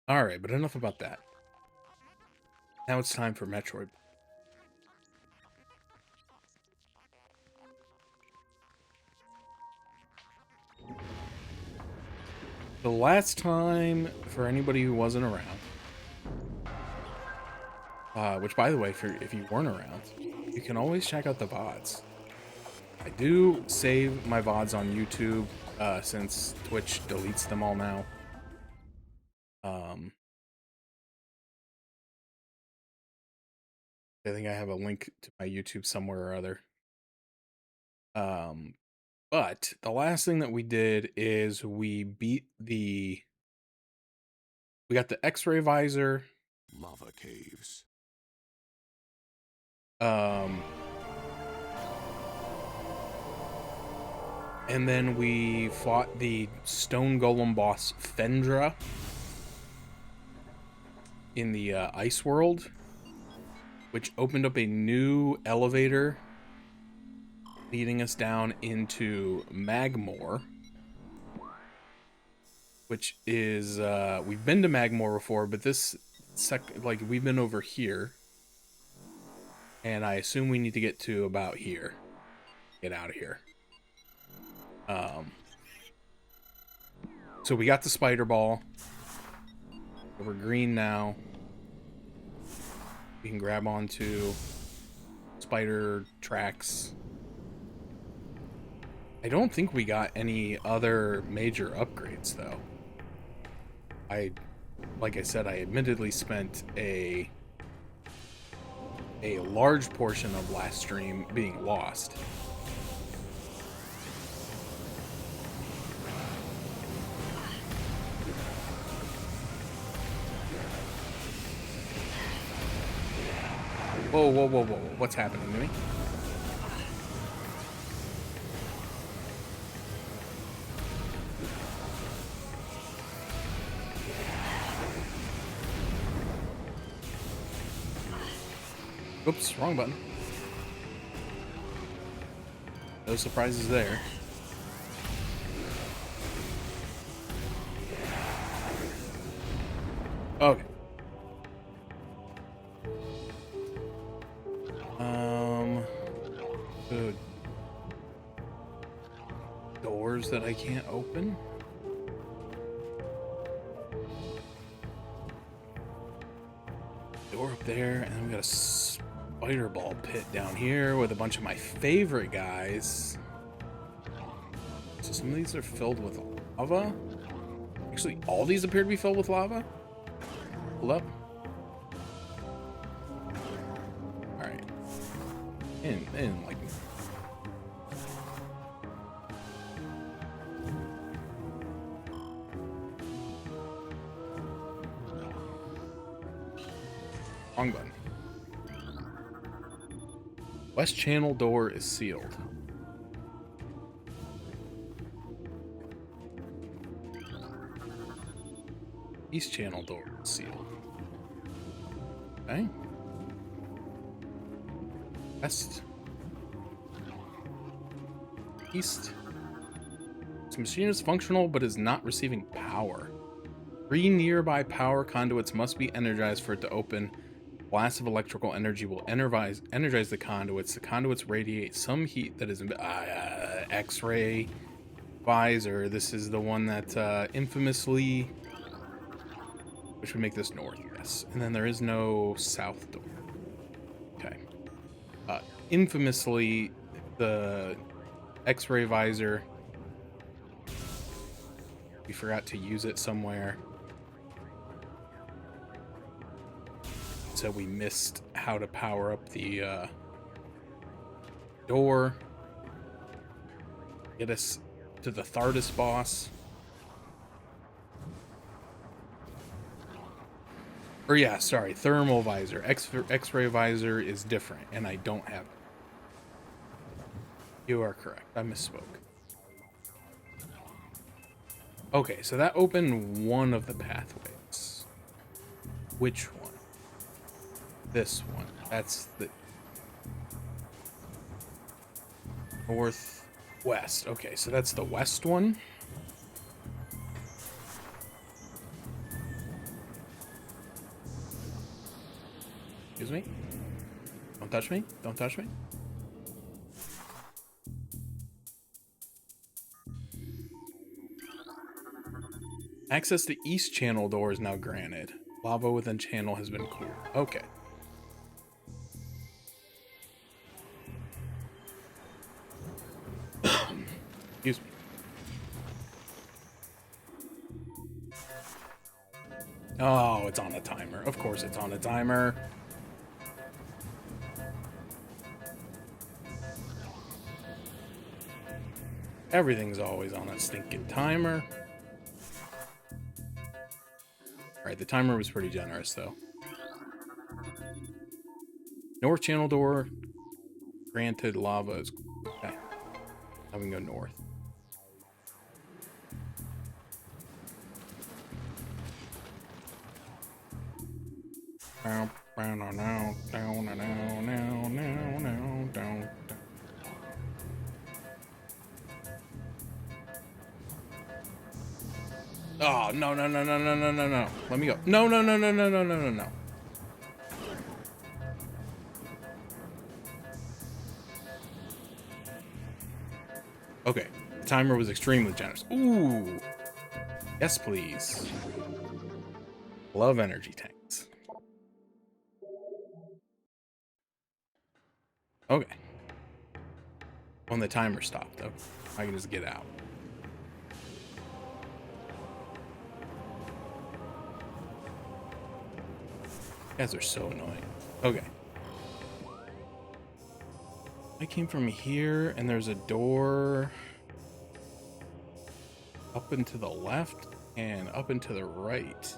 Alright, but enough about that. Now it's time for Metroid. The last time, for anybody who wasn't around, which by the way, if you weren't around, you can always check out the VODs. I do save my VODs on YouTube, since Twitch deletes them all now. I think I have a link to my YouTube somewhere or other. But the last thing that we did is we got the X-ray visor. Lava caves. And then we fought the stone golem boss Fendra in the ice world, which opened up a new elevator leading us down into Magmore, which is we've been to Magmore before, but this we've been over here, and I assume we need to get to about here. Get out of here. So we got the spider ball. We're green now. We can grab onto spider tracks. I don't think we got any other major upgrades though. Like I said, I admittedly spent a large portion of last stream being lost. Whoa, whoa, whoa, whoa, what's happening to me? Oops, wrong button. No surprises there. Okay. Good. Doors that I can't open. Door up there, and then we got a spider ball pit down here with a bunch of my favorite guys. So some of these are filled with lava. Actually, all these appear to be filled with lava. Hold up. Alright. In like... Wrong button. West channel door is sealed. East channel door is sealed. Okay. West. East. This machine is functional but is not receiving power. 3 nearby power conduits must be energized for it to open. Blast of electrical energy will energize the conduits. The conduits radiate some heat that is X-ray visor. This is the one that infamously, which would make this north, yes. And then there is no south door. Okay. Infamously, the X-ray visor, we forgot to use it somewhere. So we missed how to power up the door. Get us to the Thardus boss. Or yeah, sorry, thermal visor. X-ray visor is different, and I don't have it. You are correct. I misspoke. Okay, so that opened one of the pathways. Which one? This one. That's the northwest. Okay, so that's the west one. Excuse me? Don't touch me. Don't touch me. Access to East Channel door is now granted. Lava within channel has been cooled. Okay. Excuse me. Oh, it's on a timer. Of course it's on a timer. Everything's always on a stinking timer. Alright, the timer was pretty generous, though. North channel door. Granted, lava is... Okay. Now we can go north. Oh, no, no, no, no, no, no, no, no. Let me go. No, no, no, no, no, no, no, no, no. Okay. The timer was extremely generous. Ooh. Yes, please. Love energy tanks. Okay. When the timer stopped, okay. I can just get out. You guys are so annoying. Okay. I came from here, and there's a door up and to the left and up and to the right.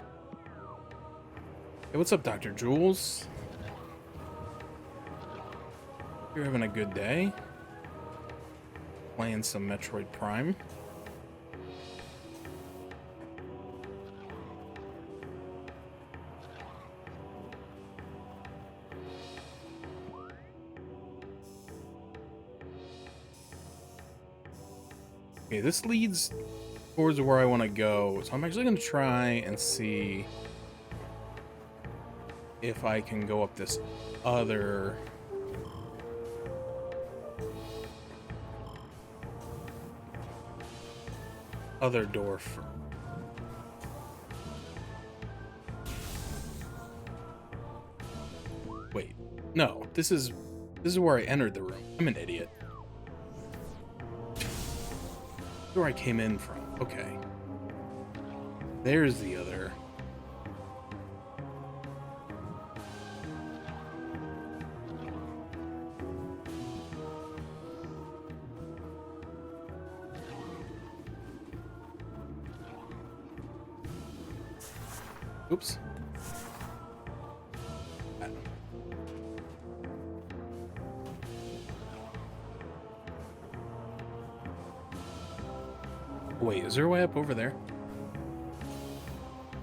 Hey, what's up, Dr. Jules? You're having a good day. Playing some Metroid Prime. Okay, this leads towards where I want to go, so I'm actually going to try and see if I can go up this other door for... Wait, no, this is where I entered the room. I'm an idiot. Where I came in from. Okay. There's the other. Oops. Wait, is there a way up over there?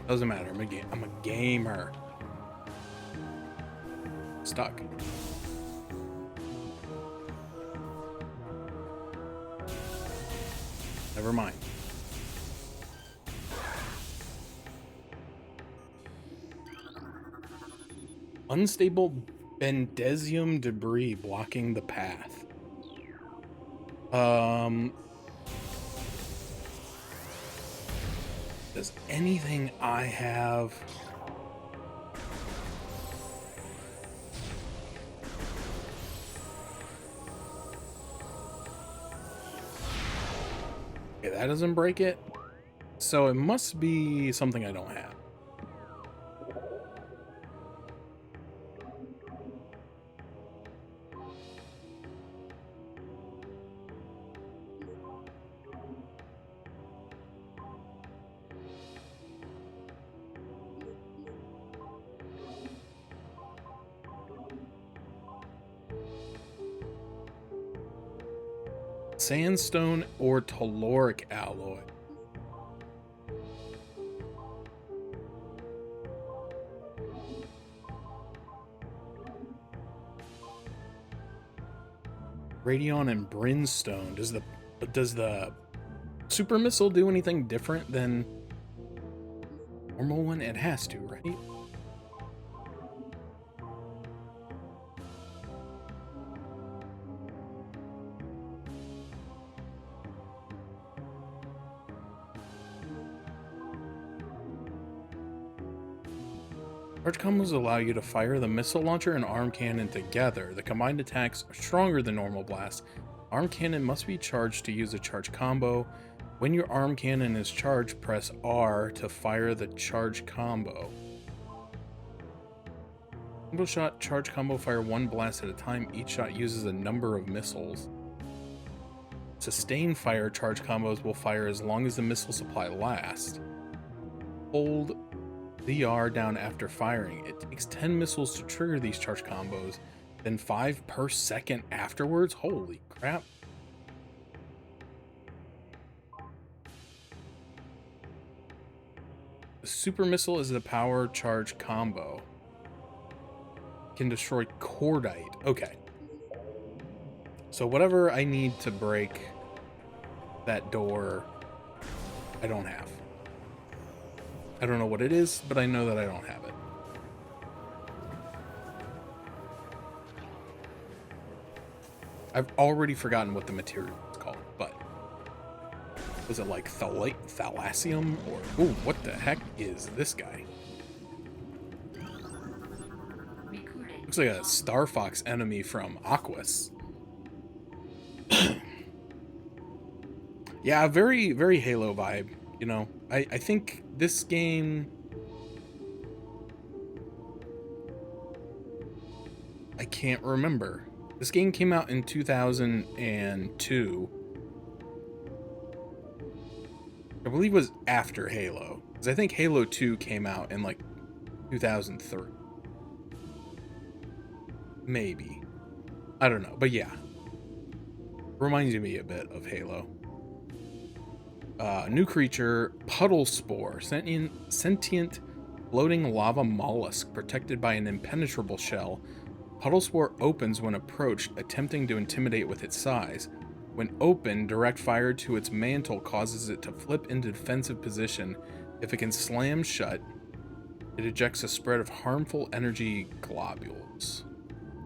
Doesn't matter. I'm a gamer. Stuck. Never mind. Unstable bendesium debris blocking the path. Does anything I have... Okay, that doesn't break it. So it must be something I don't have. Sandstone or telluric alloy. Radion and brimstone. Does the super missile do anything different than normal one? It has to, right? Charge combos allow you to fire the missile launcher and arm cannon together. The combined attacks are stronger than normal blast. Arm cannon must be charged to use a charge combo. When your arm cannon is charged, press R to fire the charge combo. Single shot charge combo fire one blast at a time. Each shot uses a number of missiles. Sustained fire charge combos will fire as long as the missile supply lasts. Hold the R down after firing. It takes 10 missiles to trigger these charge combos, then 5 per second afterwards. Holy crap. The super missile is the power charge combo. Can destroy cordite. Okay. So whatever I need to break that door, I don't have. I don't know what it is, but I know that I don't have it. I've already forgotten what the material is called, but was it like thalassium or ooh, what the heck is this guy? Looks like a Star Fox enemy from Aquas. Yeah, very, very Halo vibe, you know. I think this game, I can't remember. This game came out in 2002. I believe it was after Halo, because I think Halo 2 came out in like 2003. Maybe. I don't know, but yeah. Reminds me a bit of Halo. New creature, Puddle Spore, sentient floating lava mollusk protected by an impenetrable shell. Puddle Spore opens when approached, attempting to intimidate with its size. When open, direct fire to its mantle causes it to flip into defensive position. If it can slam shut, it ejects a spread of harmful energy globules.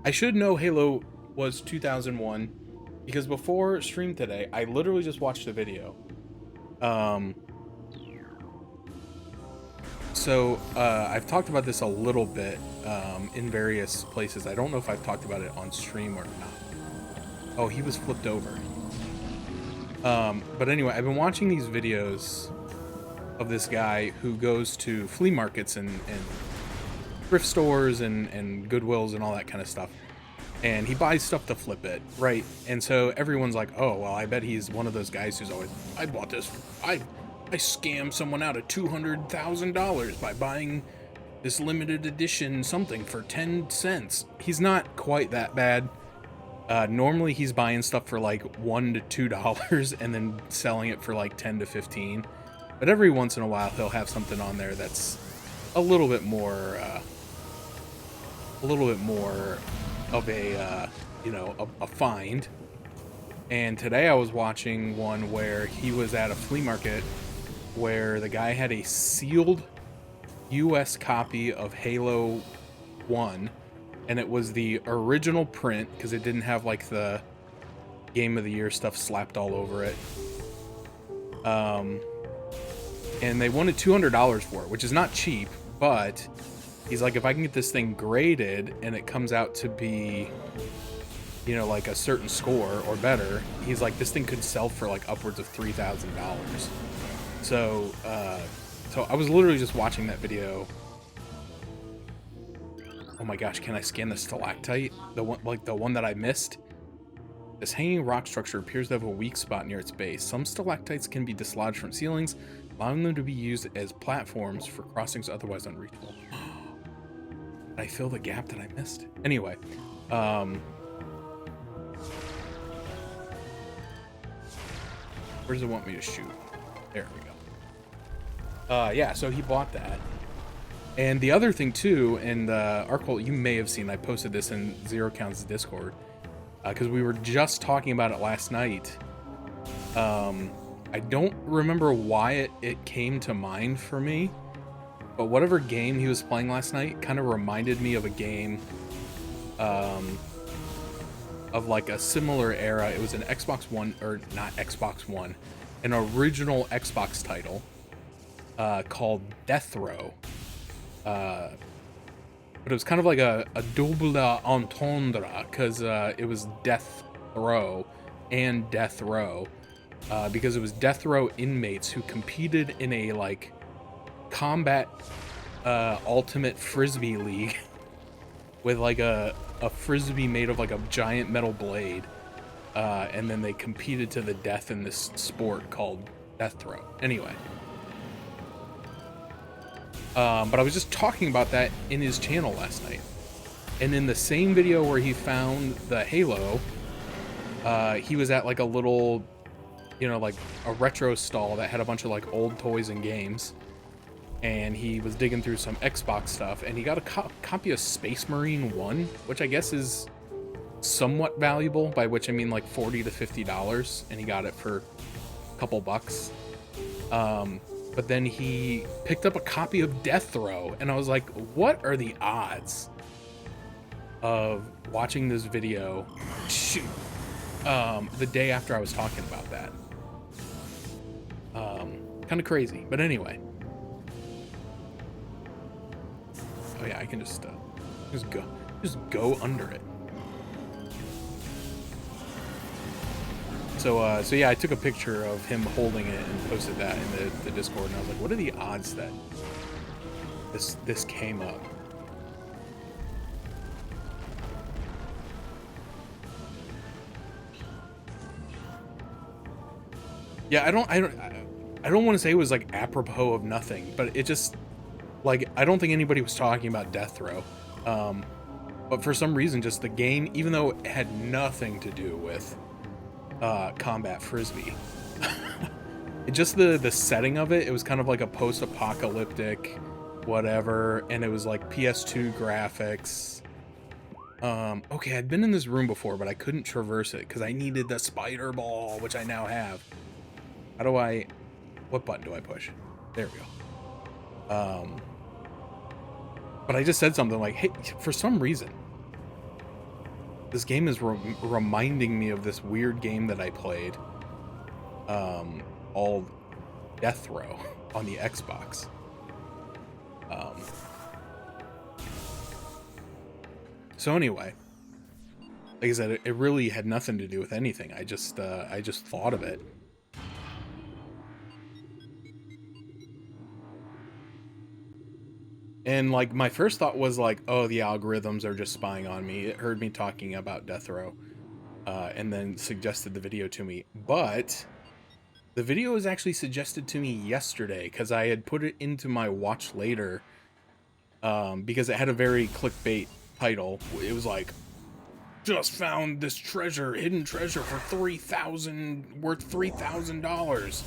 I should know Halo was 2001 because before stream today, I literally just watched a video. I've talked about this a little bit in various places. I don't know if I've talked about it on stream or not. Oh, he was flipped over. But anyway, I've been watching these videos of this guy who goes to flea markets and thrift stores and Goodwills and all that kind of stuff. And he buys stuff to flip it, right? And so everyone's like, oh, well, I bet he's one of those guys who's always, I bought this, I scammed someone out of $200,000 by buying this limited edition something for 10 cents. He's not quite that bad. Normally he's buying stuff for like $1 to $2 and then selling it for like 10 to 15. But every once in a while he'll have something on there that's a little bit more of a a find. And today I was watching one where he was at a flea market where the guy had a sealed US copy of Halo 1, and it was the original print because it didn't have like the Game of the Year stuff slapped all over it. And they wanted $200 for it, which is not cheap, but he's like, if I can get this thing graded and it comes out to be, like a certain score or better, he's like, this thing could sell for like upwards of $3,000. So I was literally just watching that video. Oh my gosh, can I scan the stalactite? The one that I missed? This hanging rock structure appears to have a weak spot near its base. Some stalactites can be dislodged from ceilings, allowing them to be used as platforms for crossings otherwise unreachable. Did I fill the gap that I missed? Anyway, where does it want me to shoot? There we go. Yeah, so he bought that. And the other thing too, and Arcole, you may have seen, I posted this in Zero Count's Discord, because we were just talking about it last night. I don't remember why it came to mind for me, but whatever game he was playing last night kind of reminded me of a game of like a similar era. It was an Xbox One, or not Xbox One, an original Xbox title called Death Row. but it was kind of like a double entendre, because it was Death Row and Death Row, because it was Death Row inmates who competed in a like combat ultimate frisbee league with like a frisbee made of like a giant metal blade, and then they competed to the death in this sport called Death Throw. Anyway, but I was just talking about that in his channel last night, and in the same video where he found the Halo, he was at like a little, you know, like a retro stall that had a bunch of like old toys and games, and he was digging through some Xbox stuff, and he got a copy of Space Marine 1, which I guess is somewhat valuable, by which I mean like $40 to $50, and he got it for a couple bucks. But then he picked up a copy of Death Row, and I was like, what are the odds of watching this video the day after I was talking about that? Kind of crazy, but anyway. Oh yeah, I can just go under it. So yeah, I took a picture of him holding it and posted that in the Discord, and I was like, what are the odds that this came up? Yeah, I don't want to say it was like apropos of nothing, but it just, like, I don't think anybody was talking about Death Row. But for some reason, just the game, even though it had nothing to do with combat frisbee, it just the setting of it was kind of like a post-apocalyptic whatever, and it was like PS2 graphics. Okay, I'd been in this room before, but I couldn't traverse it because I needed the spider ball, which I now have. What button do I push? There we go. But I just said something like, hey, for some reason, this game is reminding me of this weird game that I played, called Death Row on the Xbox. So anyway, like I said, it really had nothing to do with anything. I just thought of it. And like my first thought was like, oh, the algorithms are just spying on me. It heard me talking about Death Row, and then suggested the video to me. But the video was actually suggested to me yesterday because I had put it into my watch later, because it had a very clickbait title. It was like, just found this hidden treasure for worth $3,000.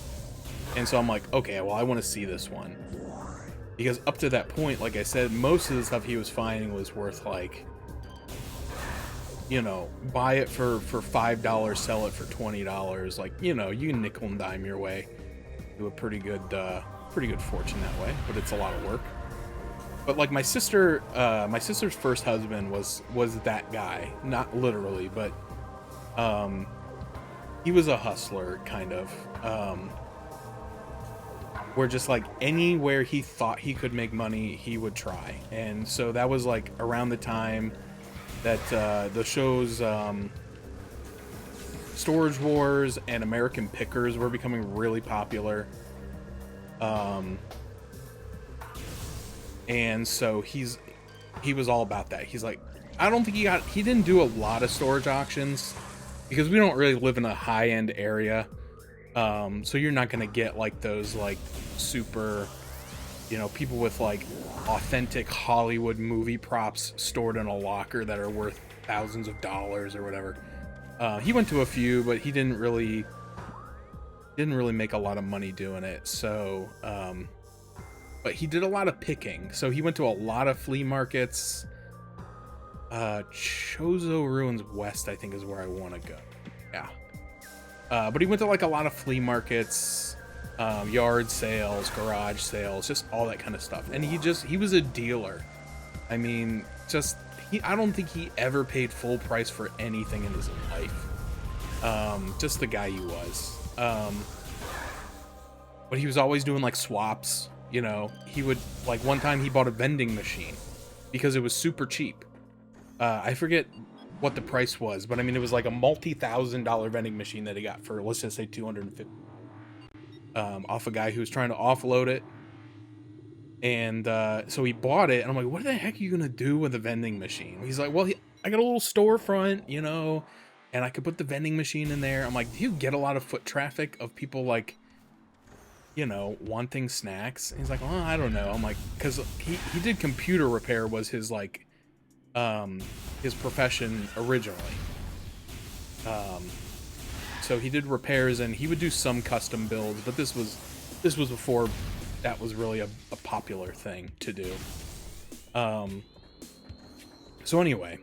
And so I'm like, okay, well, I want to see this one. Because up to that point, like I said, most of the stuff he was finding was worth, like, you know, buy it for $5, sell it for $20. Like, you know, you can nickel and dime your way. Do a pretty good fortune that way, but it's a lot of work. But like my sister's first husband was that guy, not literally, but he was a hustler, kind of. Where just like anywhere he thought he could make money, he would try. And so that was like around the time that the shows Storage Wars and American Pickers were becoming really popular. And so he was all about that. He's like, I don't think he didn't do a lot of storage auctions because we don't really live in a high-end area. So you're not going to get like those like super, you know, people with like authentic Hollywood movie props stored in a locker that are worth thousands of dollars or whatever. He went to a few, but he didn't really make a lot of money doing it. So, but he did a lot of picking. So he went to a lot of flea markets. Chozo Ruins West, I think, is where I want to go. Yeah. But he went to like a lot of flea markets, yard sales, garage sales, just all that kind of stuff. And he was a dealer. I mean, I don't think he ever paid full price for anything in his life. Just the guy he was. But he was always doing like swaps, you know. He would, like, one time he bought a vending machine because it was super cheap. I forget what the price was, but I mean, it was like a multi-$1,000 vending machine that he got for, let's just say 250, off a guy who was trying to offload it. And so he bought it, and I'm like, what the heck are you gonna do with a vending machine? He's like, well, I got a little storefront, you know, and I could put the vending machine in there. I'm like, do you get a lot of foot traffic of people like, you know, wanting snacks? And he's like, well, I don't know. I'm like, because he did computer repair, was his like his profession originally. So he did repairs, and he would do some custom builds, but this was before that was really a popular thing to do. So anyway,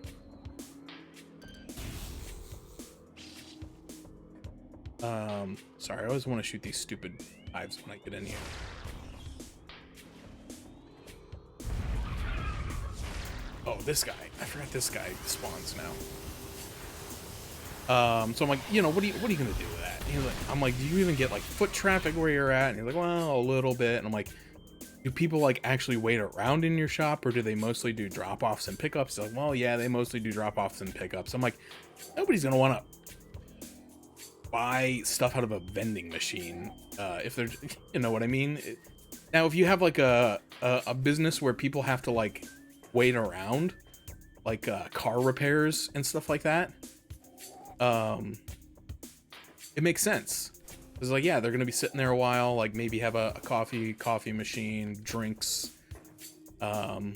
sorry, I always want to shoot these stupid dives when I get in here. Oh, this guy. I forgot this guy spawns now. So I'm like, you know, what are you gonna do with that? And he's like, I'm like, do you even get like foot traffic where you're at? And he's like, well, a little bit. And I'm like, do people like actually wait around in your shop, or do they mostly do drop-offs and pickups? He's like, well, yeah, they mostly do drop-offs and pickups. I'm like, nobody's gonna want to buy stuff out of a vending machine if they're, you know what I mean? Now, if you have like a business where people have to like wait around, like car repairs and stuff like that, it makes sense. It's like, yeah, they're gonna be sitting there a while, like maybe have a coffee machine, drinks, and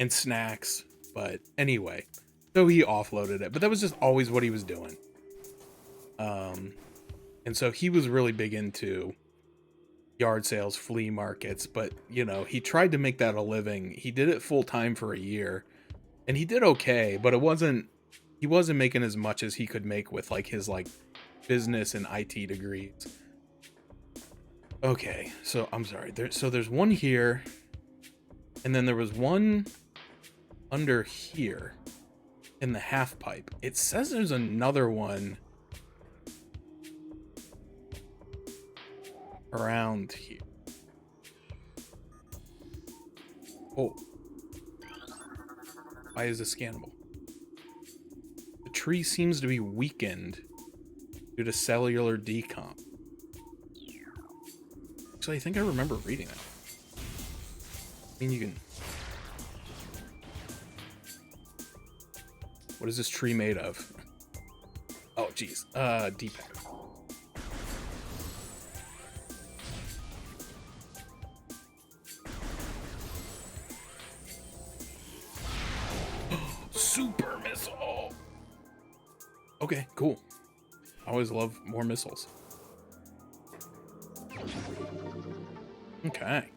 snacks. But anyway, so he offloaded it, but that was just always what he was doing. And so he was really big into yard sales, flea markets, but you know, he tried to make that a living. He did it full time for a year, and he did okay, but he wasn't making as much as he could make with like his like business and IT degrees. Okay, so I'm sorry. There's one here, and then there was one under here in the half pipe. It says there's another one around here. Oh, why is this scannable? The tree seems to be weakened due to cellular decomp. Actually, I think I remember reading that. I mean, you can... What is this tree made of? Oh, geez. D-pad. Super missile! Okay, cool. I always love more missiles. Okay.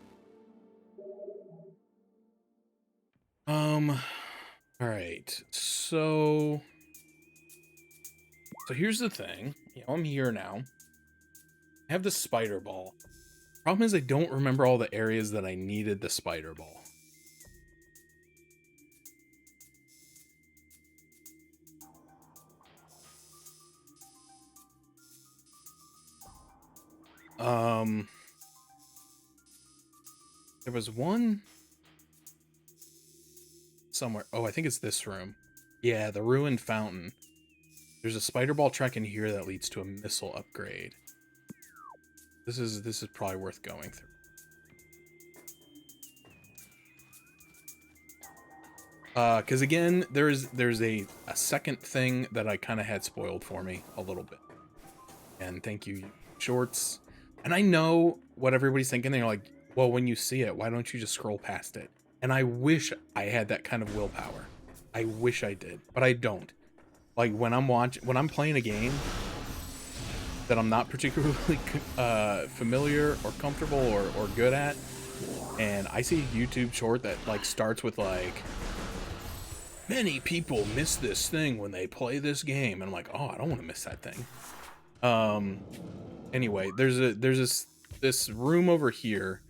All right. So here's the thing. You know, I'm here now. I have the spider ball. Problem is, I don't remember all the areas that I needed the spider ball. There was one somewhere. Oh, I think it's this room. Yeah, the ruined fountain. There's a spider ball track in here that leads to a missile upgrade. This is probably worth going through. Because again, there's a second thing that I kind of had spoiled for me a little bit. And thank you, shorts. And I know what everybody's thinking. They're like, well, when you see it, why don't you just scroll past it? And I wish I had that kind of willpower. I wish I did, but I don't. Like when I'm playing a game that I'm not particularly familiar or comfortable or good at, and I see a YouTube short that like starts with like, many people miss this thing when they play this game, and I'm like, oh, I don't want to miss that thing. Anyway, there's this room over here,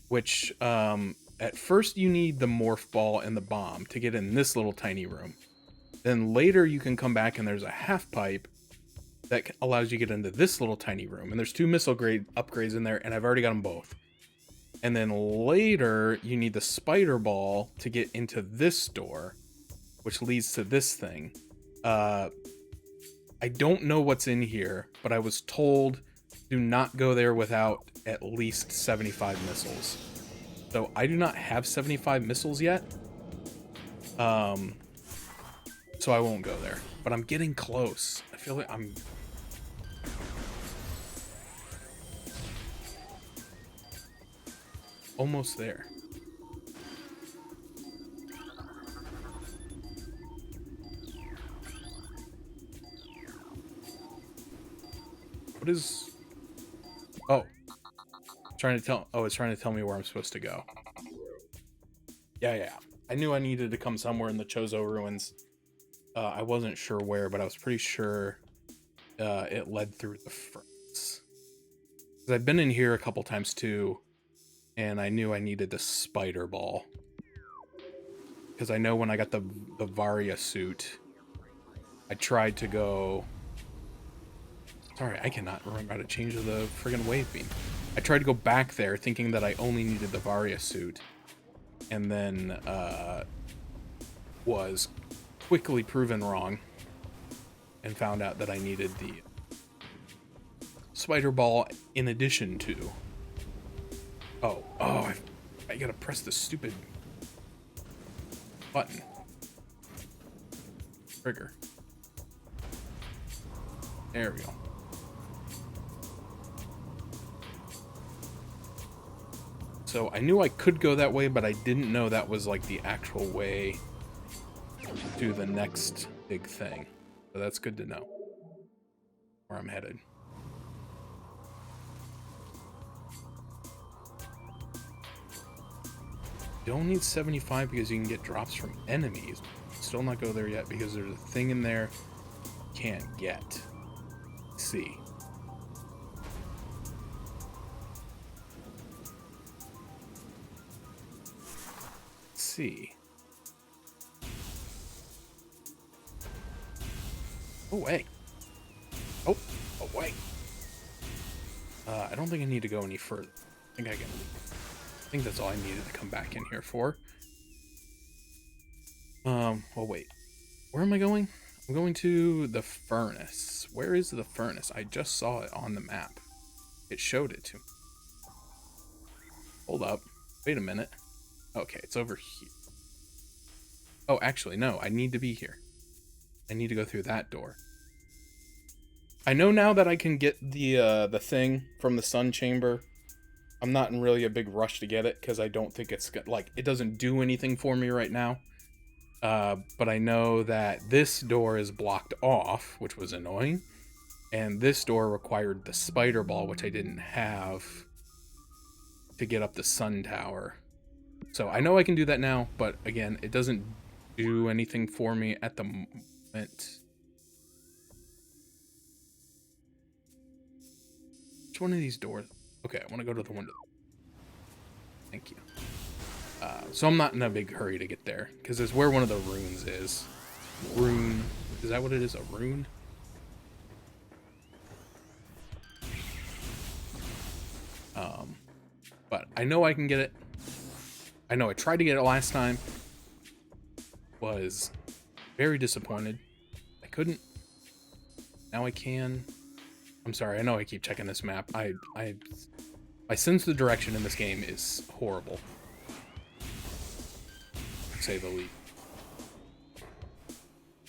which at first you need the morph ball and the bomb to get in this little tiny room. Then later you can come back and there's a half pipe that allows you to get into this little tiny room. And there's 2 missile grade upgrades in there, and I've already got them both. And then later, you need the spider ball to get into this door, which leads to this thing. I don't know what's in here, but I was told do not go there without at least 75 missiles. So I do not have 75 missiles yet. So I won't go there. But I'm getting close. I feel like I'm... almost there. What is... oh. Trying to tell... oh, it's trying to tell me where I'm supposed to go. Yeah. I knew I needed to come somewhere in the Chozo ruins. I wasn't sure where, but I was pretty sure it led through the furnace. Because I've been in here a couple times too, and I knew I needed the spider ball. Because I know when I got the Varia suit, I tried to go... sorry, I cannot remember how to change the friggin' wave beam. I tried to go back there thinking that I only needed the Varia suit, and then was quickly proven wrong and found out that I needed the spider ball in addition to... I gotta press the stupid button. Trigger. There we go. So I knew I could go that way, but I didn't know that was like the actual way to the next big thing. So that's good to know where I'm headed. You don't need 75 because you can get drops from enemies. Still not go there yet because there's a thing in there you can't get. Let's see. Let's see. Away. Oh, away. I don't think I need to go any further. I think I can leave. I think that's all I needed to come back in here for. Well, wait. Where am I going? I'm going to the furnace. Where is the furnace? I just saw it on the map. It showed it to me. Hold up. Wait a minute. Okay, it's over here. Oh, actually, no. I need to be here. I need to go through that door. I know now that I can get the thing from the sun chamber. I'm not in really a big rush to get it because I don't think it's like it doesn't do anything for me right now. But I know that this door is blocked off, which was annoying, and this door required the spider ball, which I didn't have to get up the sun tower. So I know I can do that now, but again, it doesn't do anything for me at the moment. Which one of these doors? Okay, I want to go to the window. Thank you. So I'm not in a big hurry to get there, because it's where one of the runes is. Rune. Is that what it is? A rune? But I know I can get it. I know I tried to get it last time. Was very disappointed. I couldn't. Now I can. I'm sorry, I know I keep checking this map. My sense of direction in this game is horrible, to say the least.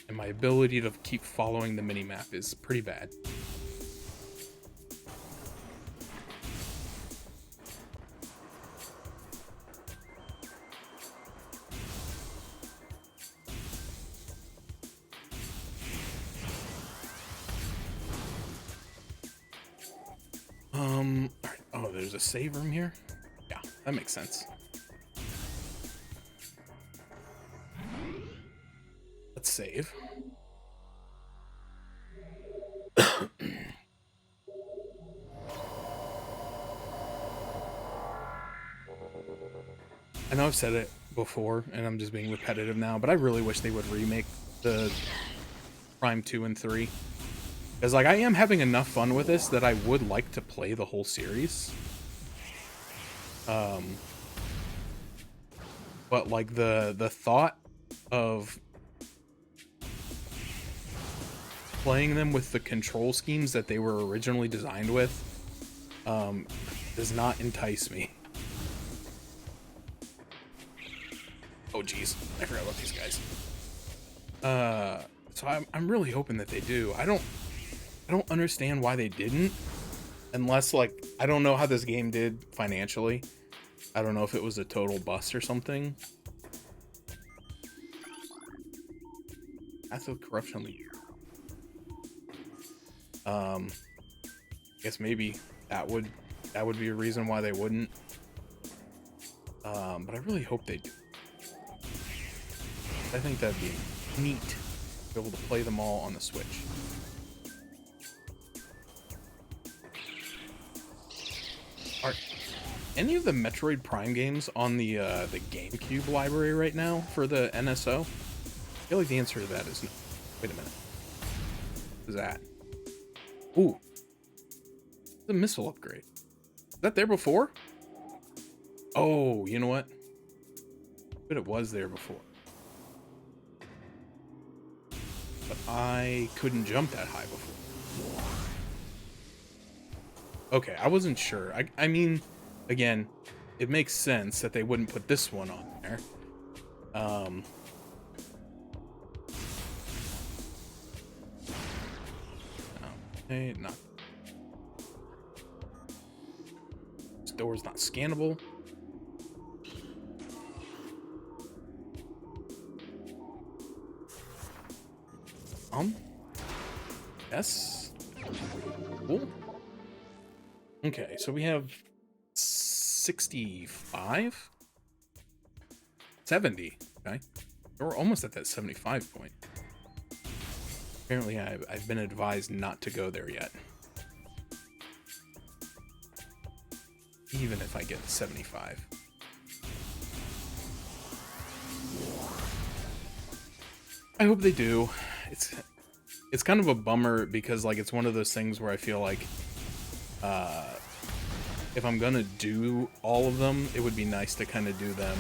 And my ability to keep following the minimap is pretty bad. Alright. Oh, there's a save room here? Yeah, that makes sense. Let's save. I know I've said it before, and I'm just being repetitive now, but I really wish they would remake the Prime 2 and 3. Because, like, I am having enough fun with this that I would like to play the whole series. Um, but like the thought of playing them with the control schemes that they were originally designed with, does not entice me. Oh geez, I forgot about these guys. So I'm really hoping that they do. I don't understand why they didn't, unless like I don't know how this game did financially. I don't know if it was a total bust or something. Path of corruption leader. I guess maybe that would be a reason why they wouldn't. But I really hope they do. I think that'd be neat to be able to play them all on the Switch. Are any of the Metroid Prime games on the GameCube library right now for the NSO? I feel like the answer to that is no. Wait a minute. What is that? Ooh. The missile upgrade. Is that there before? Oh, you know what? But it was there before. But I couldn't jump that high before. Okay, I wasn't sure. I mean, again, it makes sense that they wouldn't put this one on there. Okay, not. This door's not scannable. Yes. Cool. Okay, so we have 65? 70. Okay. We're almost at that 75 point. Apparently, I've been advised not to go there yet. Even if I get to 75. I hope they do. It's kind of a bummer because like it's one of those things where I feel like if I'm gonna do all of them, it would be nice to kind of do them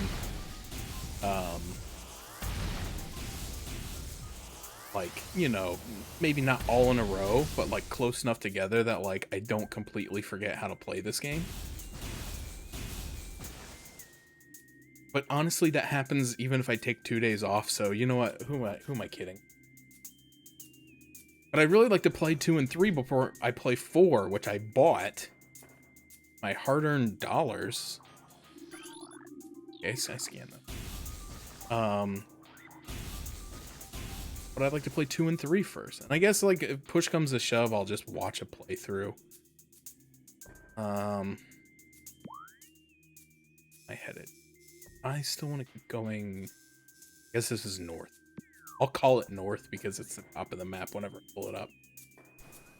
like, you know, maybe not all in a row, but like close enough together that like I don't completely forget how to play this game. But honestly, that happens even if I take 2 days off, so you know what? Who am I kidding? But I really like to play 2 and 3 before I play 4, which I bought. My hard-earned dollars. Okay, so I scan them. But I'd like to play 2 and 3 first. And I guess, like, if push comes to shove, I'll just watch a playthrough. I headed. I still want to keep going. I guess this is north. I'll call it north because it's the top of the map whenever I pull it up.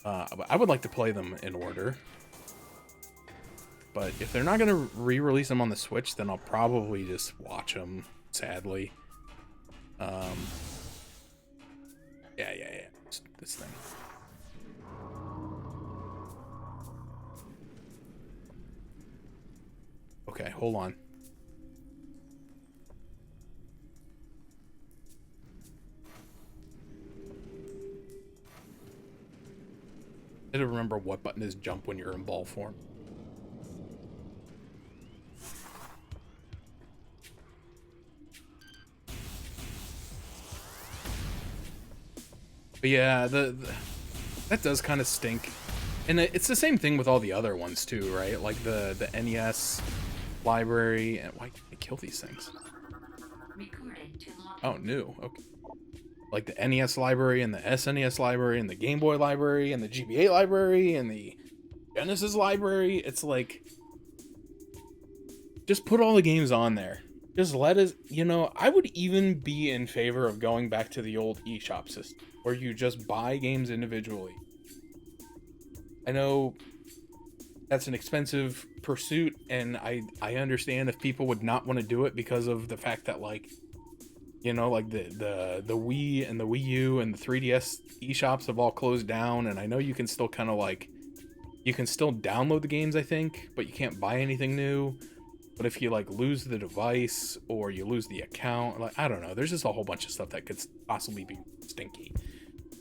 But I would like to play them in order. But if they're not going to re-release them on the Switch, then I'll probably just watch them, sadly. Yeah. This thing. Okay, hold on. I don't remember what button is jump when you're in ball form. But yeah, that does kind of stink. And it's the same thing with all the other ones too, right? Like the NES library. And why can't I kill these things? Oh, new. Okay. Like the NES library and the SNES library and the Game Boy library and the GBA library and the Genesis library. It's like, just put all the games on there. Just let us, you know, I would even be in favor of going back to the old eShop system where you just buy games individually. I know that's an expensive pursuit, and I understand if people would not want to do it because of the fact that, like, you know, like the Wii and the Wii U and the 3DS eShops have all closed down, and I know you can still kind of like, you can still download the games, I think, but you can't buy anything new. But if you like lose the device or you lose the account, like I don't know, there's just a whole bunch of stuff that could possibly be stinky.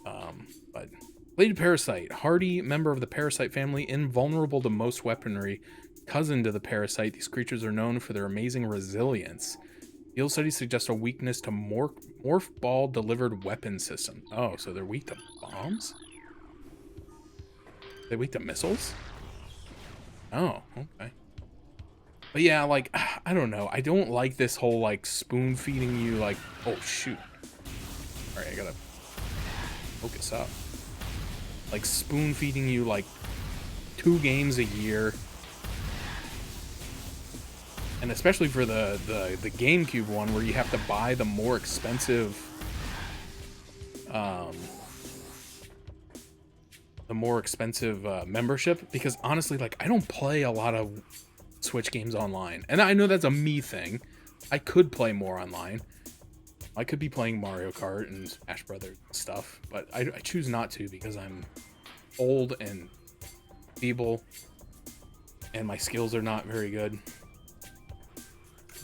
But Bladed Parasite, hardy member of the parasite family, invulnerable to most weaponry, cousin to the parasite, these creatures are known for their amazing resilience. Field studies suggest a weakness to morph ball delivered weapon system. Oh, so they're weak to bombs? They weak to missiles? Oh, okay. But yeah, like, I don't know. I don't like this whole, like, spoon feeding you, like, oh, shoot. All right, I gotta focus up. Like, spoon feeding you, like, 2 games a year. And especially for the GameCube one, where you have to buy the more expensive, membership. Because honestly, like, I don't play a lot of Switch games online, and I know that's a me thing. I could play more online. I could be playing Mario Kart and Smash Brothers and stuff, but I choose not to because I'm old and feeble, and my skills are not very good.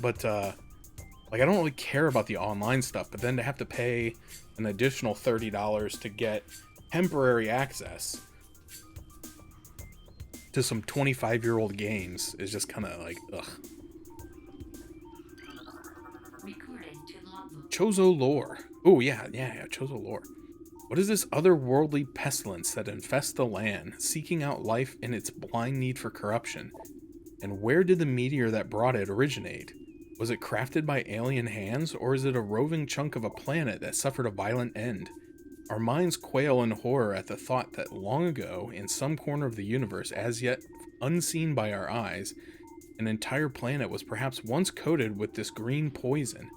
But like, I don't really care about the online stuff, but then to have to pay an additional $30 to get temporary access to some 25-year-old games is just kind of like, ugh. Chozo lore. Oh, yeah, Chozo lore. What is this otherworldly pestilence that infests the land, seeking out life in its blind need for corruption? And where did the meteor that brought it originate? Was it crafted by alien hands, or is it a roving chunk of a planet that suffered a violent end? Our minds quail in horror at the thought that long ago, in some corner of the universe as yet unseen by our eyes, an entire planet was perhaps once coated with this green poison.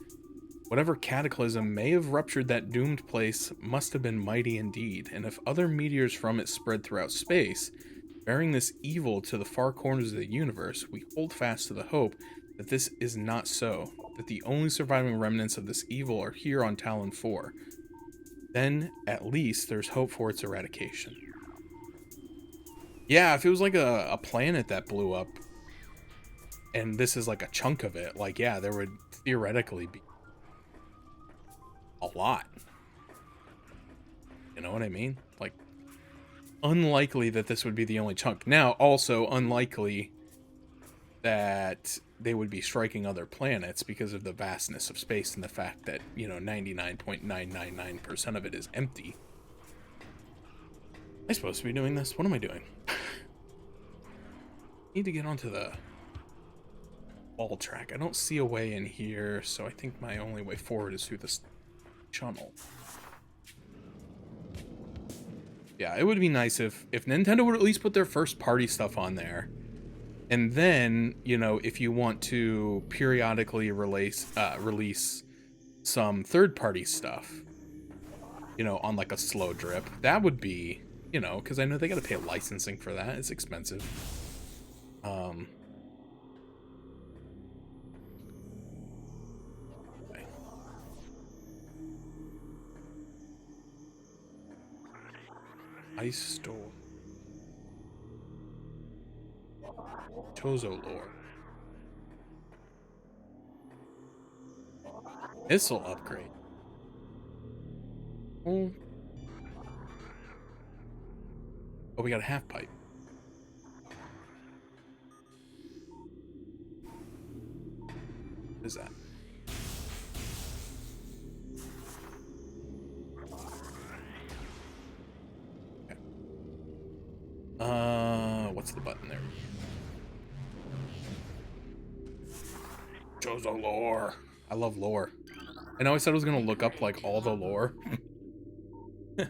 Whatever cataclysm may have ruptured that doomed place must have been mighty indeed, and if other meteors from it spread throughout space, bearing this evil to the far corners of the universe, we hold fast to the hope that this is not so, that the only surviving remnants of this evil are here on Talon 4. Then, at least, there's hope for its eradication. Yeah, if it was like a planet that blew up, and this is like a chunk of it, like, yeah, there would theoretically be a lot. You know what I mean? Like, unlikely that this would be the only chunk. Now, also unlikely that they would be striking other planets because of the vastness of space and the fact that, 99.999% of it is empty. Am I supposed to be doing this? What am I doing? Need to get onto the ball track. I don't see a way in here, so I think my only way forward is through this tunnel. Yeah, it would be nice if Nintendo would at least put their first party stuff on there. And then, if you want to periodically release some third-party stuff, on like a slow drip, that would be, because I know they got to pay licensing for that. It's expensive. Okay. Ice store. Chozo lore. Missile upgrade. Oh, we got a half pipe. What is that? Okay. What's the button there? Chozo lore. I love lore. I know I said I was gonna look up like all the lore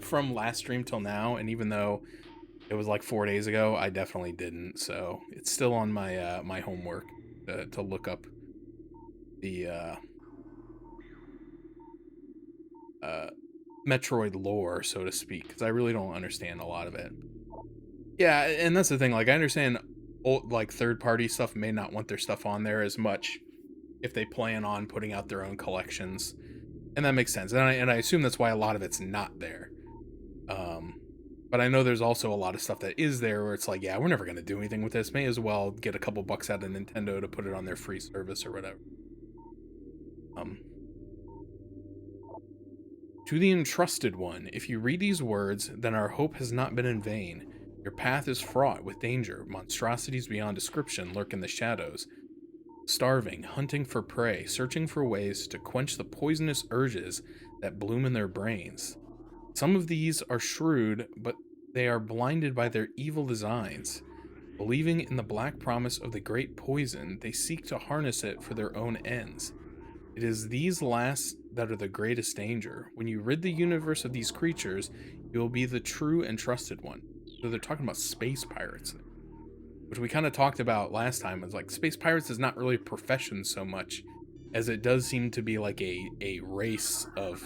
from last stream till now, and even though it was like 4 days ago, I definitely didn't. So it's still on my my homework to look up the Metroid lore, so to speak, because I really don't understand a lot of it. Yeah, and that's the thing. Like, I understand, like, third-party stuff may not want their stuff on there as much if they plan on putting out their own collections, and that makes sense. And I assume that's why a lot of it's not there. But I know there's also a lot of stuff that is there where it's like, yeah, we're never gonna do anything with this. May as well get a couple bucks out of Nintendo to put it on their free service or whatever. Um, To the entrusted one, if you read these words, then our hope has not been in vain. Your path is fraught with danger. Monstrosities beyond description lurk in the shadows. Starving, hunting for prey, searching for ways to quench the poisonous urges that bloom in their brains. Some of these are shrewd, but they are blinded by their evil designs. Believing in the black promise of the great poison, they seek to harness it for their own ends. It is these last that are the greatest danger. When you rid the universe of these creatures, you will be the true and trusted one. So they're talking about space pirates, which we kind of talked about last time. It's like space pirates is not really a profession so much as it does seem to be like a race of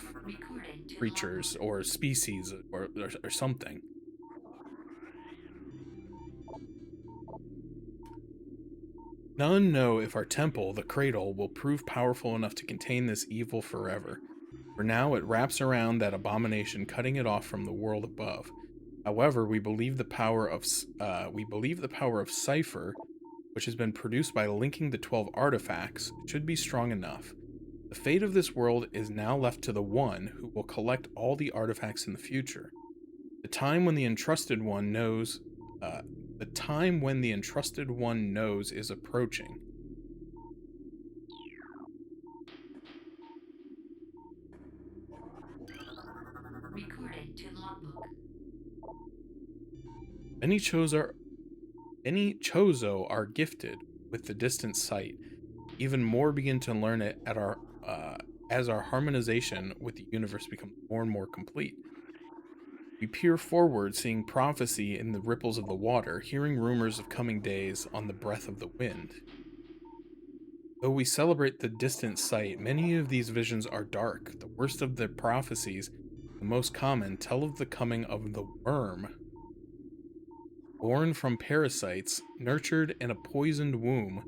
creatures or species or something. None know if our temple, the cradle, will prove powerful enough to contain this evil forever. For now it wraps around that abomination, cutting it off from the world above. However, we believe the power of Cipher, which has been produced by linking the 12 artifacts, should be strong enough. The fate of this world is now left to the one who will collect all the artifacts in the future. The time when the entrusted one knows, uh, the time when the entrusted one knows is approaching. Recording to logbook. Many Chozo Many Chozo are gifted with the distant sight. Even more begin to learn it at our as our harmonization with the universe becomes more and more complete. We peer forward, seeing prophecy in the ripples of the water, hearing rumors of coming days on the breath of the wind. Though we celebrate the distant sight, many of these visions are dark. The worst of the prophecies, the most common, tell of the coming of the worm. Born from parasites, nurtured in a poisoned womb,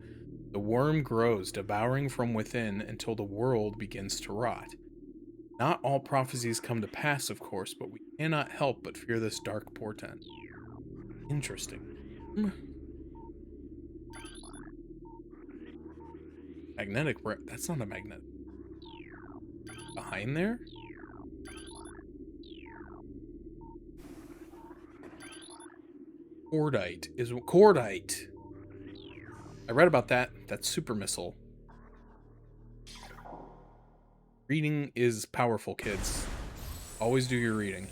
the worm grows, devouring from within until the world begins to rot. Not all prophecies come to pass, of course, but we cannot help but fear this dark portent. Interesting. Magnetic. That's not a magnet. Behind there? Cordite. I read about that. That's super missile. Reading is powerful, kids. Always do your reading.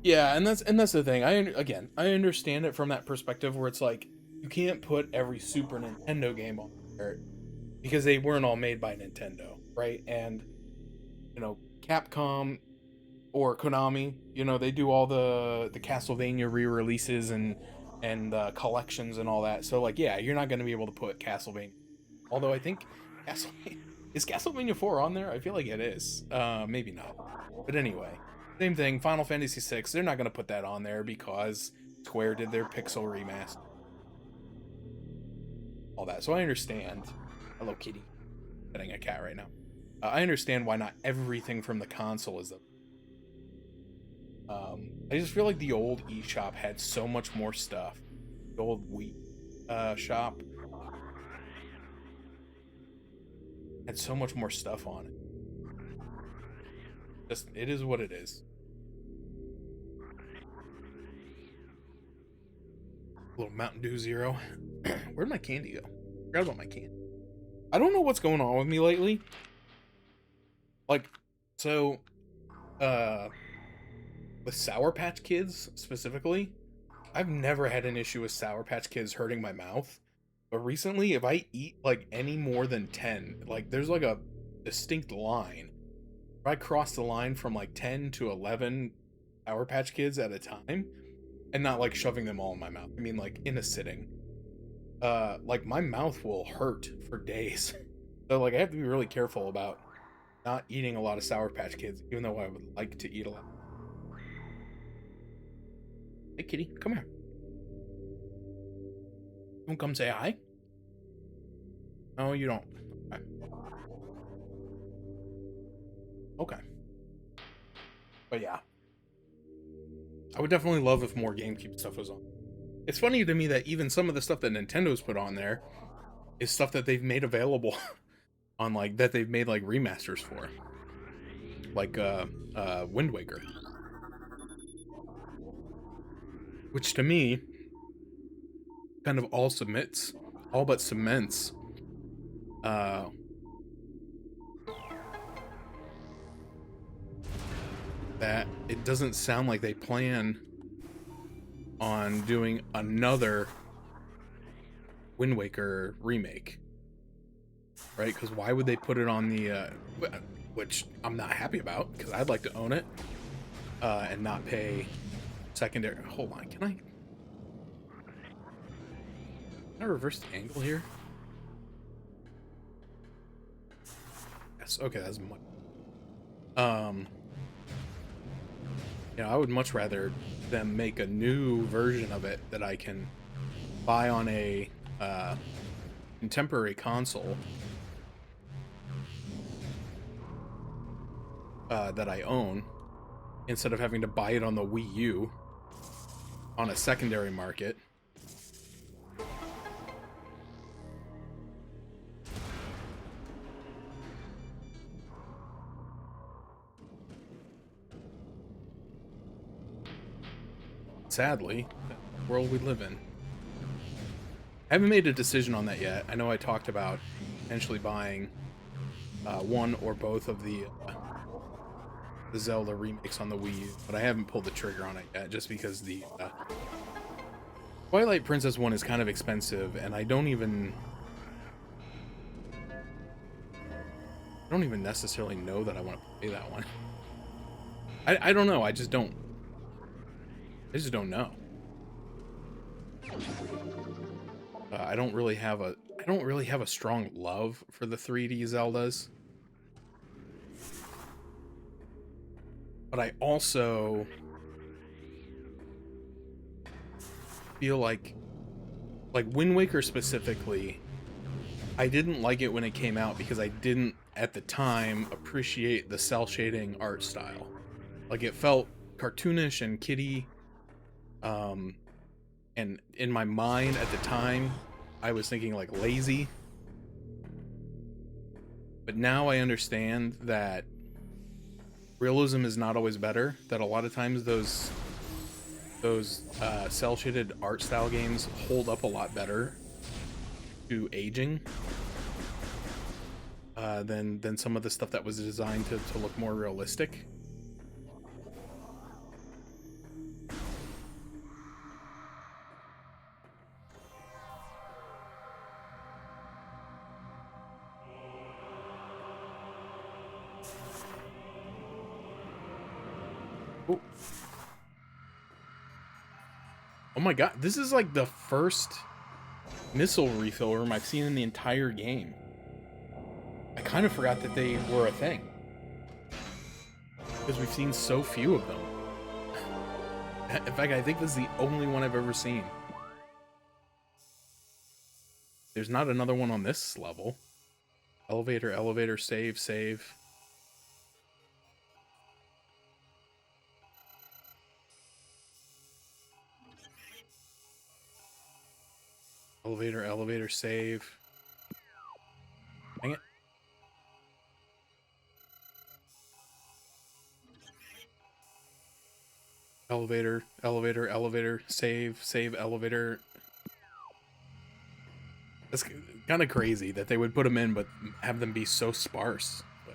Yeah, and that's the thing. I understand it from that perspective where it's like you can't put every Super Nintendo game on there because they weren't all made by Nintendo, right? And Capcom or Konami, they do all the Castlevania re-releases and collections and all that. So like, yeah, you're not going to be able to put Castlevania. Although I think Castlevania is Castlevania 4 on there. I feel like it is. Maybe not. But anyway, same thing. Final Fantasy 6. They're not going to put that on there because Square did their Pixel remaster, all that. So I understand. Hello, kitty. Petting a cat right now. I understand why not everything from the console is the. I just feel like the old eShop had so much more stuff. The old Wii shop had so much more stuff on it. Just, it is what it is. A little Mountain Dew Zero. Where'd my candy go? Forgot about my candy. I don't know what's going on with me lately. Like, so, with Sour Patch Kids specifically, I've never had an issue with Sour Patch Kids hurting my mouth. But recently, if I eat like any more than 10, like there's like a distinct line. If I cross the line from like 10 to 11 Sour Patch Kids at a time, and not like shoving them all in my mouth. I mean like in a sitting. Like my mouth will hurt for days. So like I have to be really careful about not eating a lot of Sour Patch Kids, even though I would like to eat a lot. Hey kitty, come here. Don't come say hi? No, you don't. Okay. Okay. But yeah, I would definitely love if more GameCube stuff was on. It's funny to me that even some of the stuff that Nintendo's put on there is stuff that they've made available on, like, that they've made like remasters for, like Wind Waker, which to me kind of all but cements uh that it doesn't sound like they plan on doing another Wind Waker remake, right? Because why would they put it on the which I'm not happy about, because I'd like to own it and not pay secondary. Hold on, can I reverse the angle here? Yes, okay, that's much. You know, I would much rather them make a new version of it that I can buy on a contemporary console that I own, instead of having to buy it on the Wii U on a secondary market. Sadly, the world we live in. I haven't made a decision on that yet. I know I talked about potentially buying one or both of the Zelda remakes on the Wii U, but I haven't pulled the trigger on it yet, just because the Twilight Princess one is kind of expensive, and I don't even necessarily know that I want to play that one. I don't know. I just don't know. I don't really have a strong love for the 3D Zeldas. But I also feel like Wind Waker specifically, I didn't like it when it came out because I didn't at the time appreciate the cell shading art style. Like, it felt cartoonish and kiddie. And in my mind at the time, I was thinking like lazy. But now I understand that realism is not always better, that a lot of times those cell shaded art style games hold up a lot better to aging than some of the stuff that was designed to look more realistic. Oh my god, this is like the first missile refill room I've seen in the entire game. I kind of forgot that they were a thing, because we've seen so few of them. In fact, I think this is the only one I've ever seen. There's not another one on this level. Elevator, elevator, save, save. Elevator, elevator, save. Dang it. Elevator, elevator, elevator, save, save, elevator. That's kind of crazy that they would put them in, but have them be so sparse. But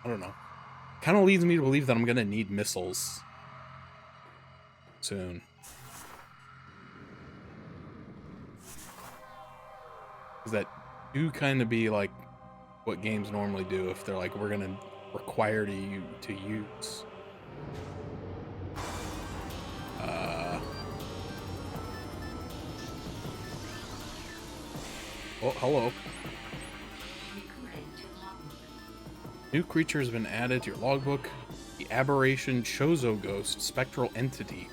I don't know. Kind of leads me to believe that I'm gonna need missiles soon. Because that do kind of be like what games normally do if they're like, we're gonna require you to use. Oh, hello. New creature has been added to your logbook. The aberration Chozo Ghost, spectral entity.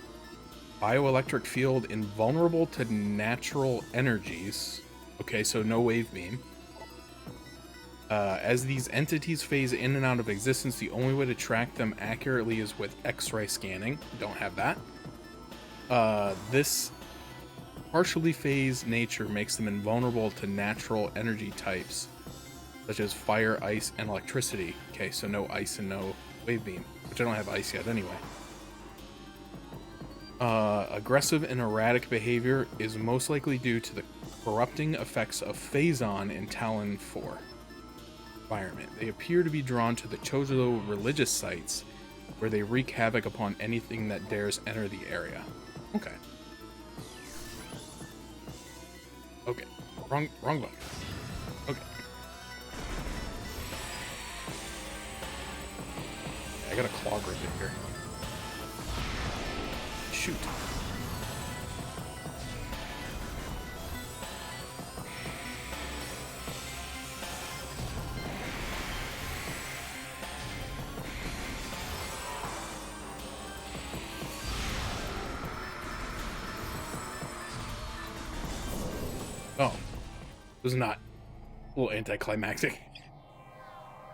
Bioelectric field invulnerable to natural energies. Okay, so no wave beam. As these entities phase in and out of existence, the only way to track them accurately is with X-ray scanning. Don't have that. This partially phased nature makes them invulnerable to natural energy types, such as fire, ice, and electricity. Okay, so no ice and no wave beam, which I don't have ice yet anyway. Aggressive and erratic behavior is most likely due to the corrupting effects of Phazon in Talon 4 environment. They appear to be drawn to the Chozo religious sites, where they wreak havoc upon anything that dares enter the area. Okay. Okay. Wrong button. Okay. I got a claw grip in here. Shoot. Oh, it was not a little anticlimactic.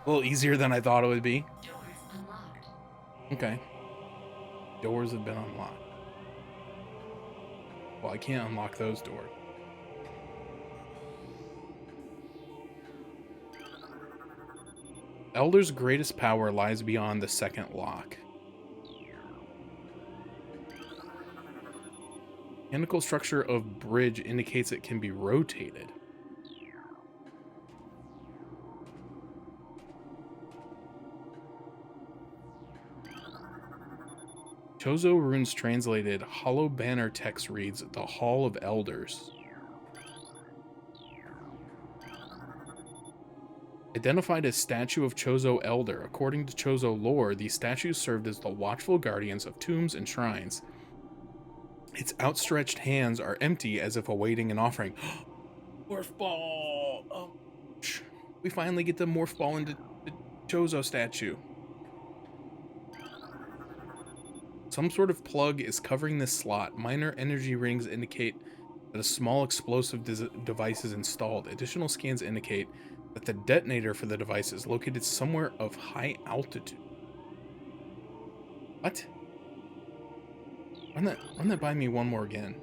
A little easier than I thought it would be. Doors unlocked. Okay. Doors have been unlocked. Well, I can't unlock those doors. Elder's greatest power lies beyond the second lock. Mechanical structure of bridge indicates it can be rotated. Chozo runes translated, hollow banner text reads, the Hall of Elders. Identified as statue of Chozo Elder. According to Chozo lore, these statues served as the watchful guardians of tombs and shrines. Its outstretched hands are empty as if awaiting an offering. Morph ball! Oh, we finally get to morph ball into the Chozo statue. Some sort of plug is covering this slot. Minor energy rings indicate that a small explosive device is installed. Additional scans indicate that the detonator for the device is located somewhere of high altitude. What? Run that by me one more again.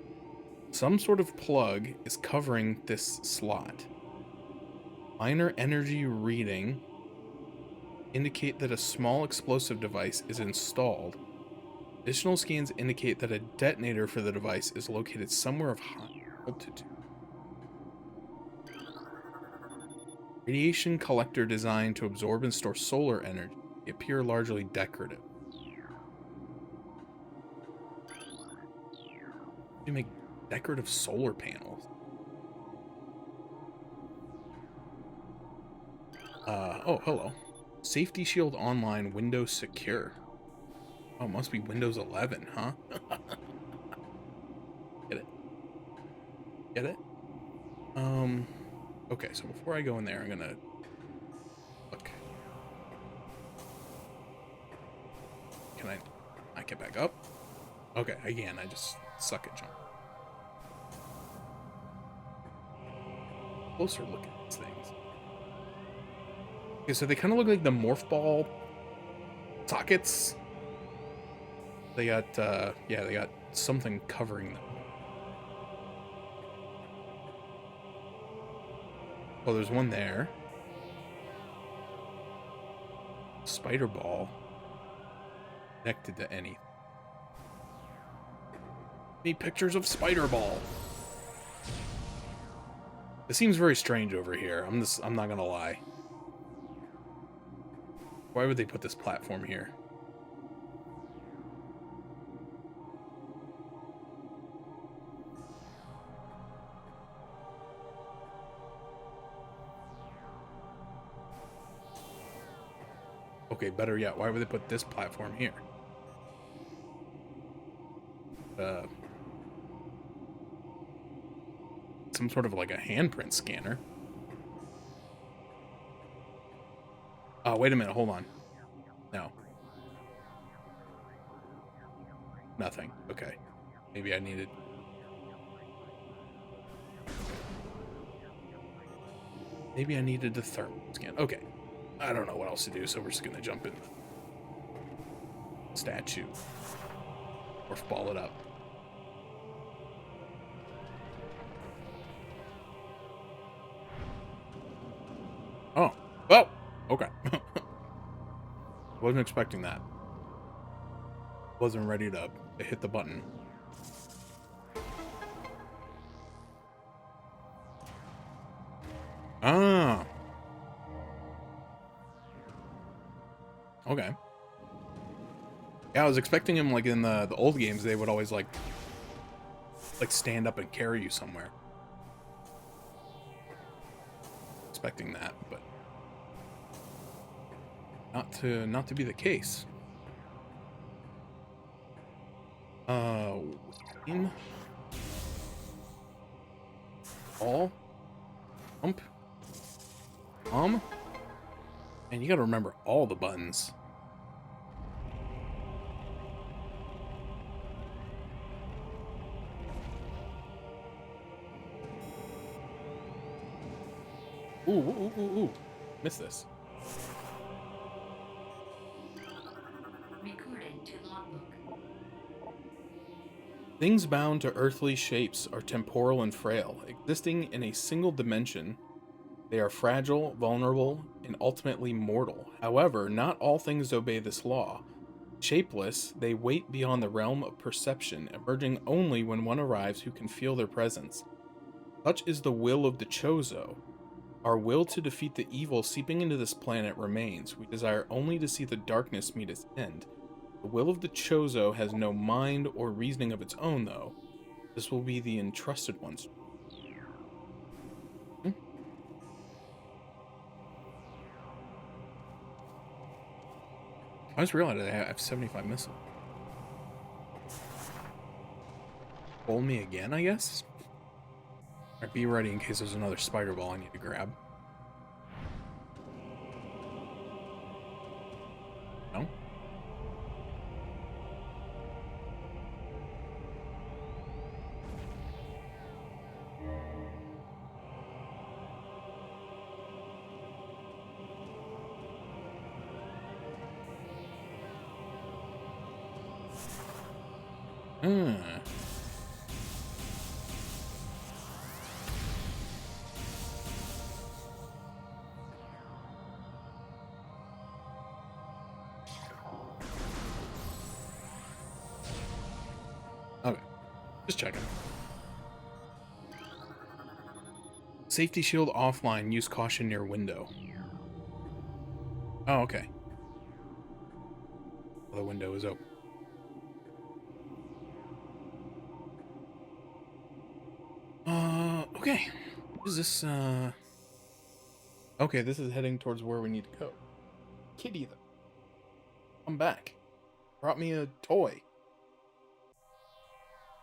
Some sort of plug is covering this slot. Minor energy reading indicate that a small explosive device is installed. Additional scans indicate that a detonator for the device is located somewhere of high altitude. Radiation collector designed to absorb and store solar energy. They appear largely decorative. You make decorative solar panels. Oh, hello. Safety Shield Online, Windows Secure. Oh, it must be Windows 11, huh? Get it? Get it? Okay, so before I go in there, I'm gonna look. Can I get back up? Okay, again, I just suck at jump. Closer look at these things. Okay, so they kind of look like the morph ball sockets. They got, yeah, they got something covering them. Oh, there's one there. Spider ball. Connected to anything. Need pictures of Spider Ball. It seems very strange over here. I'm not gonna lie. Why would they put this platform here? Okay, better yet, why would they put this platform here? Some sort of like a handprint scanner. Oh, wait a minute, hold on. No. Nothing. Okay. Maybe I needed... Maybe I needed the thermal scan. Okay. I don't know what else to do, so we're just gonna jump in the statue. Or ball it up. Oh. Oh! Okay. Wasn't expecting that. Wasn't ready to hit the button. Ah. Okay. Yeah, I was expecting him like in the old games, they would always like stand up and carry you somewhere. Expecting that, but not to be the case. In all pump and you got to remember all the buttons. Ooh. Missed this. Recorded to logbook. Things bound to earthly shapes are temporal and frail. Existing in a single dimension, they are fragile, vulnerable, and ultimately mortal. However, not all things obey this law. Shapeless, they wait beyond the realm of perception, emerging only when one arrives who can feel their presence. Such is the will of the Chozo. Our will to defeat the evil seeping into this planet remains. We desire only to see the darkness meet its end. The will of the Chozo has no mind or reasoning of its own, though. This will be the entrusted ones. I just realized I have 75 missiles. Hold me again, I guess? Alright, be ready in case there's another spider ball I need to grab. No? Okay. Just checking. Safety shield offline. Use caution near window. Oh, okay. The window is open. Okay. What is this, Okay, this is heading towards where we need to go. Kitty, though. Come back. Brought me a toy.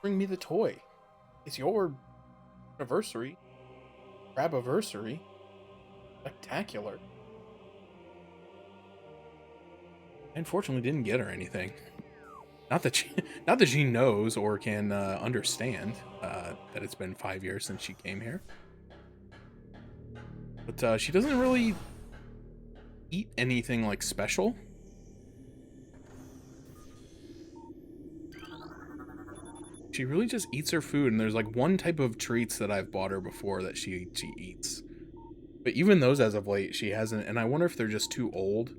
Bring me the toy. It's your anniversary. Grabiversary. Spectacular. I unfortunately didn't get her anything. Not that she knows or can understand that it's been 5 years since she came here. But she doesn't really eat anything like special. She really just eats her food, and there's like one type of treats that I've bought her before that she eats. But even those as of late, she hasn't, and I wonder if they're just too old.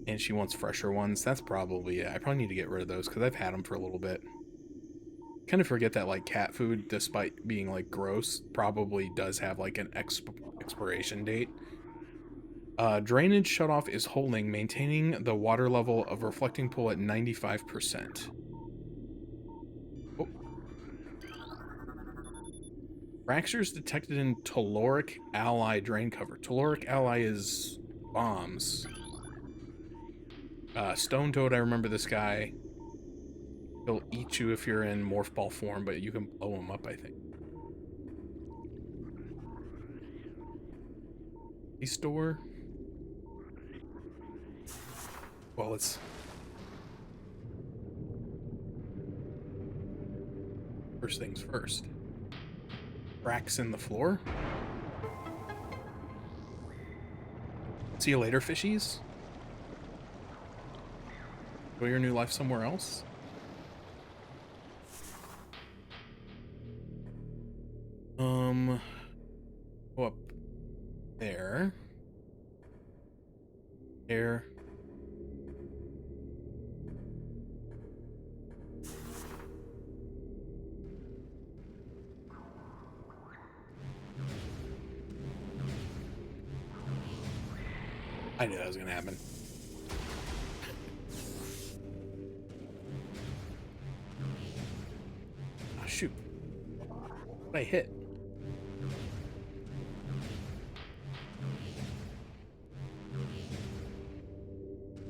And she wants fresher ones. That's probably it. I probably need to get rid of those because I've had them for a little bit. Kind of forget that like cat food, despite being like gross, probably does have like an expiration date. Drainage shutoff is holding, maintaining the water level of reflecting pool at 95%. Oh. Fractures detected in Telluric Ally drain cover. Telluric Ally is bombs. Stone Toad, I remember this guy. He'll eat you if you're in morph ball form, but you can blow him up, I think. Store. Well, it's first things first. Cracks in the floor. See you later, fishies. Enjoy your new life somewhere else. Go up there. There. I knew that was gonna happen. Oh, shoot. What did I hit?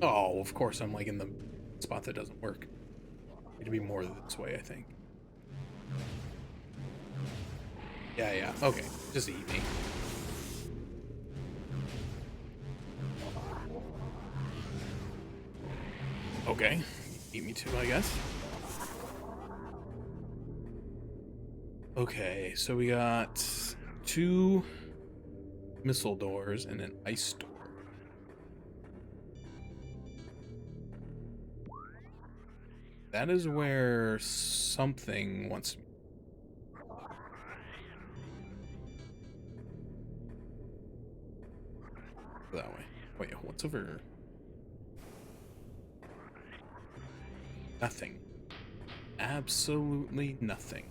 Oh, of course I'm like in the spot that doesn't work. Need to be more this way, I think. Yeah. Okay, just eat me. Okay, eat me too, I guess. Okay, so we got 2 missile doors and an ice door. That is where something wants me. That way. Wait, what's over? Nothing. Absolutely nothing.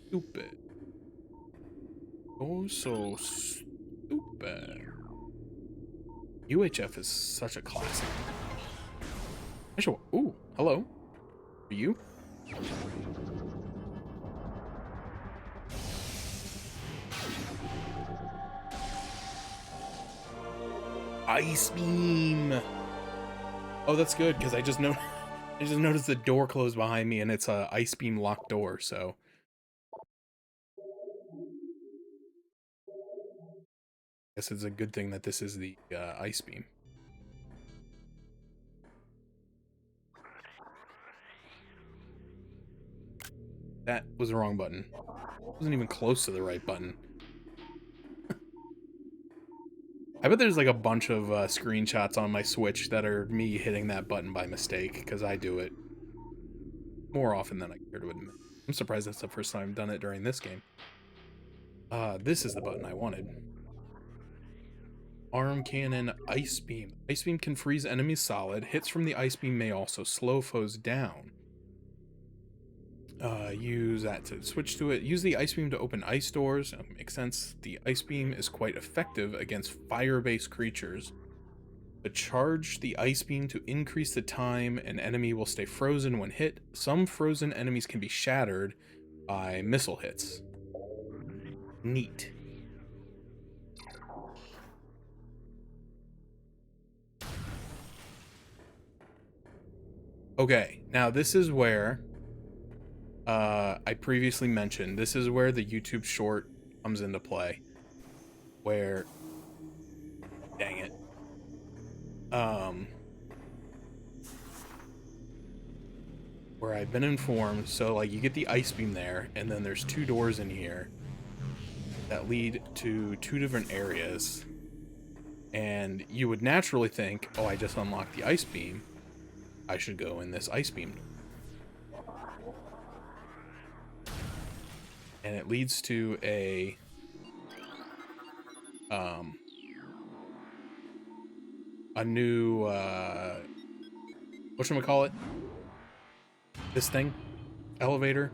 Stupid. Oh, so stupid. UHF is such a classic. Ooh, hello. Are you? Ice beam. Oh, that's good because I just noticed the door closed behind me and it's a ice beam locked door. So I guess it's a good thing that this is the ice beam. That was the wrong button. Wasn't even close to the right button. I bet there's like a bunch of screenshots on my Switch that are me hitting that button by mistake, because I do it more often than I care to admit. I'm surprised that's the first time I've done it during this game. This is the button I wanted. Arm cannon, ice beam. Ice beam can freeze enemies solid. Hits from the ice beam may also slow foes down. Use that to switch to it. Use the ice beam to open ice doors. Makes sense. The ice beam is quite effective against fire-based creatures. To charge the ice beam to increase the time an enemy will stay frozen when hit. Some frozen enemies can be shattered by missile hits. Neat. Okay, now this is where I previously mentioned, this is where the YouTube short comes into play. Where, dang it. Where I've been informed, so like you get the ice beam there, and then there's 2 doors in here that lead to 2 different areas. And you would naturally think, oh, I just unlocked the ice beam. I should go in this ice beam. And it leads to a new whatchamacallit? This thing? Elevator?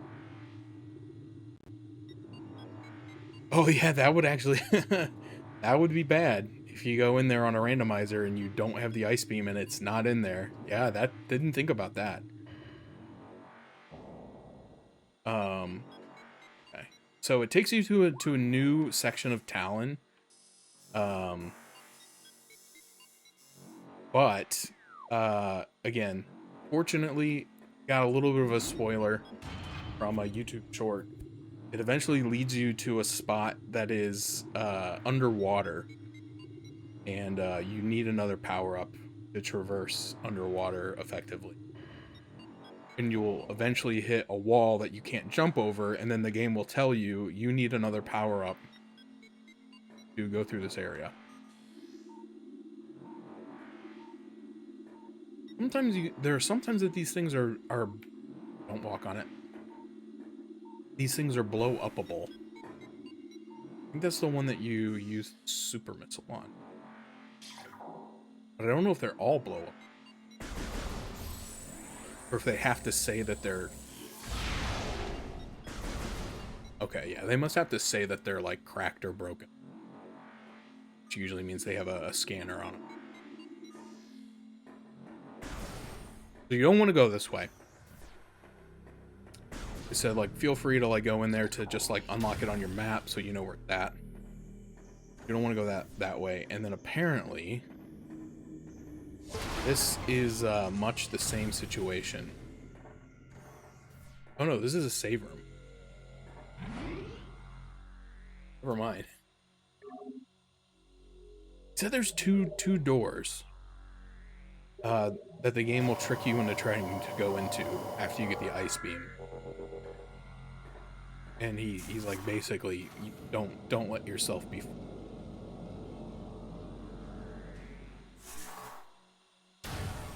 Oh yeah, that would actually that would be bad if you go in there on a randomizer and you don't have the ice beam and it's not in there. Yeah, that didn't think about that. Okay. So it takes you to a new section of Talon. But again, fortunately, got a little bit of a spoiler from a YouTube short. It eventually leads you to a spot that is underwater, and you need another power-up to traverse underwater effectively. And you will eventually hit a wall that you can't jump over, and then the game will tell you, you need another power-up to go through this area. There are sometimes that these things are don't walk on it. These things are blow upable. I think that's the one that you use super missile on. But I don't know if they're all blow up. Or if they have to say that they're... Okay, yeah, they must have to say that they're, like, cracked or broken. Which usually means they have a scanner on them. So you don't want to go this way. It said, like, feel free to, like, go in there to just, like, unlock it on your map so you know where it's at. You don't want to go that way. And then apparently... this is much the same situation. Oh no, this is a save room. Never mind. It said there's two doors that the game will trick you into trying to go into after you get the ice beam. And he's like, basically, don't let yourself be...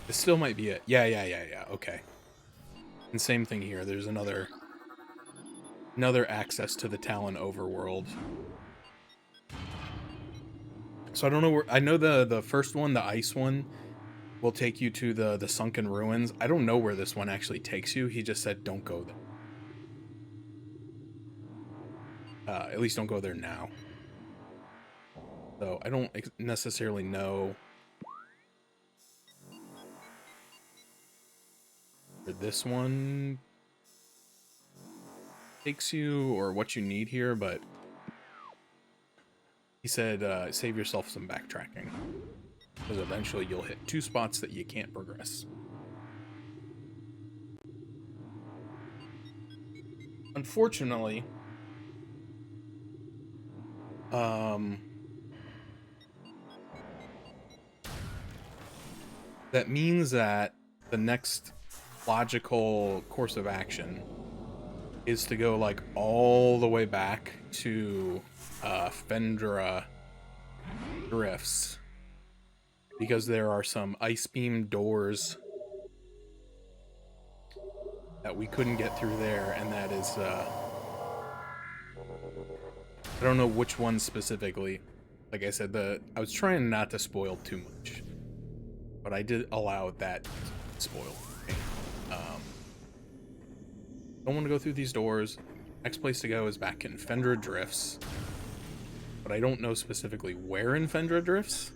This still might be it. Yeah. Okay. And same thing here. There's another access to the Talon overworld. So I don't know where... I know the first one, the ice one, will take you to the sunken ruins. I don't know where this one actually takes you. He just said don't go there. At least don't go there now. So I don't necessarily know where this one takes you or what you need here, but he said save yourself some backtracking, because eventually you'll hit two spots that you can't progress. Unfortunately, that means that the next logical course of action is to go like all the way back to Fendra Drifts, because there are some ice beam doors that we couldn't get through there, and that is I don't know which one specifically. Like I said, I was trying not to spoil too much, but I did allow that spoil. Don't want to go through these doors. Next place to go is back in Fendra Drifts, but I don't know specifically where in Fendra Drifts.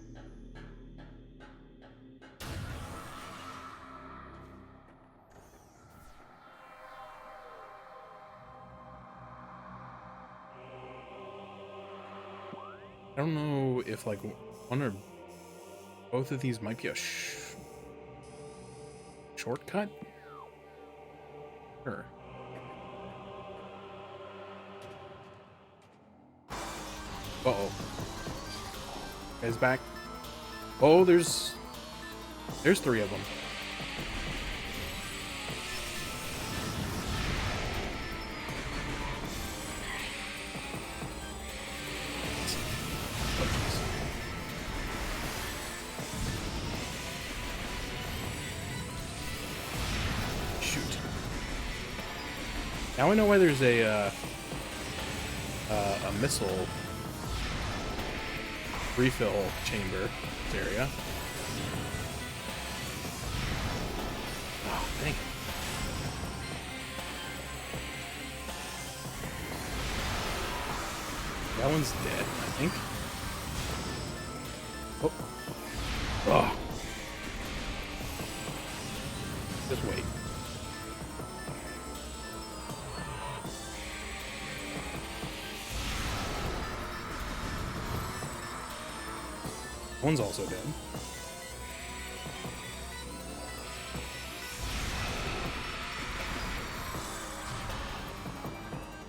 I don't know if like one or both of these might be a shortcut. Sure. Uh-oh. Guys back. Oh, there's three of them. Shoot. Now I know why there's a missile refill chamber area. Oh, thank you. That one's dead, I think. Oh. Oh. Just wait. One's also dead.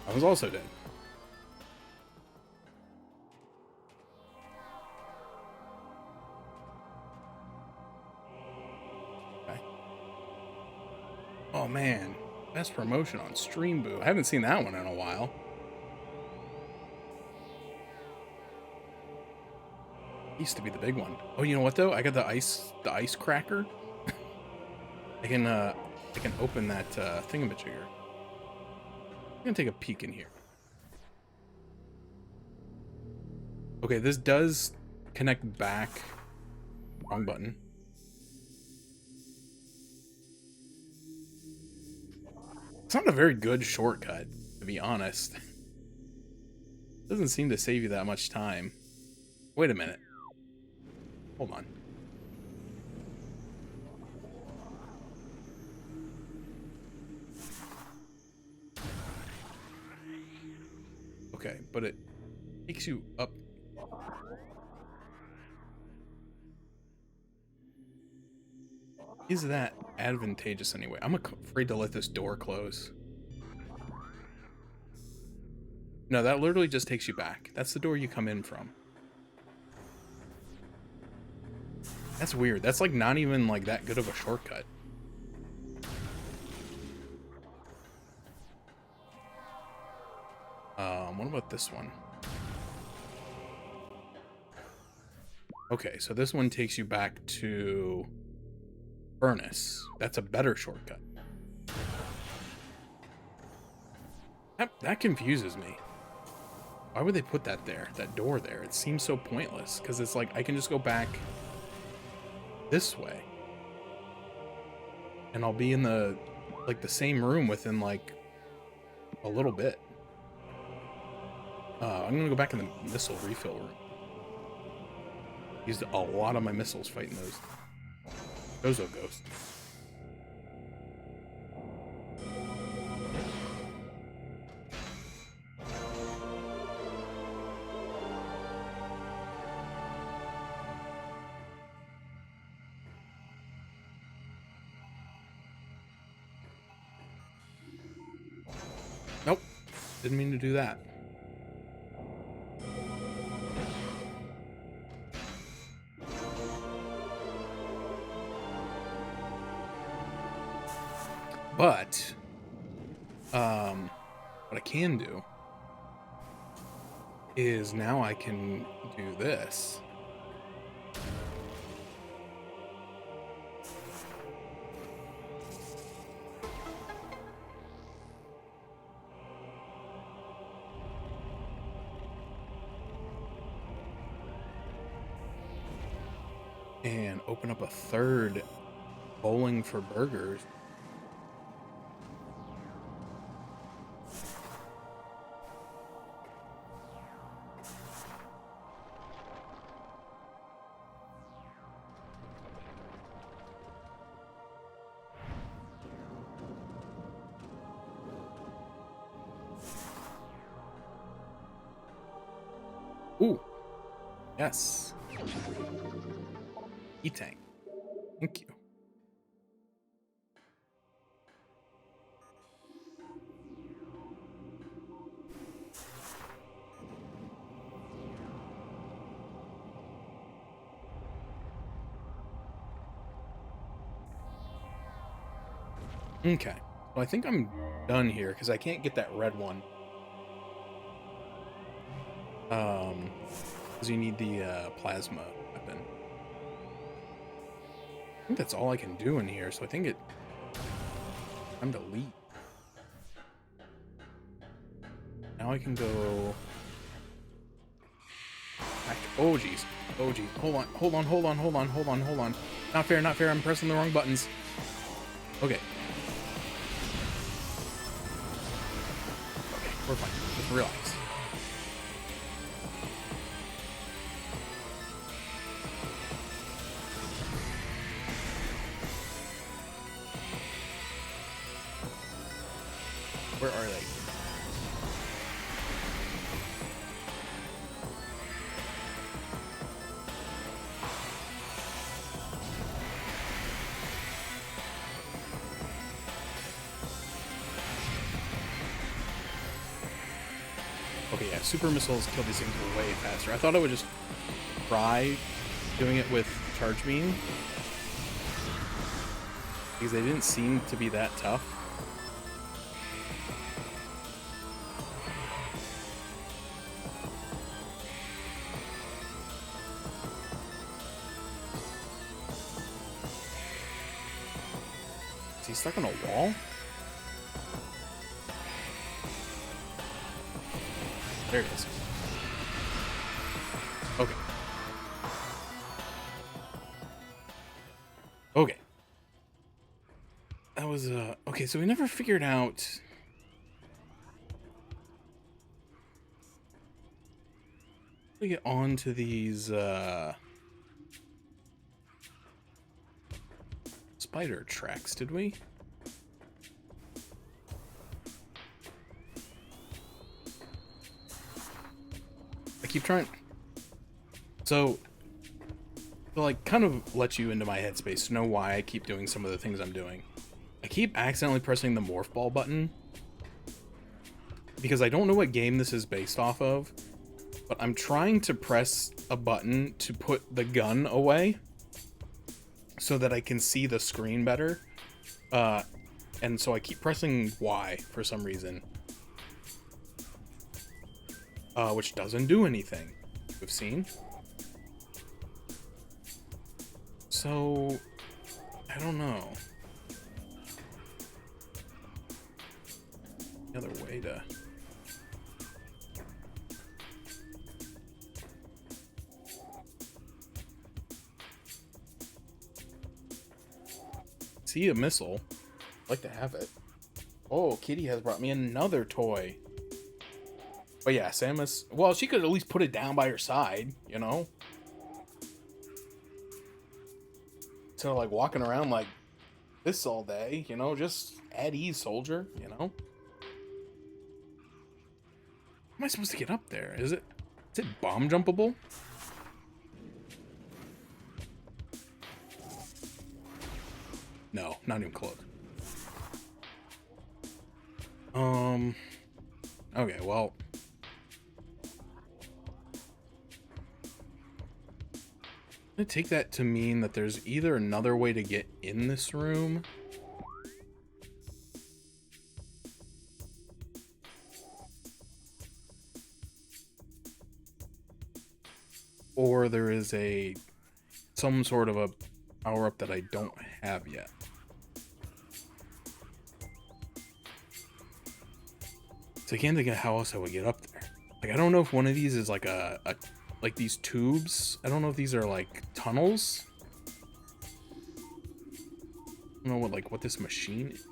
That one's also dead. Okay. Oh man, best promotion on Stream Boo. I haven't seen that one in a while. Used to be the big one. Oh, you know what though? I got the ice cracker. I can open that thingamajigger. I'm gonna take a peek in here. Okay, this does connect back. Wrong button. It's not a very good shortcut, to be honest. Doesn't seem to save you that much time. Wait a minute. Hold on. Okay, but it takes you up. Is that advantageous anyway? I'm afraid to let this door close. No, that literally just takes you back. That's the door you come in from. That's weird. That's like not even like that good of a shortcut. What about this one? Okay, so this one takes you back to furnace. That's a better shortcut. That confuses me. Why would they put that there? That door there? It seems so pointless because it's like I can just go back this way and I'll be in the same room within like a little bit. I'm gonna go back in the missile refill room. Used a lot of my missiles fighting those Gozo ghosts. Nope, didn't mean to do that. But, what I can do is now I can do this. And open up a third bowling for burgers. Ooh, yes. E-tank. Thank you. Okay. Well, I think I'm done here because I can't get that red one. Because you need the plasma weapon. I think that's all I can do in here, so I think time to leave. Now I can go back. Oh geez. Oh geez. Hold on. Not fair. I'm pressing the wrong buttons. Okay. We're fine. Just relax. Where are they? Okay, yeah, super missiles kill these things way faster. I thought I would just try doing it with charge beam because they didn't seem to be that tough. stuck on a wall? There it is. Okay. Okay. That was, okay, so we never figured out... We get on to these, spider tracks, did we? I keep trying... So, to like kind of let you into my headspace to know why I keep doing some of the things I'm doing. I keep accidentally pressing the morph ball button because I don't know what game this is based off of, but I'm trying to press a button to put the gun away so that I can see the screen better. And so I keep pressing Y for some reason, which doesn't do anything. We've seen. So, I don't know. Another way to... See a missile. I'd like to have it. Oh, Kitty has brought me another toy. But yeah, Samus... Well, she could at least put it down by her side, you know? Instead of like walking around like this all day, you know? Just at ease, soldier, you know? How am I supposed to get up there? Is it bomb jumpable? No, not even close. Okay, well. I'm gonna take that to mean that there's either another way to get in this room, or there is some sort of a power-up that I don't have yet. So I can't think of how else I would get up there. Like, I don't know if one of these is like like these tubes. I don't know if these are like tunnels. I don't know what this machine is.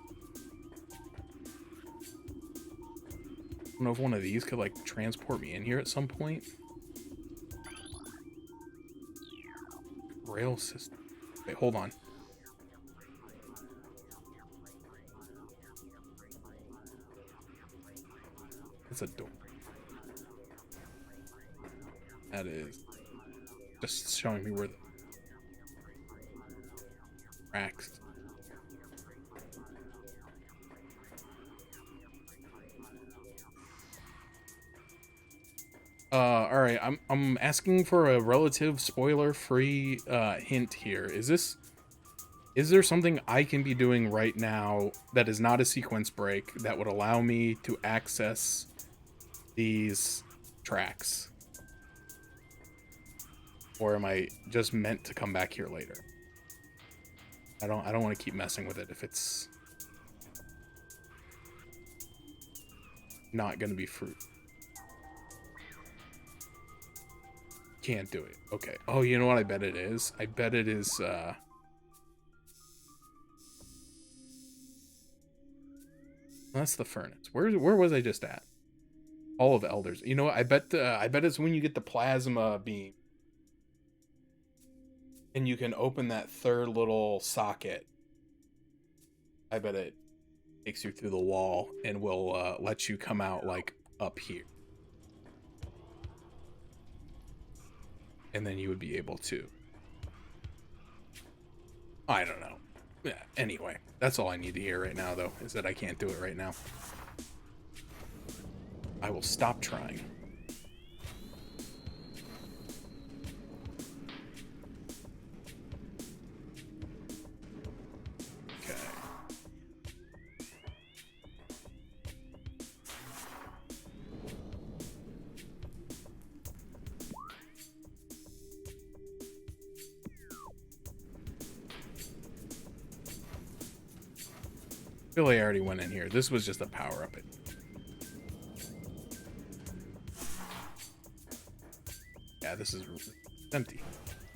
I don't know if one of these could like transport me in here at some point. Rail system. Wait, hold on. It's a door. That is just showing me where the tracks. All right. I'm asking for a relative spoiler-free hint here. Is there something I can be doing right now that is not a sequence break that would allow me to access these tracks? Or am I just meant to come back here later? I don't want to keep messing with it if it's not going to be fruit. Can't do it. Okay. Oh, you know what I bet it is? I bet it is that's the furnace. Where was I just at? All of Elders. You know what? I bet it's when you get the plasma beam. And you can open that third little socket. I bet it takes you through the wall and will let you come out like up here. And then you would be able to. I don't know. Yeah, anyway, that's all I need to hear right now, though, is that I can't do it right now. I will stop trying. Okay. feel like I already went in here. This was just a power up. Yeah, this is empty.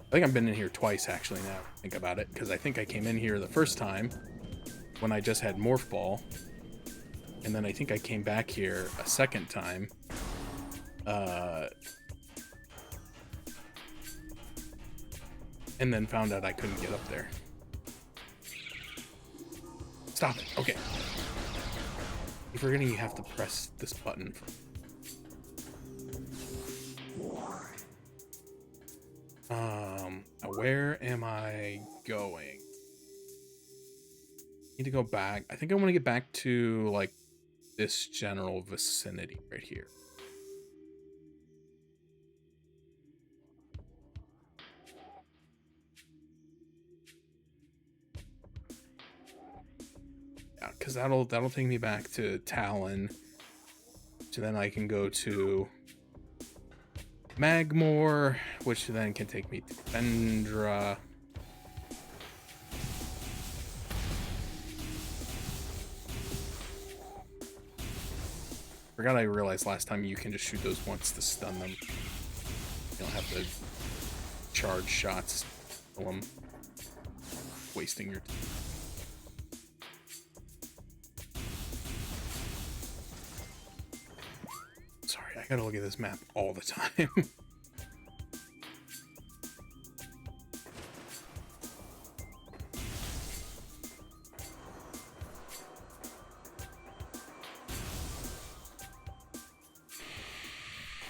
I think I've been in here twice actually now I think about it, because I think I came in here the first time when I just had Morph Ball, and then I think I came back here a second time and then found out I couldn't get up there. Stop it. Okay. You're forgetting you have to press this button. Where am I going? Need to go back. I think I want to get back to like this general vicinity right here. Yeah, because that'll take me back to Talon. So then I can go to Magmore, which then can take me to Vendra. Forgot I realized last time you can just shoot those once to stun them. You don't have to charge shots to them, wasting your time. Sorry, I gotta look at this map all the time.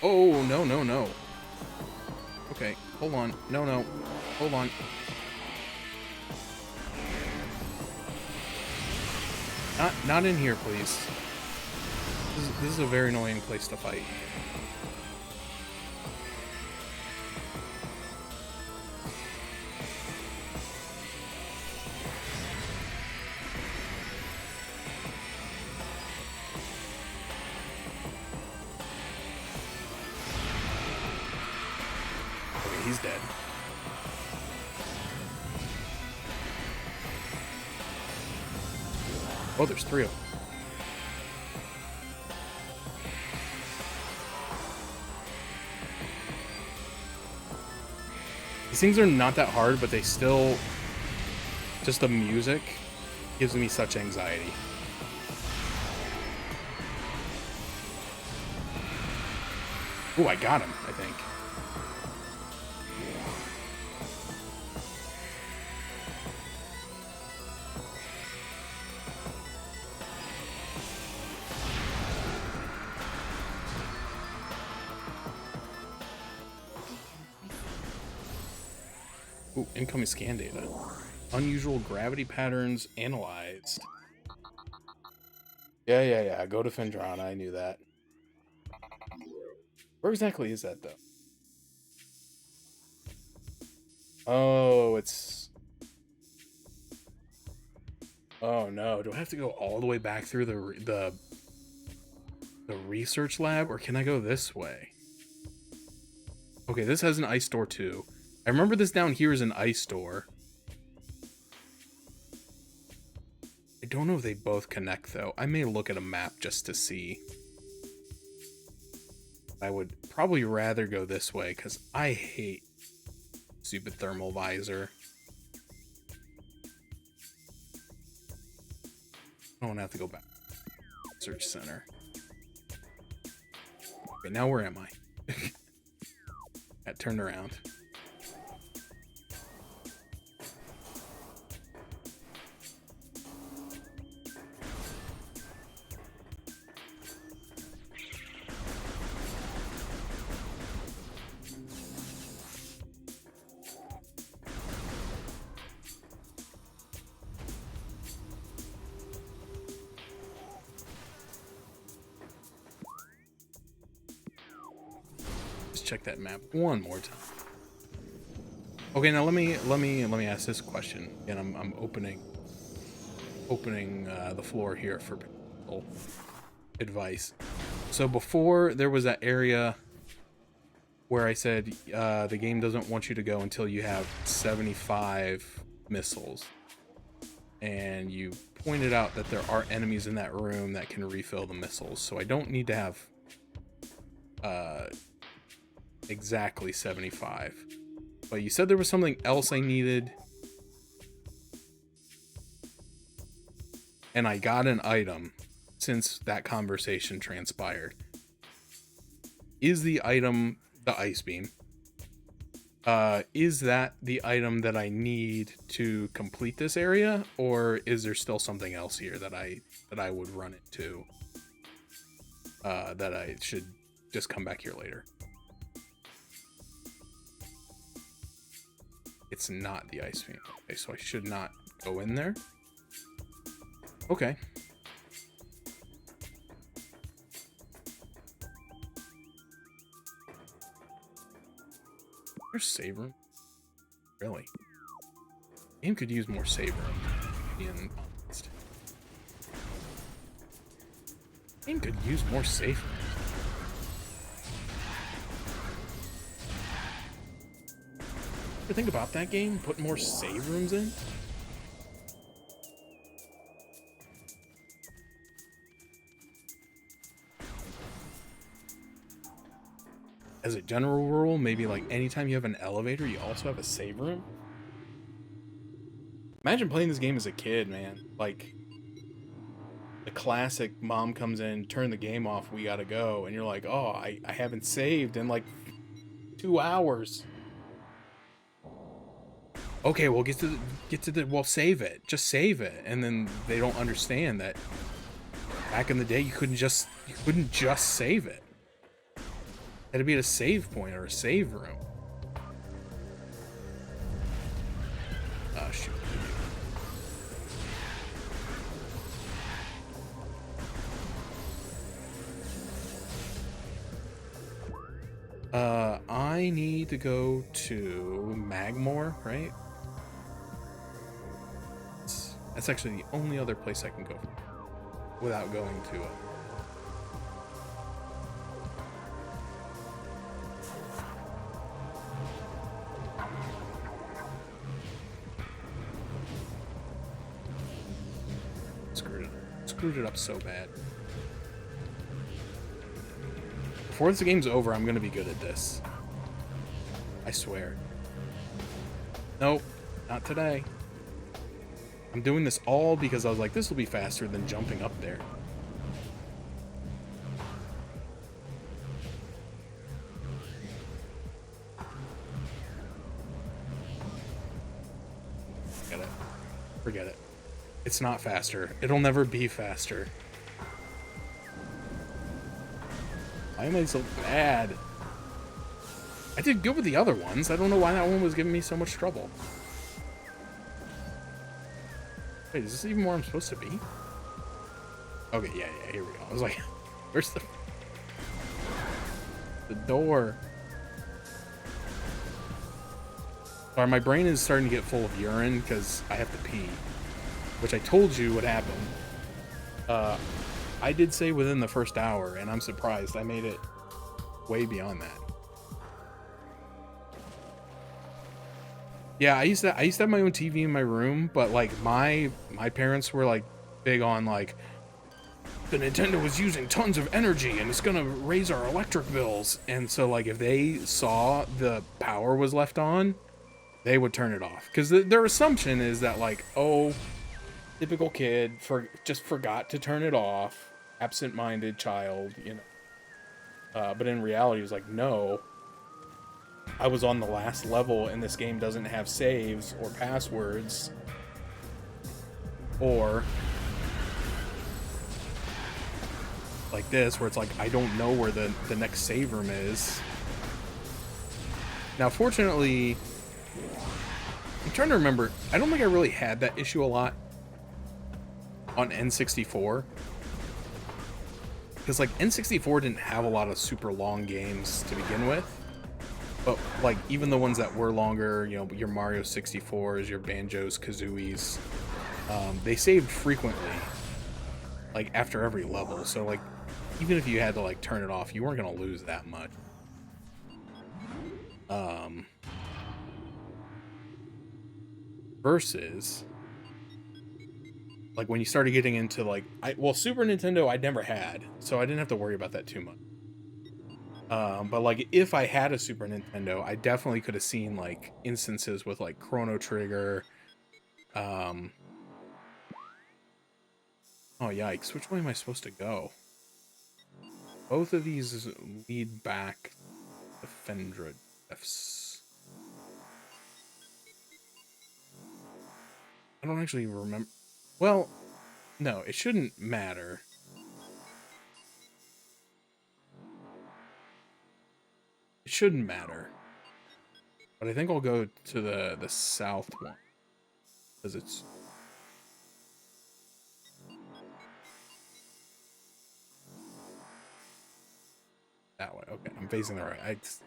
Oh, no, no, no. Okay, hold on. No, no. Hold on. Not in here, please. This is a very annoying place to fight. Okay, he's dead. Oh, there's 3 of them. These things are not that hard, but they still... Just the music gives me such anxiety. Ooh, I got him, I think. Ooh, incoming scan data. Unusual gravity patterns analyzed. Yeah. Go to Fendrana, I knew that. Where exactly is that, though? Oh, it's... Oh, no. Do I have to go all the way back through the research lab, or can I go this way? Okay, this has an ice door, too. I remember this down here is an ice door. I don't know if they both connect, though. I may look at a map just to see. I would probably rather go this way, because I hate stupid thermal visor. I don't have to go back. Search center. Okay, now where am I? That turned around. Check that map one more time. Okay, now let me ask this question. And I'm opening the floor here for advice. So before there was that area where I said the game doesn't want you to go until you have 75 missiles. and you pointed out that there are enemies in that room that can refill the missiles, so I don't need to have exactly 75. But you said there was something else I needed, and I got an item since that conversation transpired. Is the item the ice beam? Is that the item that I need to complete this area, or is there still something else here that I would run it to? That I should just come back here later. It's not the ice beam. Okay, so I should not go in there. Okay. There's save room. Really? Game could use more save room. Being honest. Game could use more save room. Ever think about that game? Put more save rooms in? As a general rule, maybe like anytime you have an elevator, you also have a save room. Imagine playing this game as a kid, man. Like, the classic mom comes in, turn the game off, we gotta go. And you're like, oh, I haven't saved in like 2 hours. Okay, well, well, save it. Just save it. And then they don't understand that back in the day, you couldn't just save it. Had to be at a save point or a save room. Oh, shoot. I need to go to Magmore, right? That's actually the only other place I can go without going to it. Screwed it up so bad. Before this game's over, I'm gonna be good at this. I swear. Nope, not today. I'm doing this all because I was like, this will be faster than jumping up there. Forget it. Forget it. It's not faster. It'll never be faster. Why am I so bad? I did good with the other ones. I don't know why that one was giving me so much trouble. Wait, is this even where I'm supposed to be? Okay, yeah, here we go. I was like, where's the door? Sorry, my brain is starting to get full of urine because I have to pee. Which I told you would happen. I did say within the first hour, and I'm surprised I made it way beyond that. Yeah, I used to have my own TV in my room, but like my parents were like big on like the Nintendo was using tons of energy and it's gonna raise our electric bills, and so like if they saw the power was left on, they would turn it off because their assumption is that like, oh, typical kid just forgot to turn it off, absent-minded child, you know. But in reality, it was like, no, I was on the last level, and this game doesn't have saves or passwords, or like this, where it's like I don't know where the next save room is. Now, fortunately, I'm trying to remember. I don't think I really had that issue a lot on N64, because like N64 didn't have a lot of super long games to begin with, but like even the ones that were longer, you know, your Mario 64s, your Banjos, Kazooies, they saved frequently, like after every level. So like even if you had to like turn it off, you weren't gonna lose that much. Versus like when you started getting into like Super Nintendo I never had, so I didn't have to worry about that too much. But like if I had a Super Nintendo, I definitely could have seen like instances with like Chrono Trigger. Um, oh yikes! Which way am I supposed to go? Both of these lead back to Fendra F's. I don't actually remember. Well, no, it shouldn't matter. It shouldn't matter. But I think I'll go to the south one. Because it's... that way. Okay, I'm facing the right.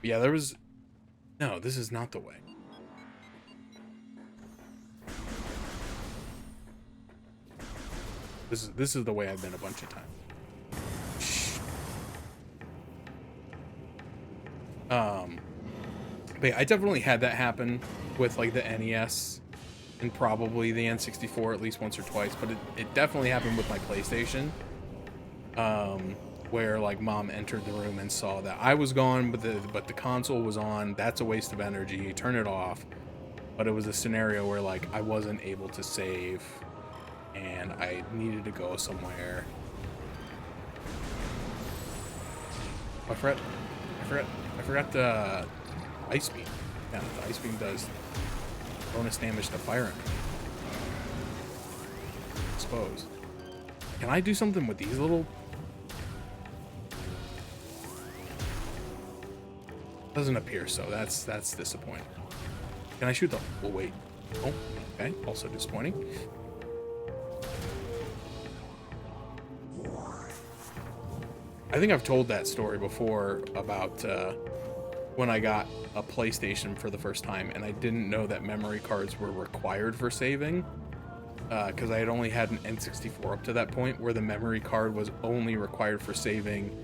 Yeah, there was... No, this is not the way. This is the way I've been a bunch of times. But yeah, I definitely had that happen with like the NES and probably the N64 at least once or twice, but it definitely happened with my PlayStation. Where like mom entered the room and saw that I was gone, but the console was on. That's a waste of energy. Turn it off. But it was a scenario where like I wasn't able to save and I needed to go somewhere. I forgot the ice beam. Yeah, the ice beam does bonus damage to fire enemies. I suppose. Can I do something with these little... Doesn't appear so. That's disappointing. Can I shoot the... Oh, wait. Oh, okay. Also disappointing. I think I've told that story before about when I got a PlayStation for the first time and I didn't know that memory cards were required for saving. Because I had only had an N64 up to that point where the memory card was only required for saving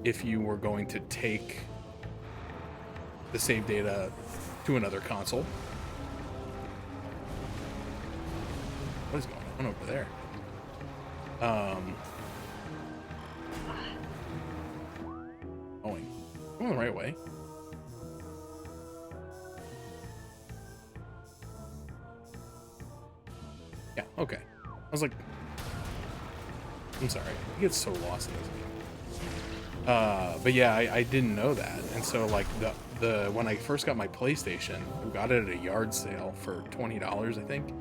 if you were going to take the save data to another console. What is going on over there? Going the right way. Yeah, okay. I was like... I'm sorry. I get so lost in this game. But yeah, I didn't know that. And so, like, when I first got my PlayStation, I got it at a yard sale for $20, I think.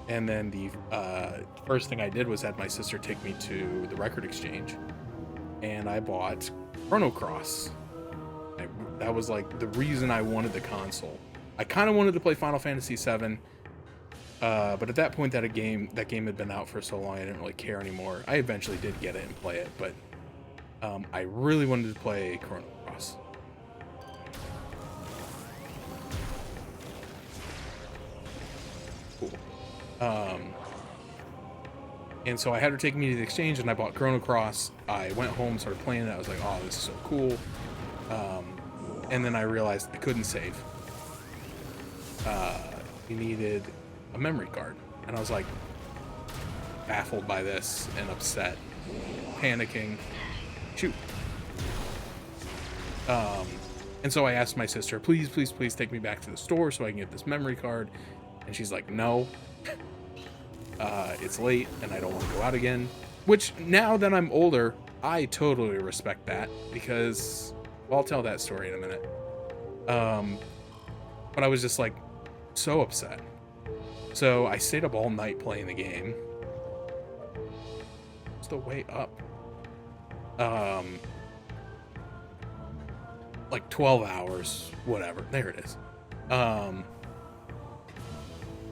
And then the first thing I did was had my sister take me to the record exchange. And I bought Chrono Cross. That was, like, the reason I wanted the console. I kind of wanted to play Final Fantasy VII. But at that point, that game had been out for so long, I didn't really care anymore. I eventually did get it and play it, but I really wanted to play Chrono Cross. Cool. And so I had her take me to the exchange, and I bought Chrono Cross. I went home, started playing it. I was like, oh, this is so cool. And then I realized I couldn't save. You needed a memory card. And I was like baffled by this and upset, panicking. Shoot. And so I asked my sister, please take me back to the store so I can get this memory card. And she's like, no, it's late and I don't want to go out again. Which now that I'm older, I totally respect that because, well, I'll tell that story in a minute. But I was just like so upset. So I stayed up all night playing the game. It's the way up. Like 12 hours, whatever. There it is.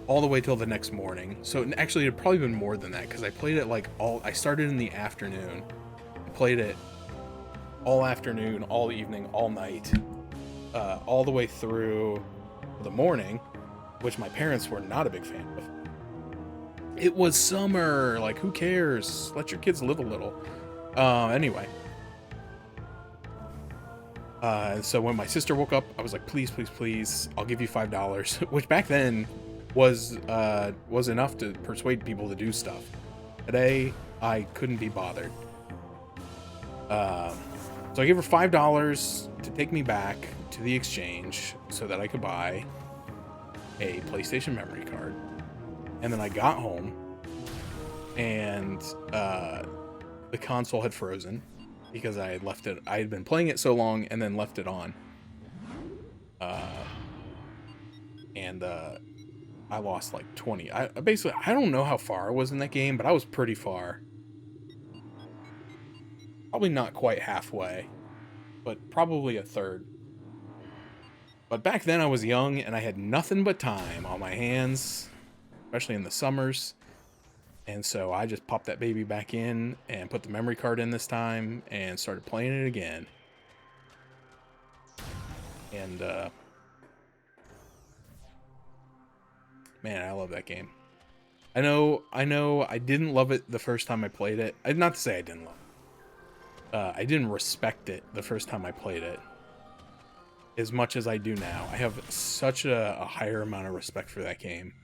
All the way till the next morning. So actually it'd probably been more than that because I played it like I started in the afternoon. I played it all afternoon, all evening, all night, all the way through the morning, which my parents were not a big fan of. It was summer, like who cares? Let your kids live a little. Anyway. So when my sister woke up, I was like, please, please, please, I'll give you $5, which back then was enough to persuade people to do stuff. Today, I couldn't be bothered. So I gave her $5 to take me back to the exchange so that I could buy a PlayStation memory card. And then I got home, and the console had frozen because I had left it. I had been playing it so long and then left it on. And I lost like 20. I don't know how far I was in that game, but I was pretty far. Probably not quite halfway, but probably a third. But back then I was young and I had nothing but time on my hands, especially in the summers. And so I just popped that baby back in and put the memory card in this time and started playing it again. And man, I love that game. I know I didn't love it the first time I played it. Not to say I didn't love it. I didn't respect it the first time I played it as much as I do now. I have such a higher amount of respect for that game.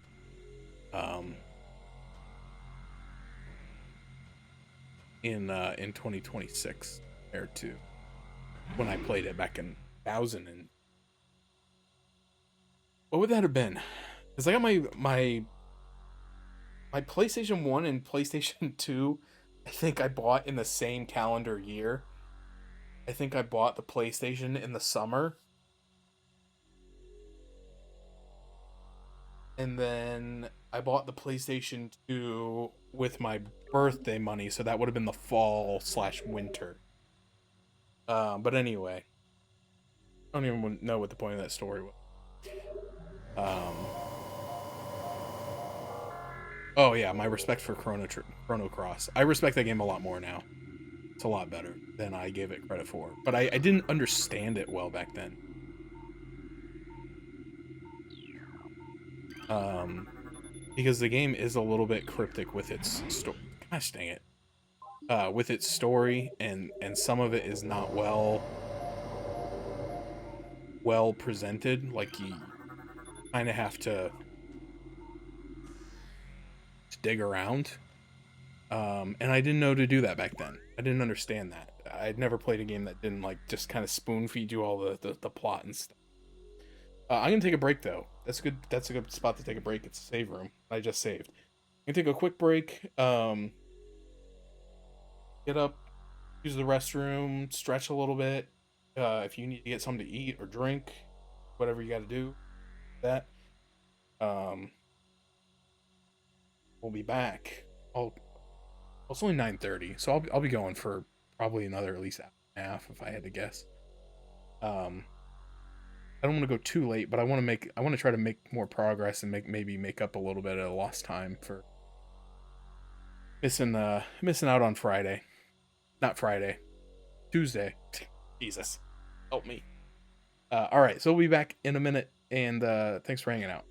In 2026 compared to when I played it back in 2000. And what would that have been? Because I got my PlayStation 1 and PlayStation 2, I think I bought in the same calendar year. I think I bought the PlayStation in the summer. And then I bought the PlayStation 2 with my birthday money, so that would have been the fall/winter. But anyway, I don't even know what the point of that story was. Oh yeah, my respect for Chrono Cross. I respect that game a lot more now. It's a lot better than I gave it credit for. But I didn't understand it well back then. Because the game is a little bit cryptic with its story. Gosh dang it. With its story, and some of it is not well presented. Like, you kind of have to dig around. And I didn't know to do that back then. I didn't understand that. I'd never played a game that didn't like just kind of spoon feed you all the plot and stuff. I'm gonna take a break though. That's a good spot to take a break. It's a save room. I just saved. I'm gonna take a quick break. Get up, use the restroom, stretch a little bit. If you need to get something to eat or drink, whatever you got to do, that. We'll be back. It's only 9:30, so I'll be going for probably another at least hour and a half if I had to guess. I don't want to go too late, but I want to try to make more progress and maybe make up a little bit of lost time for missing out on Friday. Not Friday. Tuesday. Jesus. Help me. All right, so we'll be back in a minute, and thanks for hanging out.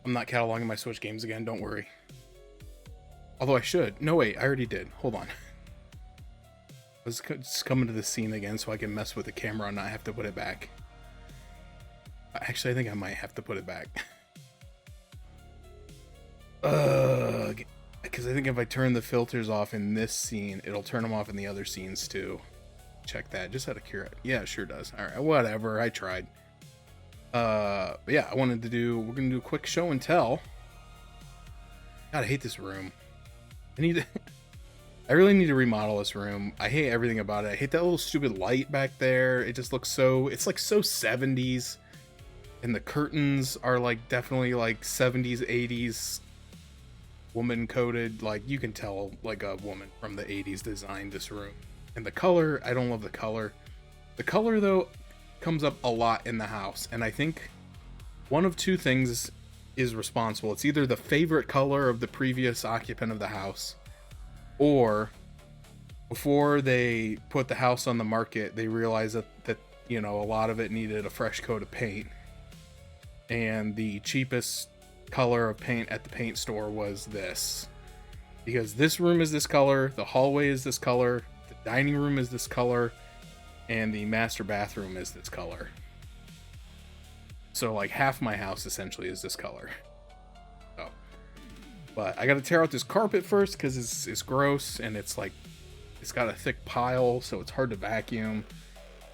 I'm not cataloging my Switch games again, don't worry. Although I should. No, wait, I already did. Hold on. Let's just come into the scene again so I can mess with the camera and not have to put it back. Actually, I think I might have to put it back. Because I think if I turn the filters off in this scene, it'll turn them off in the other scenes too. Check that, just out of curiosity. Yeah, it sure does. Alright, whatever, I tried. But yeah, we're gonna do a quick show and tell. God, I hate this room. I really need to remodel this room. I hate everything about it. I hate that little stupid light back there. It just looks so, it's like so 70s. And the curtains are like definitely like 70s, 80s woman coded. Like you can tell like a woman from the 80s designed this room. And the color, I don't love the color. The color though comes up a lot in the house, and I think one of two things is responsible. It's either the favorite color of the previous occupant of the house, or before they put the house on the market, they realized that you know, a lot of it needed a fresh coat of paint, and the cheapest color of paint at the paint store was this, because this room is this color, the hallway is this color, the dining room is this color, and the master bathroom is this color. So like half my house essentially is this color. So, but I gotta tear out this carpet first because it's gross, and it's like it's got a thick pile, so it's hard to vacuum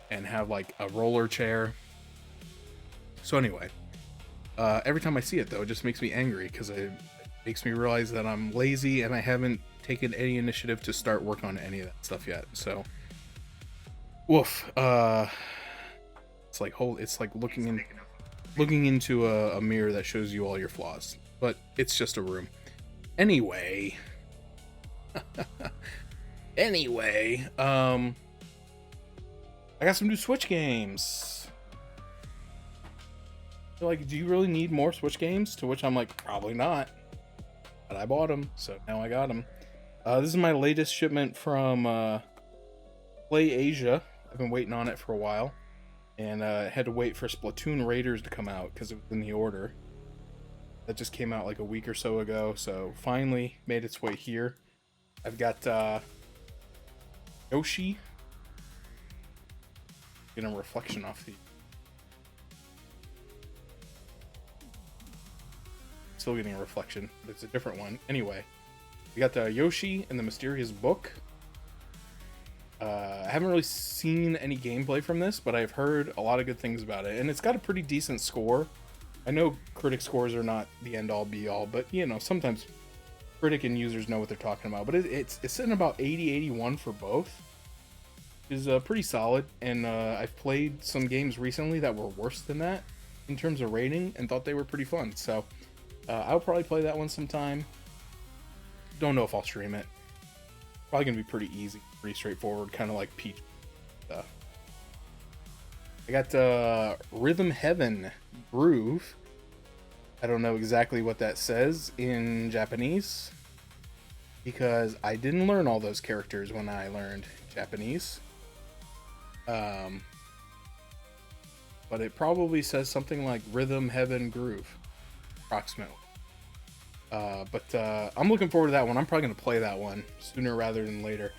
and have like a roller chair. So anyway, every time I see it though, it just makes me angry because it makes me realize that I'm lazy and I haven't taken any initiative to start work on any of that stuff yet. So woof. It's like looking into a mirror that shows you all your flaws, but it's just a room. Anyway, I got some new Switch games. So like, do you really need more Switch games? To which I'm like, probably not. But I bought them, so now I got them. This is my latest shipment from Play Asia. I've been waiting on it for a while, and had to wait for Splatoon Raiders to come out because it was in the order. That just came out like a week or so ago, so finally made its way here. I've got Yoshi. Getting a reflection off the. Still getting a reflection, but it's a different one. Anyway, we got the Yoshi and the Mysterious Book. I haven't really seen any gameplay from this, but I've heard a lot of good things about it, and it's got a pretty decent score. I know critic scores are not the end-all be-all, but you know, sometimes critic and users know what they're talking about. But it's sitting about 80-81 for both, which is pretty solid. And I've played some games recently that were worse than that in terms of rating, and thought they were pretty fun. So I'll probably play that one sometime. Don't know if I'll stream it. Probably gonna be pretty easy, pretty straightforward, kind of like Peach stuff. I got Rhythm Heaven Groove. I don't know exactly what that says in Japanese, because I didn't learn all those characters when I learned Japanese. But it probably says something like Rhythm Heaven Groove, approximately. But I'm looking forward to that one. I'm probably going to play that one sooner rather than later.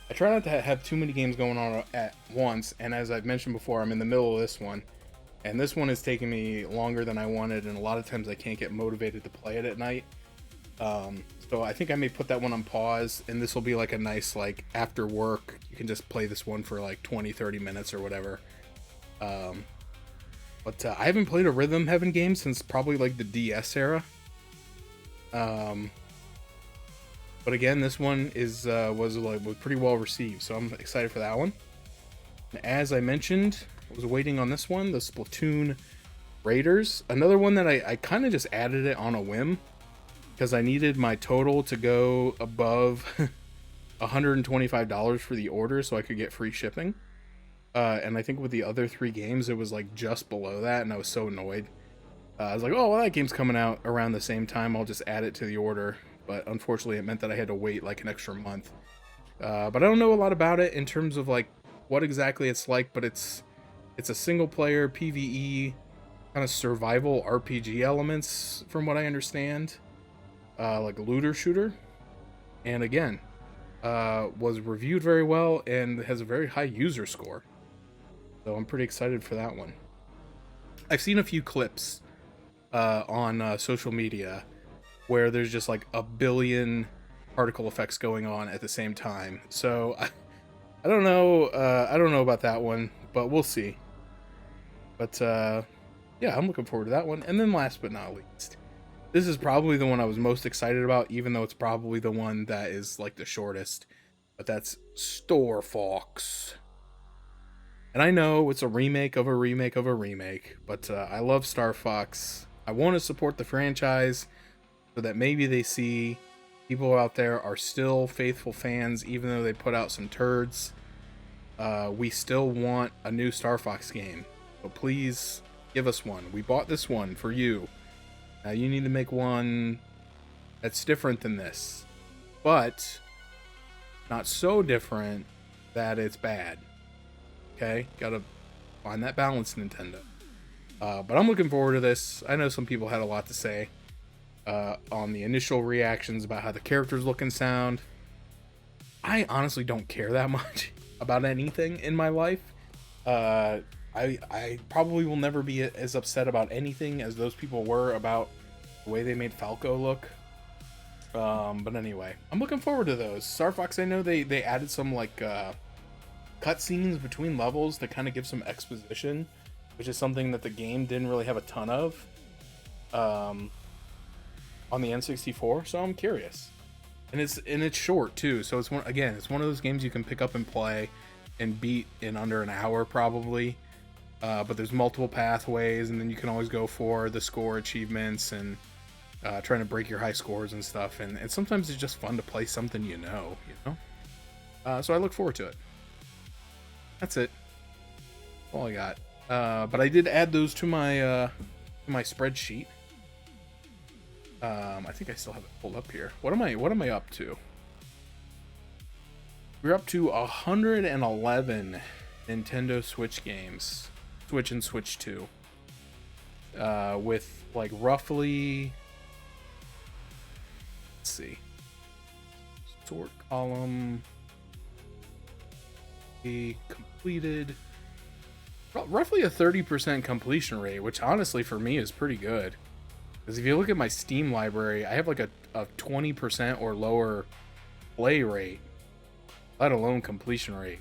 I try not to have too many games going on at once, and as I've mentioned before, I'm in the middle of this one. And this one is taking me longer than I wanted, and a lot of times I can't get motivated to play it at night. So I think I may put that one on pause, and this will be like a nice, like, after work, you can just play this one for like 20-30 minutes or whatever. But I haven't played a Rhythm Heaven game since probably like the DS era. But again, this one was pretty well received, so I'm excited for that one. And as I mentioned, I was waiting on this one, the Splatoon Raiders. Another one that I kind of just added it on a whim, because I needed my total to go above $125 for the order so I could get free shipping. And I think with the other 3 games, it was like just below that, and I was so annoyed. I was like, oh, well, that game's coming out around the same time, I'll just add it to the order. But unfortunately, it meant that I had to wait like an extra month. But I don't know a lot about it in terms of like what exactly it's like, but it's a single player PvE kind of survival RPG elements from what I understand, like a looter shooter. And again, was reviewed very well and has a very high user score, so I'm pretty excited for that one. I've seen a few clips on social media where there's just like a billion particle effects going on at the same time, so I don't know about that one, but we'll see. But yeah, I'm looking forward to that one. And then last but not least, this is probably the one I was most excited about, even though it's probably the one that is like the shortest, but that's Store Fox. And I know it's a remake of a remake of a remake, but I love Star Fox. I want to support the franchise so that maybe they see people out there are still faithful fans, even though they put out some turds. We still want a new Star Fox game, so please give us one. We bought this one for you. Now you need to make one that's different than this, but not so different that it's bad. Okay, gotta find that balance, Nintendo. But I'm looking forward to this. I know some people had a lot to say on the initial reactions about how the characters look and sound. I honestly don't care that much about anything in my life. I probably will never be as upset about anything as those people were about the way they made Falco look. But anyway, I'm looking forward to those. Star Fox, I know they added some like cutscenes between levels to kind of give some exposition, which is something that the game didn't really have a ton of on the N64. So I'm curious, and it's short too. So it's one of those games you can pick up and play and beat in under an hour probably. But there's multiple pathways, and then you can always go for the score achievements and trying to break your high scores and stuff. And sometimes it's just fun to play something you know. So I look forward to it. That's it. That's all I got. But I did add those to my spreadsheet. I think I still have it pulled up here. What am I up to? We're up to 111 Nintendo Switch games, Switch and Switch 2, with like roughly, let's see, sort column, a completed, roughly a 30% completion rate, which honestly for me is pretty good. Because if you look at my Steam library, I have like a 20% or lower play rate, let alone completion rate.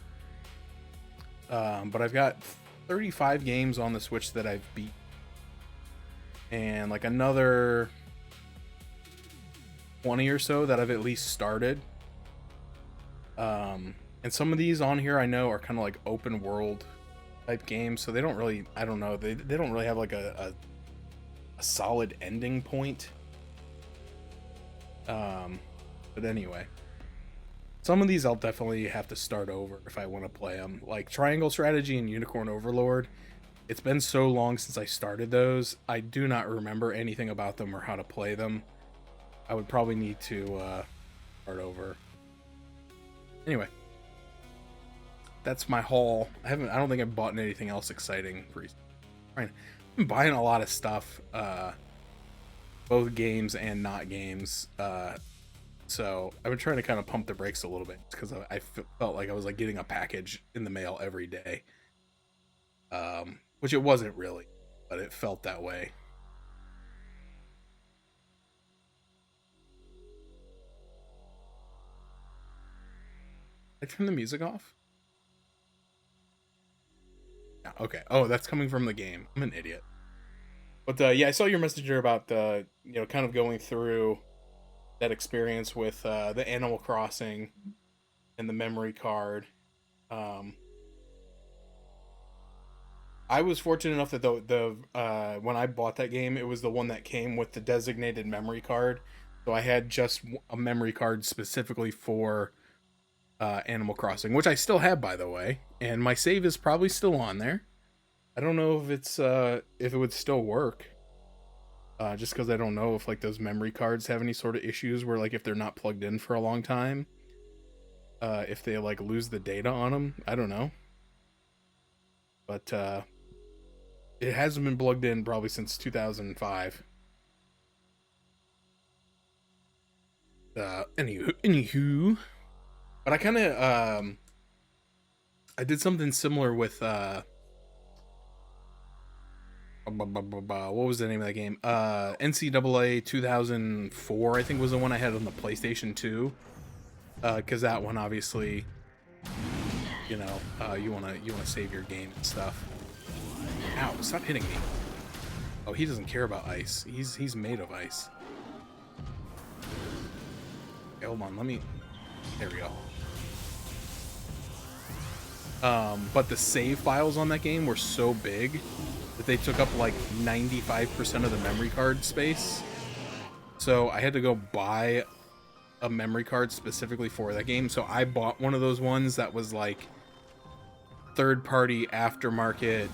But I've got 35 games on the Switch that I've beat, and like another 20 or so that I've at least started. And some of these on here I know are kind of like open world type games, so they don't really, I don't know, they don't really have like a solid ending point. But anyway, some of these I'll definitely have to start over if I want to play them. Like Triangle Strategy and Unicorn Overlord. It's been so long since I started those. I do not remember anything about them or how to play them. I would probably need to start over. Anyway, that's my haul. I don't think I've bought anything else exciting recently. I've been buying a lot of stuff, both games and not games. So I've been trying to kind of pump the brakes a little bit because I felt like I was like getting a package in the mail every day, which it wasn't really, but it felt that way. I turn the music off. Yeah, okay. Oh, that's coming from the game. I'm an idiot. But yeah, I saw your message here about kind of going through that experience with the Animal Crossing and the memory card. I was fortunate enough that the when I bought that game, it was the one that came with the designated memory card. So I had just a memory card specifically for Animal Crossing, which I still have, by the way, and my save is probably still on there. I don't know if it's if it would still work. Just because I don't know if like those memory cards have any sort of issues where like if they're not plugged in for a long time, if they like lose the data on them, I don't know. But it hasn't been plugged in probably since 2005. Anywho, but I kind of I did something similar with what was the name of that game? NCAA 2004, I think, was the one I had on the PlayStation 2. Because that one, obviously, you wanna save your game and stuff. Ow! Stop hitting me. Oh, he doesn't care about ice. He's made of ice. Okay, hold on. There we go. But the save files on that game were so big that they took up like 95% of the memory card space. So I had to go buy a memory card specifically for that game. So I bought one of those ones that was like third-party aftermarket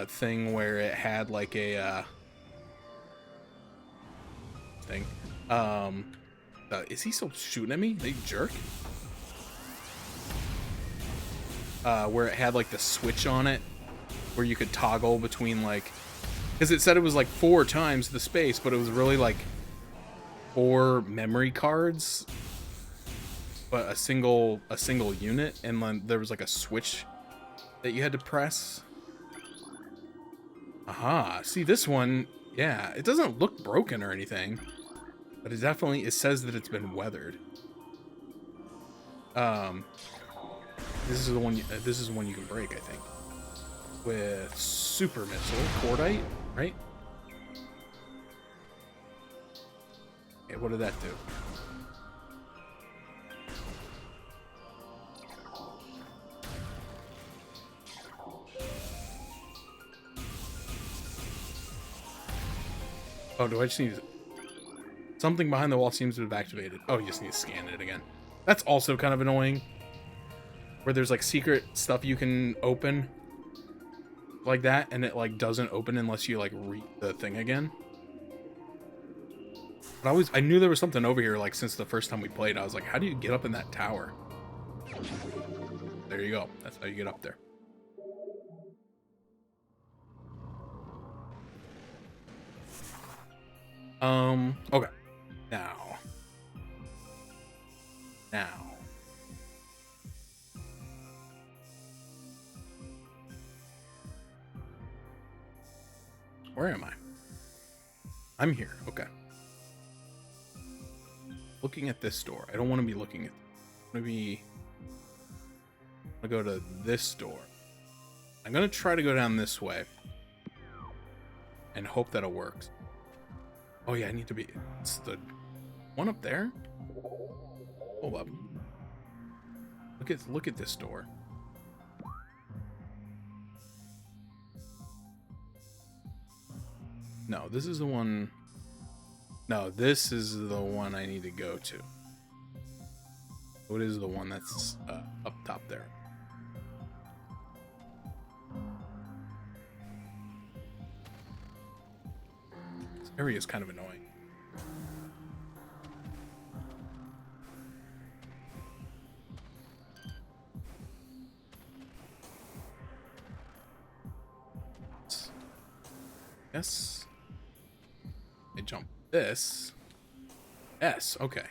thing where it had like a thing. Is he still shooting at me? They jerk. Where it had like the switch on it, where you could toggle between like, because it said it was like 4 times the space, but it was really like 4 memory cards, but a single unit, and then there was like a switch that you had to press. Aha! See, this one, yeah, it doesn't look broken or anything, but it says that it's been weathered. This is the one. This is one you can break, I think, with super missile cordite, right? Okay, what did that do? Oh, do I just need to... Something behind the wall seems to have activated. Oh, you just need to scan it again. That's also kind of annoying. Where there's like secret stuff you can open like that, and it like doesn't open unless you like read the thing again. But I knew there was something over here like since the first time we played. I was like, how do you get up in that tower? There you go. That's how you get up there. Okay. Now. Where am I? I'm here. Okay. Looking at this door. I don't want to be looking at. I want to go to this door. I'm gonna try to go down this way and hope that it works. Oh yeah, I need to be. It's the one up there. Hold up. Look at this door. No, this is the one. No, this is the one I need to go to. What is the one that's up top there? This area is kind of annoying. Yes. I jump this. S, okay.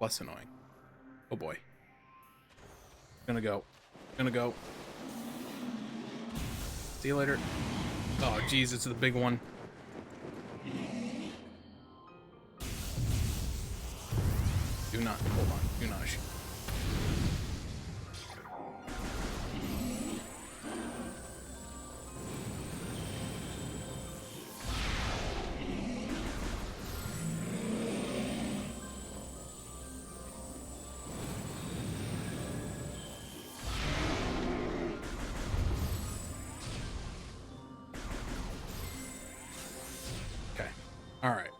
Less annoying. Oh boy. Gonna go. See you later. Oh geez, it's the big one. Do not, hold on, do not shoot.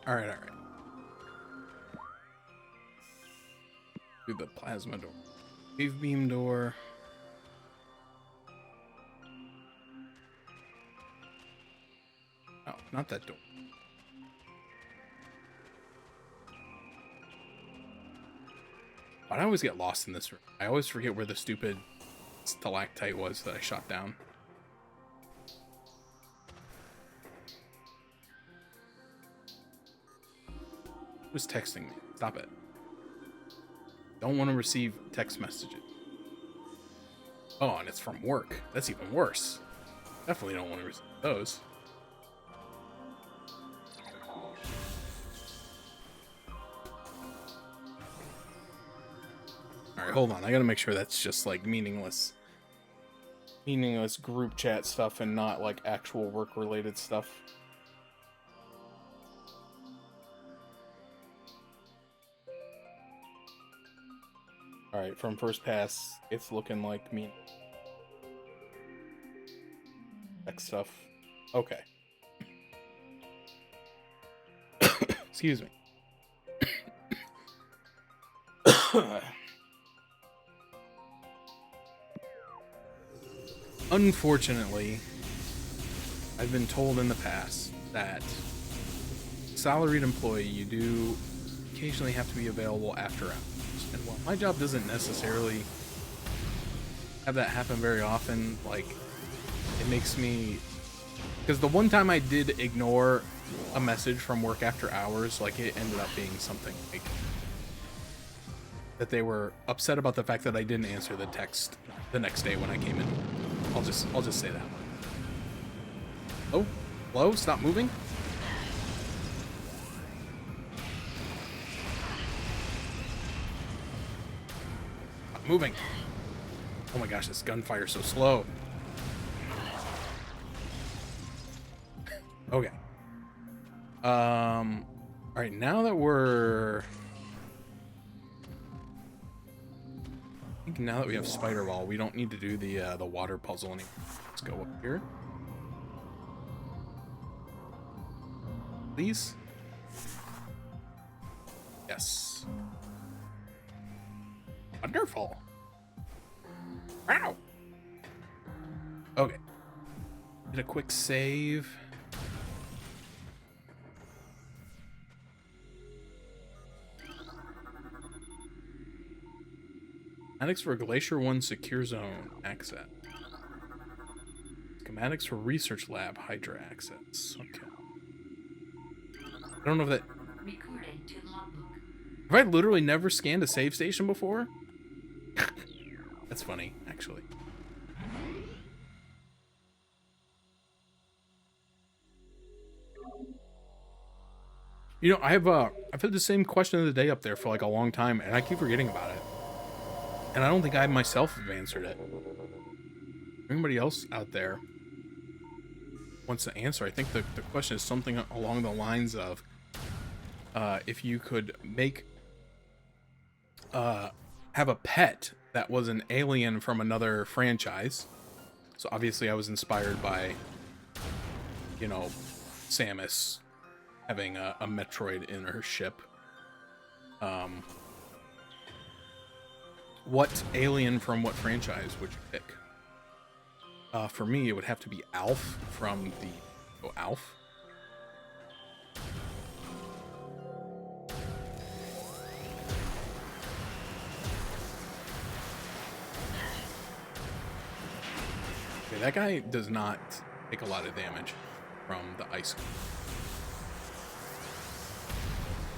All right. Do the plasma door. Wave beam door. Oh, not that door. Why do I always get lost in this room? I always forget where the stupid stalactite was that I shot down. Who's texting me? Stop it. Don't want to receive text messages. Oh, and it's from work. That's even worse. Definitely don't want to receive those. Alright, hold on. I gotta make sure that's just like meaningless group chat stuff and not like actual work related stuff. Alright, from first pass, it's looking like me. X stuff. Okay. Excuse me. Unfortunately, I've been told in the past that salaried employee, you do occasionally have to be available after hours. And while my job doesn't necessarily have that happen very often, like, it makes me... Because the one time I did ignore a message from work after hours, like, it ended up being something like... that they were upset about the fact that I didn't answer the text the next day when I came in. I'll just say that. Oh, hello? Stop moving. Stop moving. Oh my gosh, this gunfire's so slow. Okay. All right, now that we're... I think now that we have Spider Ball, we don't need to do the water puzzle anymore. Let's go up here. Please? Yes. Wonderful. Wow. Okay. Did a quick save. Schematics for Glacier 1 Secure Zone access. Schematics for Research Lab Hydra access. Okay. I don't know if that... Recorded to logbook. Have I literally never scanned a save station before? That's funny, actually. You know, I've had the same question of the day up there for like a long time, and I keep forgetting about it. And I don't think I myself have answered it. Anybody else out there wants to answer? I think the question is something along the lines of if you could make have a pet that was an alien from another franchise. So obviously I was inspired by, you know, Samus having a Metroid in her ship. What alien from what franchise would you pick? For me, it would have to be Alf from the... Oh, Alf? Okay, that guy does not take a lot of damage from the ice.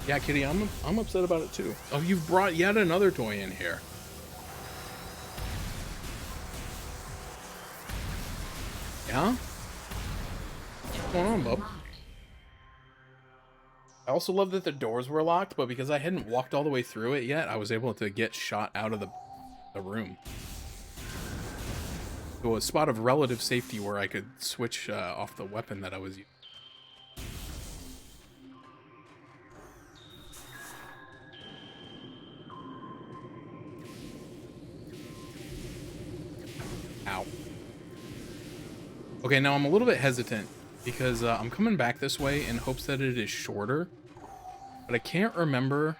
Yeah, Kitty, I'm upset about it too. Oh, you've brought yet another toy in here. Yeah? What's going on, bub? I also love that the doors were locked, but because I hadn't walked all the way through it yet, I was able to get shot out of the room. To a spot of relative safety where I could switch off the weapon that I was using. Ow. Okay, now I'm a little bit hesitant because I'm coming back this way in hopes that it is shorter, but I can't remember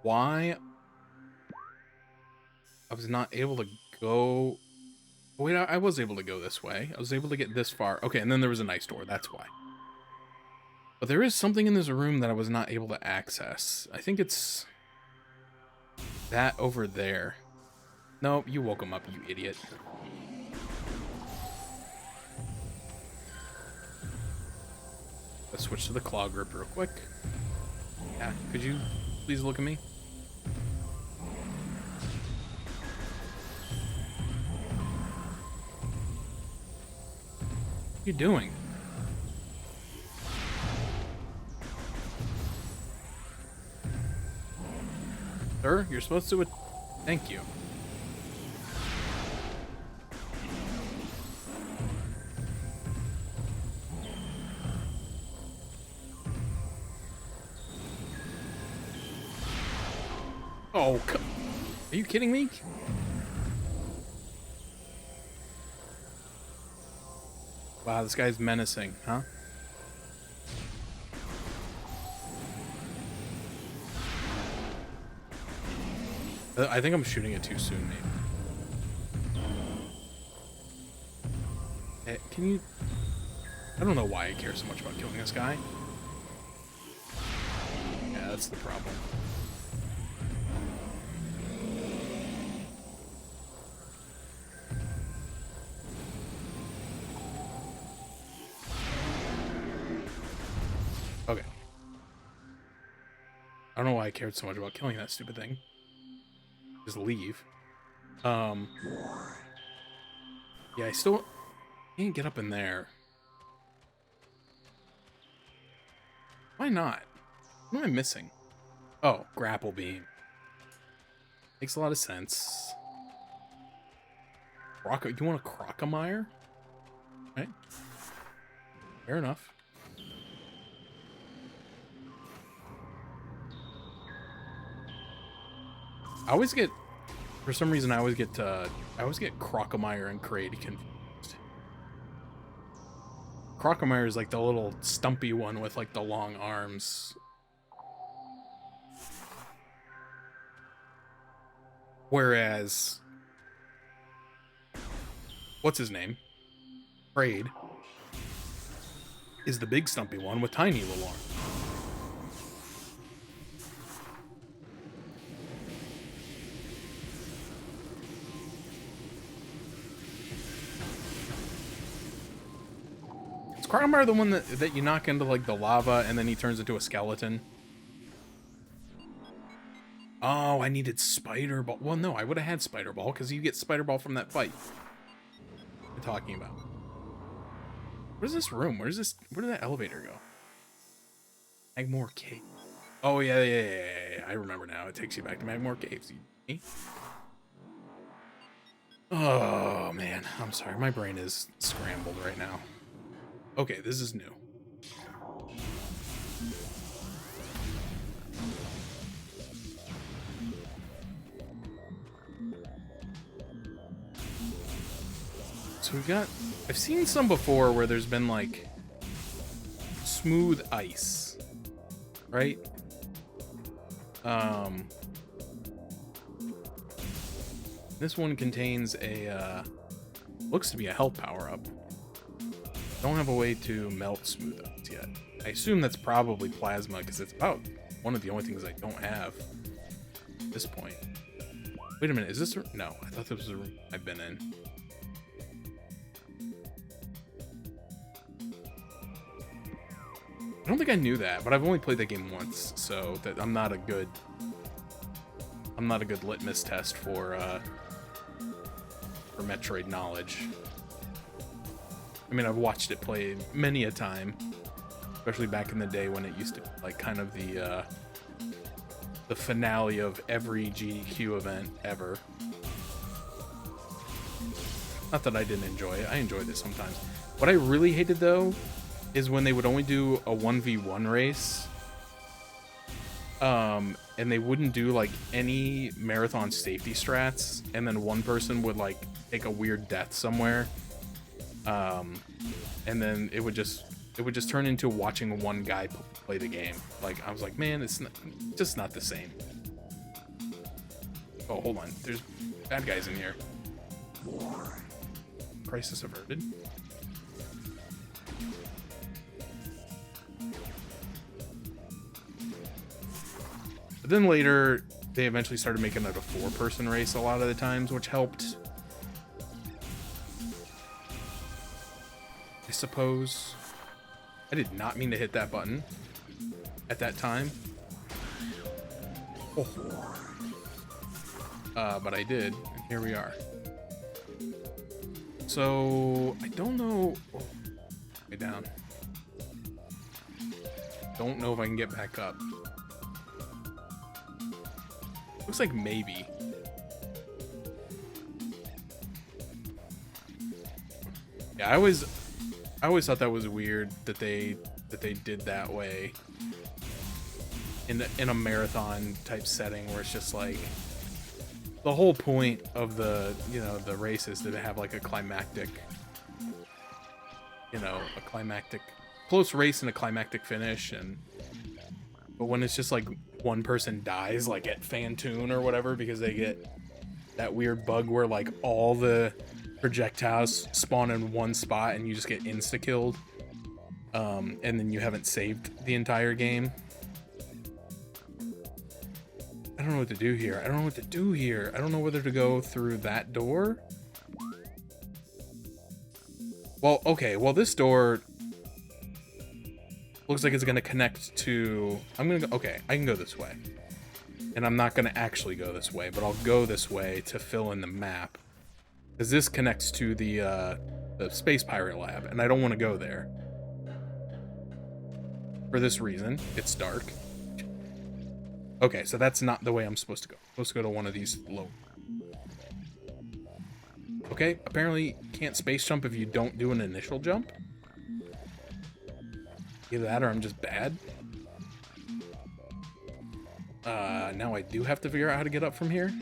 why I was not able to go... Wait, I was able to go this way. I was able to get this far. Okay, and then there was a nice door, that's why. But there is something in this room that I was not able to access. I think it's that over there. Nope, you woke him up, you idiot. Let's switch to the claw grip real quick. Yeah, could you please look at me? What are you doing? Sir, you're supposed to... Thank you. Oh, are you kidding me? Wow, this guy's menacing, huh? I think I'm shooting it too soon, maybe. Hey, can you... I don't know why I care so much about killing this guy. Yeah, that's the problem. Okay. I don't know why I cared so much about killing that stupid thing. Just leave. Yeah, I still can't get up in there. Why not? What am I missing? Oh, grapple beam. Makes a lot of sense. You want a Crocomire? Right? Fair enough. I always get, for some reason, I always get Crocomire and Kraid confused. Crocomire is like the little stumpy one with like the long arms. Whereas, what's his name? Kraid is the big stumpy one with tiny little arms. Quagmire the one that you knock into like the lava and then he turns into a skeleton? Oh, I needed Spider Ball. Well, no, I would have had Spider Ball because you get Spider Ball from that fight. What are you talking about? Where's this room? Where did that elevator go? Magmore Cave. Oh, yeah. I remember now. It takes you back to Magmore Caves. Oh, man. I'm sorry. My brain is scrambled right now. Okay, this is new. So we've got... I've seen some before where there's been, like, smooth ice. Right? This one contains a, looks to be a health power-up. Don't have a way to melt smooth ice yet. I assume that's probably plasma, because it's about one of the only things I don't have at this point. Wait a minute, is this a... No, I thought this was a room I've been in. I don't think I knew that, but I've only played that game once, so that I'm not a good litmus test for Metroid knowledge. I mean, I've watched it play many a time, especially back in the day when it used to like kind of the finale of every GDQ event ever. Not that I didn't enjoy it. I enjoyed it sometimes. What I really hated though is when they would only do a 1v1 race, and they wouldn't do like any marathon safety strats, and then one person would like take a weird death somewhere, and then it would just turn into watching one guy play the game. Like, I was like, man, it's just not the same. Oh, hold on, there's bad guys in here. Crisis averted. But then later, they eventually started making it a 4-person race a lot of the times, which helped, I suppose. I did not mean to hit that button at that time. Oh. But I did, and here we are. So, I don't know... Oh, way down. Don't know if I can get back up. Looks like maybe. Yeah, I always thought that was weird that they did that way in a marathon type setting where it's just like the whole point of the race is to have like a climactic close race and a climactic finish, but when it's just like one person dies like at Fantoon or whatever because they get that weird bug where like all the projectiles spawn in one spot and you just get insta-killed, and then you haven't saved the entire game. I don't know what to do here. I don't know whether to go through that door. Well, okay. Well, this door looks like it's going to connect to... I'm going to go... Okay, I can go this way. And I'm not going to actually go this way, but I'll go this way to fill in the map. Because this connects to the Space Pirate Lab, and I don't want to go there. For this reason, it's dark. Okay, so that's not the way I'm supposed to go. I'm supposed to go to one of these low... Okay, apparently you can't space jump if you don't do an initial jump. Either that or I'm just bad. Now I do have to figure out how to get up from here.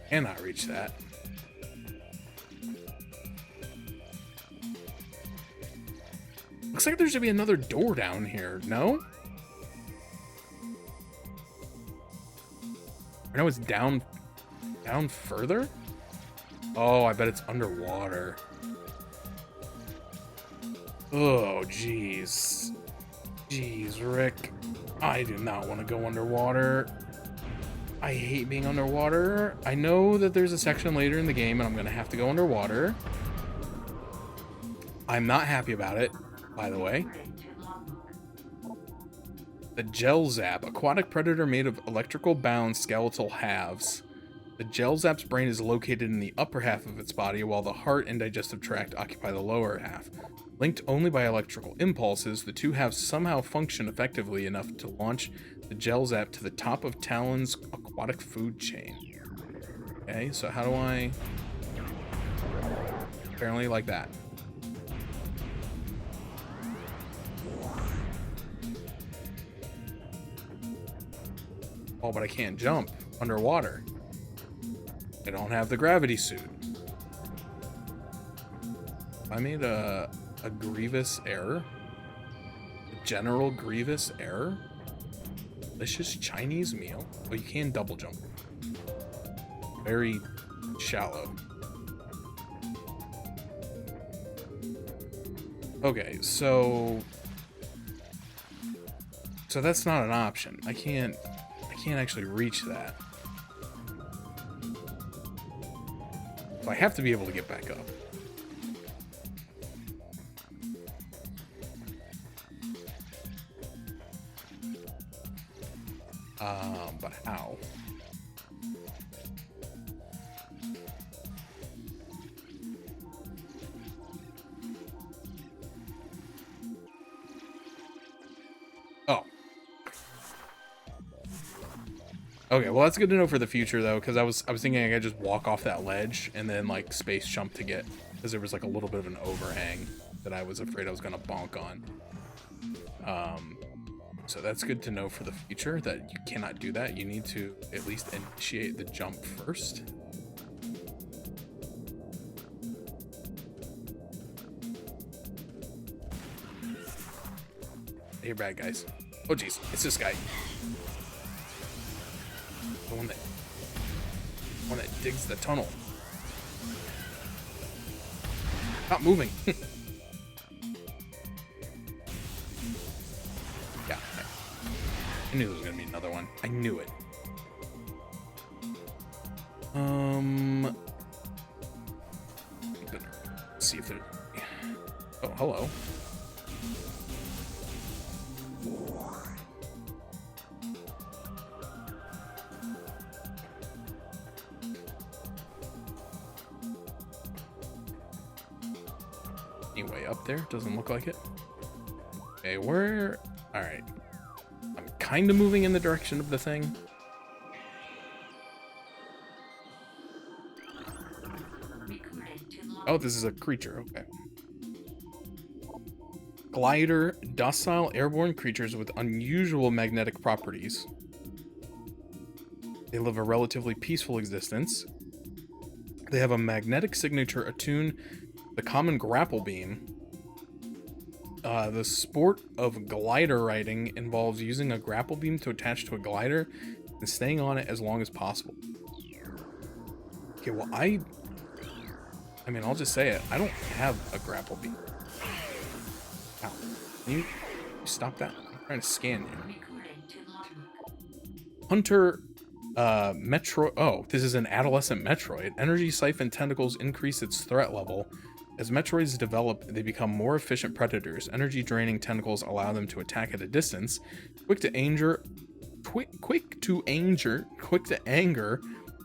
Cannot reach that. Looks like there should be another door down here, no? I know it's down further? Oh, I bet it's underwater. Oh, jeez. Jeez, Rick. I do not want to go underwater. I hate being underwater. I know that there's a section later in the game and I'm going to have to go underwater. I'm not happy about it, by the way. The Gel Zap, aquatic predator made of electrical bound skeletal halves. The Gel Zap's brain is located in the upper half of its body, while the heart and digestive tract occupy the lower half. Linked only by electrical impulses, the two halves somehow function effectively enough to launch the Gel Zap to the top of Talon's aquatic food chain. Okay, so how do I... Apparently like that. Oh, but I can't jump underwater. I don't have the gravity suit. I made a grievous error. A general grievous error. Delicious Chinese meal. Oh, you can double jump. Very shallow. Okay, so that's not an option. I can't actually reach that. So I have to be able to get back up. But how? Oh. Okay, well that's good to know for the future though, because I was thinking I could just walk off that ledge and then like space jump to get, because there was like a little bit of an overhang that I was afraid I was gonna bonk on. So that's good to know for the future that you cannot do that. You need to at least initiate the jump first. You're bad guys. Oh jeez, it's this guy. The one that digs the tunnel. Stop moving. Yeah, I knew there was gonna be another one. I knew it. Let's see if there. Oh, hello. Anyway, up there doesn't look like it. Okay, where? All right. I'm kind of moving in the direction of the thing. Oh, this is a creature. Okay. Glider, docile airborne creatures with unusual magnetic properties. They live a relatively peaceful existence. They have a magnetic signature attuned to the common grapple beam. The sport of glider riding involves using a grapple beam to attach to a glider and staying on it as long as possible. Okay, well, I mean, I'll just say it. I don't have a grapple beam. Ow. Can you stop that? I'm trying to scan you. Hunter, Metroid. Oh, this is an adolescent Metroid. Energy siphon tentacles increase its threat level. As Metroids develop, they become more efficient predators. Energy draining tentacles allow them to attack at a distance. Quick to anger,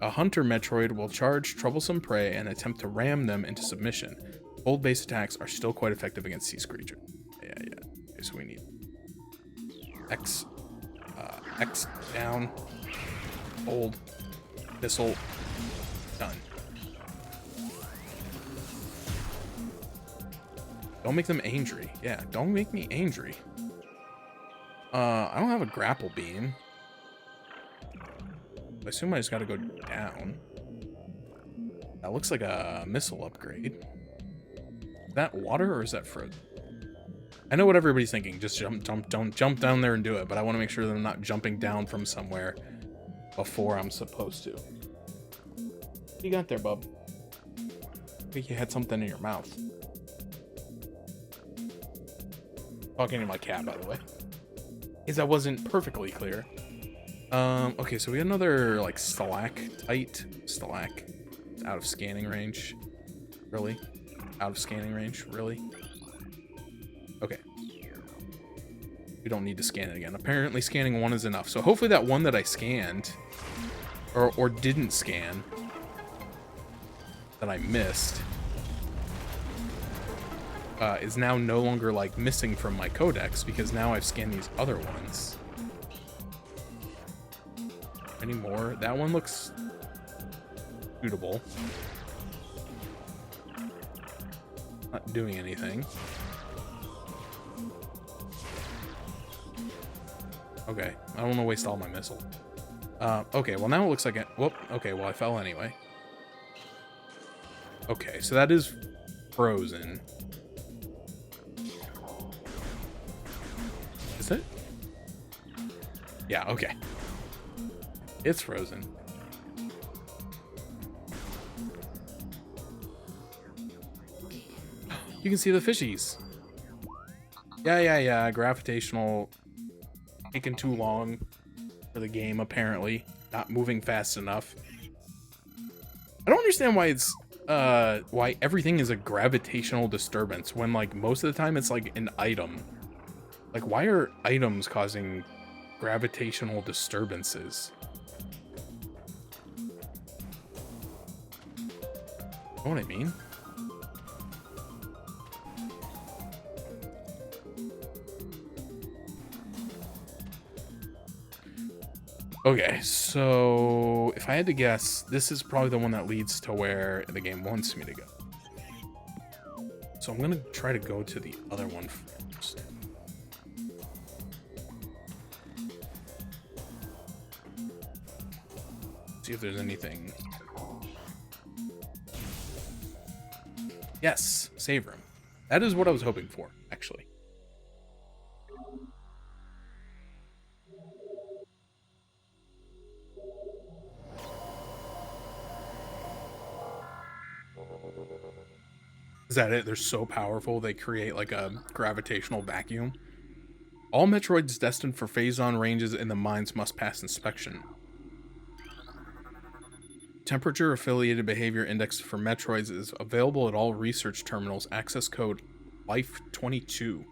a hunter Metroid will charge troublesome prey and attempt to ram them into submission. Hold base attacks are still quite effective against these creatures. Yeah. Okay, so we need X down, hold, missile, done. Don't make them angry. Yeah, don't make me angry. I don't have a grapple beam. I assume I just gotta go down. That looks like a missile upgrade. Is that water or is that fruit? I know what everybody's thinking. Just don't jump down there and do it. But I want to make sure that I'm not jumping down from somewhere before I'm supposed to. What you got there, bub? I think you had something in your mouth. Talking to my cat, by the way. Is that wasn't perfectly clear. Okay, so we had another, like, stalactite. Out of scanning range. Really? Out of scanning range? Really? Okay. We don't need to scan it again. Apparently scanning one is enough. So hopefully that one that I scanned, or didn't scan, that I missed, is now no longer, like, missing from my codex, because now I've scanned these other ones. Any more? That one looks suitable. Not doing anything. Okay, I don't want to waste all my missile. Okay, well now it looks like it. Whoop. Okay, well I fell anyway. Okay, so that is frozen. Is it? Yeah, okay. It's frozen. You can see the fishies. Yeah. Gravitational. Taking too long for the game, apparently. Not moving fast enough. I don't understand why it's why everything is a gravitational disturbance when, like, most of the time it's like an item. Like, why are items causing gravitational disturbances? You know what I mean? Okay, so if I had to guess, this is probably the one that leads to where the game wants me to go. So I'm gonna try to go to the other one first. See if there's anything. Yes, save room. That is what I was hoping for, actually. Is that it? They're so powerful, they create like a gravitational vacuum. All Metroids destined for phase-on ranges in the mines must pass inspection. Temperature affiliated behavior index for Metroids is available at all research terminals. Access code LIFE22.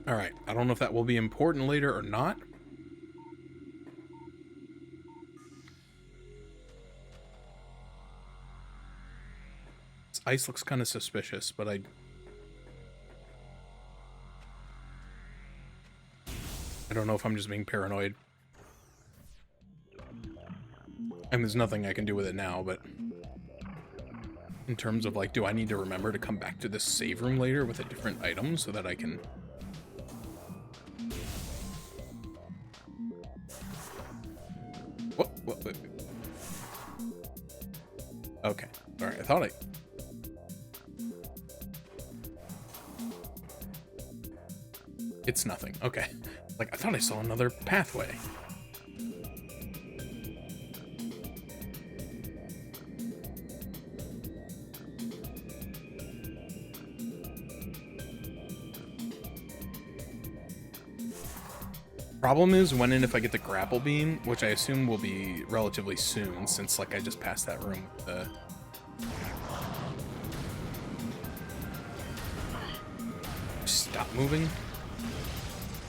Alright, I don't know if that will be important later or not. This ice looks kind of suspicious, but I don't know if I'm just being paranoid. And there's nothing I can do with it now, but in terms of, like, do I need to remember to come back to this save room later with a different item so that I can... What? Okay. Alright, I thought I... It's nothing. Okay. Like, I thought I saw another pathway. Problem is when and if I get the grapple beam, which I assume will be relatively soon, since, like, I just passed that room with the... Stop moving.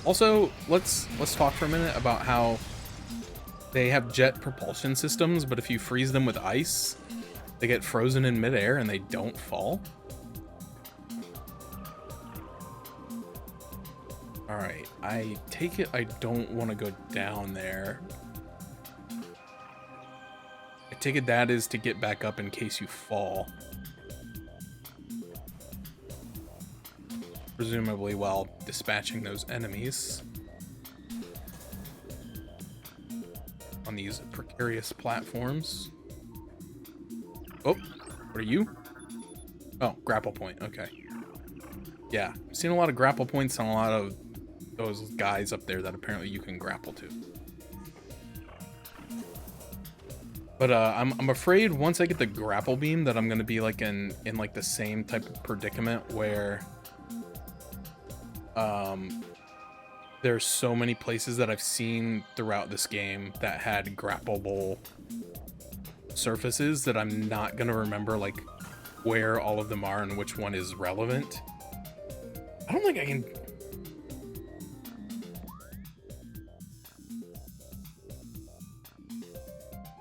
Also, let's talk for a minute about how they have jet propulsion systems, but if you freeze them with ice, they get frozen in midair and they don't fall. Alright, I take it I don't want to go down there. I take it that is to get back up in case you fall. Presumably while dispatching those enemies on these precarious platforms. Oh, what are you? Oh, grapple point, okay. Yeah, I've seen a lot of grapple points on a lot of those guys up there that apparently you can grapple to. But I'm afraid once I get the grapple beam that I'm gonna be like in like the same type of predicament where there's so many places that I've seen throughout this game that had grappleable surfaces that I'm not gonna remember like where all of them are and which one is relevant. I don't think I can.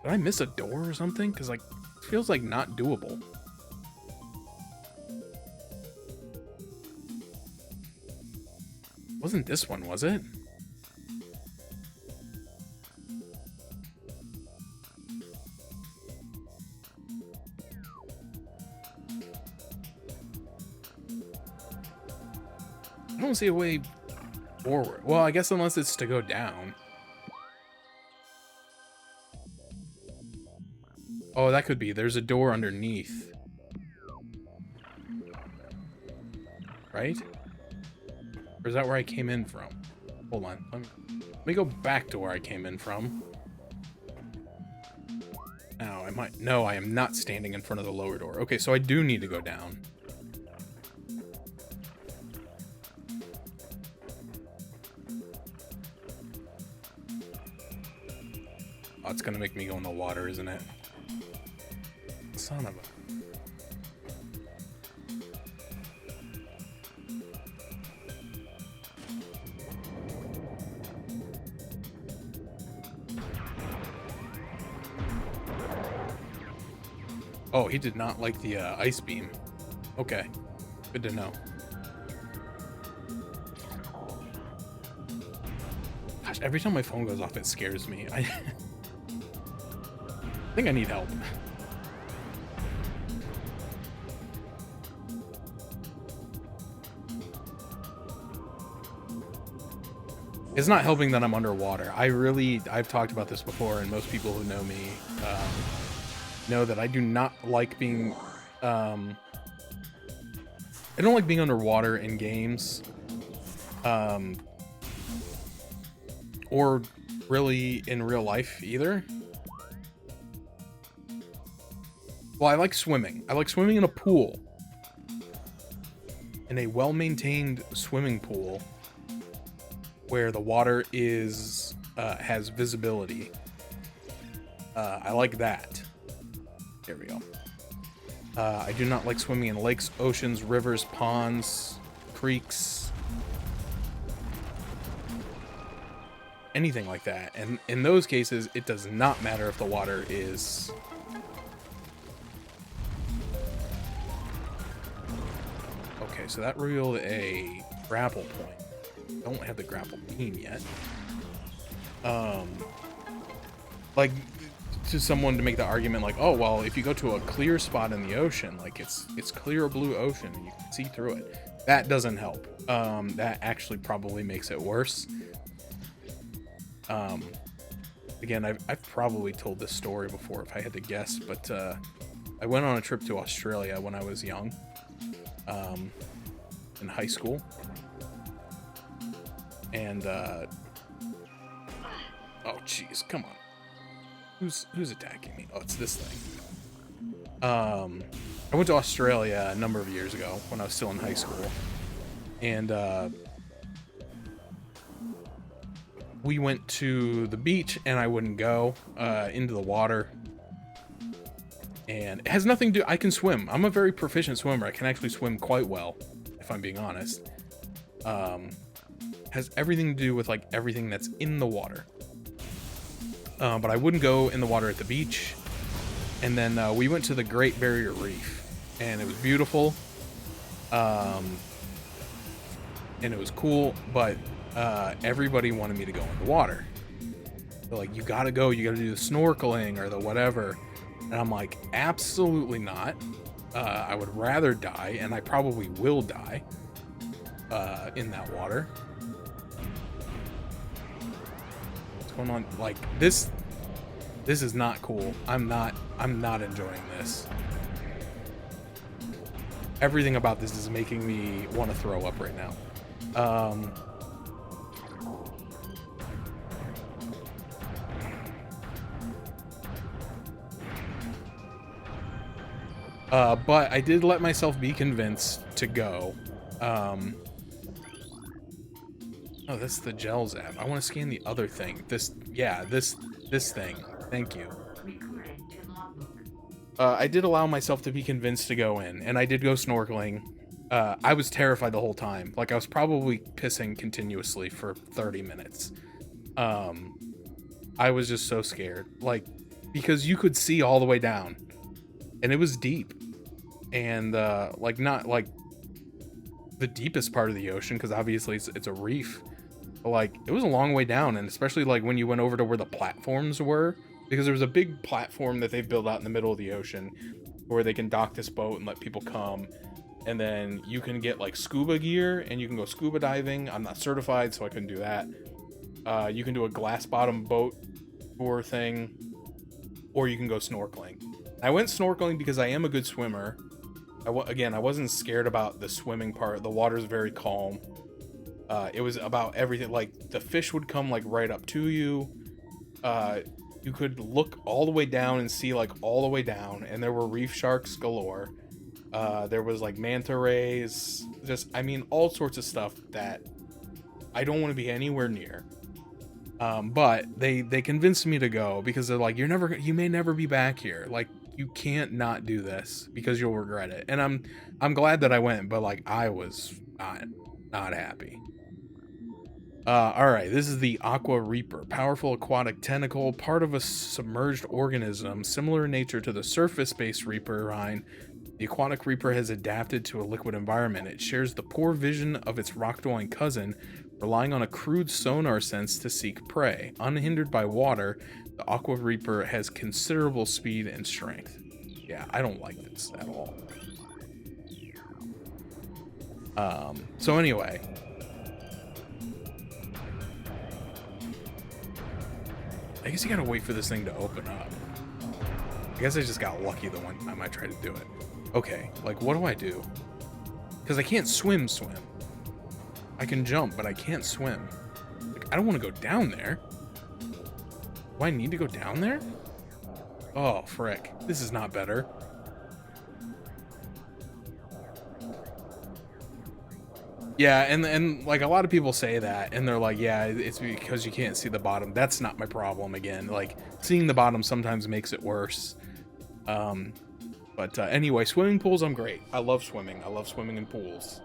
Did I miss a door or something? Because like it feels like not doable. Wasn't this one, was it? I don't see a way forward. Well, I guess unless it's to go down. Oh, that could be. There's a door underneath. Right? Or is that where I came in from? Hold on. Let me go back to where I came in from. Now, no, I am not standing in front of the lower door. Okay, so I do need to go down. Oh, it's gonna make me go in the water, isn't it? Son of a... Oh, he did not like the ice beam. Okay, good to know. Gosh, every time my phone goes off, it scares me. I think I need help. It's not helping that I'm underwater. I've talked about this before, and most people who know me know that I do not like being, I don't like being underwater in games, or really in real life either. Well, I like swimming. I like swimming in a pool. In a well-maintained swimming pool where the water is has visibility. I like that. There we go. I do not like swimming in lakes, oceans, rivers, ponds, creeks, anything like that. And in those cases, it does not matter if the water is... Okay, so that revealed a grapple point. Don't have the grapple beam yet. Like, to someone to make the argument like, oh, well, if you go to a clear spot in the ocean, like it's clear blue ocean and you can see through it. That doesn't help. That actually probably makes it worse. Again, I've probably told this story before if I had to guess, but I went on a trip to Australia when I was young, in high school. And, oh, jeez, come on. Who's attacking me? Oh, it's this thing. I went to Australia a number of years ago when I was still in high school. And, we went to the beach and I wouldn't go, into the water. And it has nothing to... I can swim. I'm a very proficient swimmer. I can actually swim quite well, if I'm being honest. Has everything to do with like everything that's in the water. But I wouldn't go in the water at the beach. And then we went to the Great Barrier Reef, and it was beautiful. And it was cool, but everybody wanted me to go in the water. They're like, you gotta go, you gotta do the snorkeling or the whatever. And I'm like, absolutely not. I would rather die, and I probably will die in that water. Going on, like this is not cool. I'm not enjoying this. Everything about this is making me want to throw up right now. But I did let myself be convinced to go. Oh, that's the gels app. I want to scan the other thing. This thing. Thank you. Recorded to logbook. I did allow myself to be convinced to go in, and I did go snorkeling. I was terrified the whole time. Like, I was probably pissing continuously for 30 minutes. I was just so scared. Like, because you could see all the way down, and it was deep. And, like, not, like, the deepest part of the ocean, because obviously it's a reef. But, like, it was a long way down, and especially, like, when you went over to where the platforms were, because there was a big platform that they've built out in the middle of the ocean where they can dock this boat and let people come, and then you can get like scuba gear and you can go scuba diving. I'm not certified, so I couldn't do that. You can do a glass bottom boat tour thing, or you can go snorkeling. I went snorkeling because I am a good swimmer. Again, I wasn't scared about the swimming part. The water's very calm. It was about everything. Like, the fish would come like right up to you. You could look all the way down and see like all the way down, and there were reef sharks galore. There was like manta rays, just, I mean, all sorts of stuff that I don't want to be anywhere near. But they convinced me to go because they're like, you may never be back here. Like, you can't not do this because you'll regret it. And I'm glad that I went, but like, I was not happy. Alright, this is the Aqua Reaper. Powerful aquatic tentacle, part of a submerged organism, similar in nature to the surface-based Reaper line. The aquatic Reaper has adapted to a liquid environment. It shares the poor vision of its rock-dwelling cousin, relying on a crude sonar sense to seek prey. Unhindered by water, the Aqua Reaper has considerable speed and strength. Yeah, I don't like this at all. So anyway... I guess you gotta wait for this thing to open up. I guess I just got lucky the one time I tried to do it. Okay, like, what do I do? Because I can't swim. I can jump, but I can't swim. Like, I don't want to go down there. Do I need to go down there? Oh, frick. This is not better. Yeah, and like, a lot of people say that, and they're like, yeah, it's because you can't see the bottom. That's not my problem. Again, like, seeing the bottom sometimes makes it worse. But anyway, swimming pools, I'm great. I love swimming. I love swimming in pools.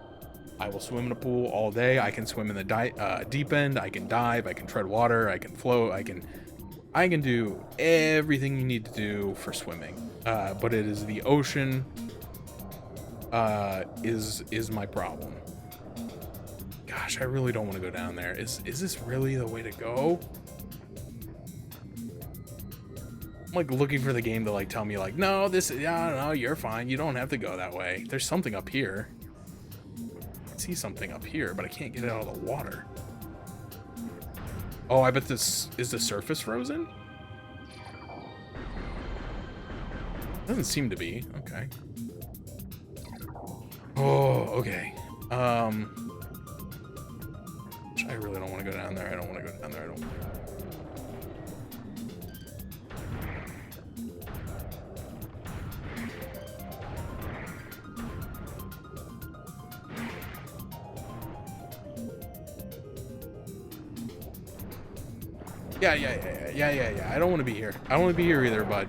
I will swim in a pool all day. I can swim in the deep end. I can dive. I can tread water. I can float. I can do everything you need to do for swimming. But it is the ocean is my problem. Gosh, I really don't want to go down there. Is this really the way to go? I'm like looking for the game to like tell me like, no, no, you're fine. You don't have to go that way. There's something up here. I see something up here, but I can't get it out of the water. Oh, I bet this is the surface frozen? Doesn't seem to be. Okay. Oh, okay. I really don't want to go down there. I don't want to go down there. I don't. Yeah. I don't want to be here. I don't want to be here either, bud.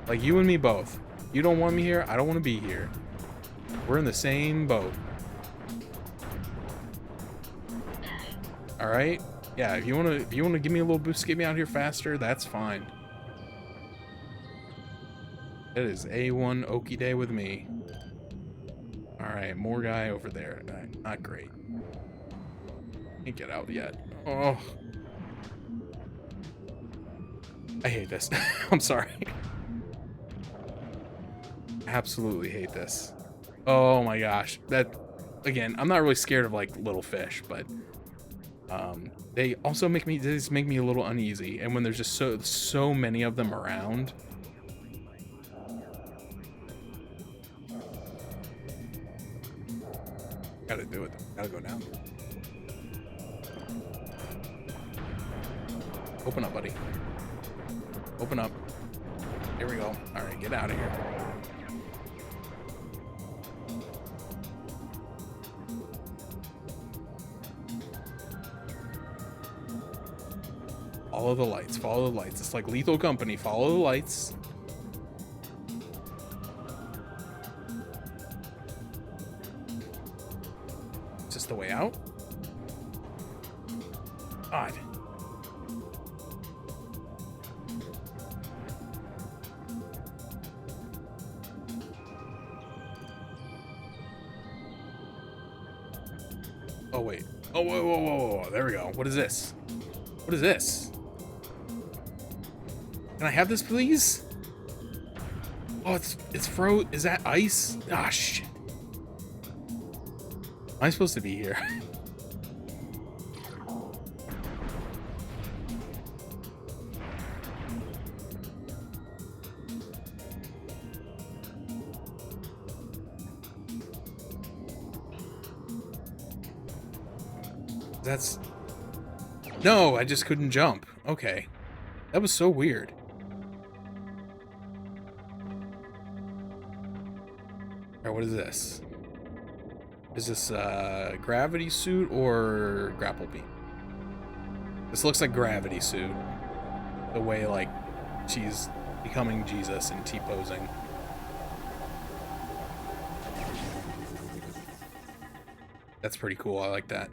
Like, you and me both. You don't want me here. I don't want to be here. We're in the same boat. All right. Yeah. If you want to give me a little boost, get me out here faster. That's fine. It is A1 Okie day with me. All right. More guy over there. Not great. Can't get out yet. Oh. I hate this. I'm sorry. Absolutely hate this. Oh my gosh. That, again, I'm not really scared of like little fish, but they also make me a little uneasy. And when there's just so many of them around. Gotta do it. Gotta go down. Open up, buddy. Open up. Here we go. All right, get out of here. Follow the lights. Follow the lights. It's like Lethal Company. Follow the lights. Is this the way out? Odd. Oh, wait. Oh, whoa, whoa, whoa, whoa. There we go. What is this? What is this? Can I have this, please? Oh, it's froze. Is that ice? Ah, shit. Am I supposed to be here? That's... No, I just couldn't jump. Okay. That was so weird. Alright, what is this? Is this a gravity suit or grapple beam? This looks like gravity suit. The way, like, she's becoming Jesus and T-posing. That's pretty cool. I like that.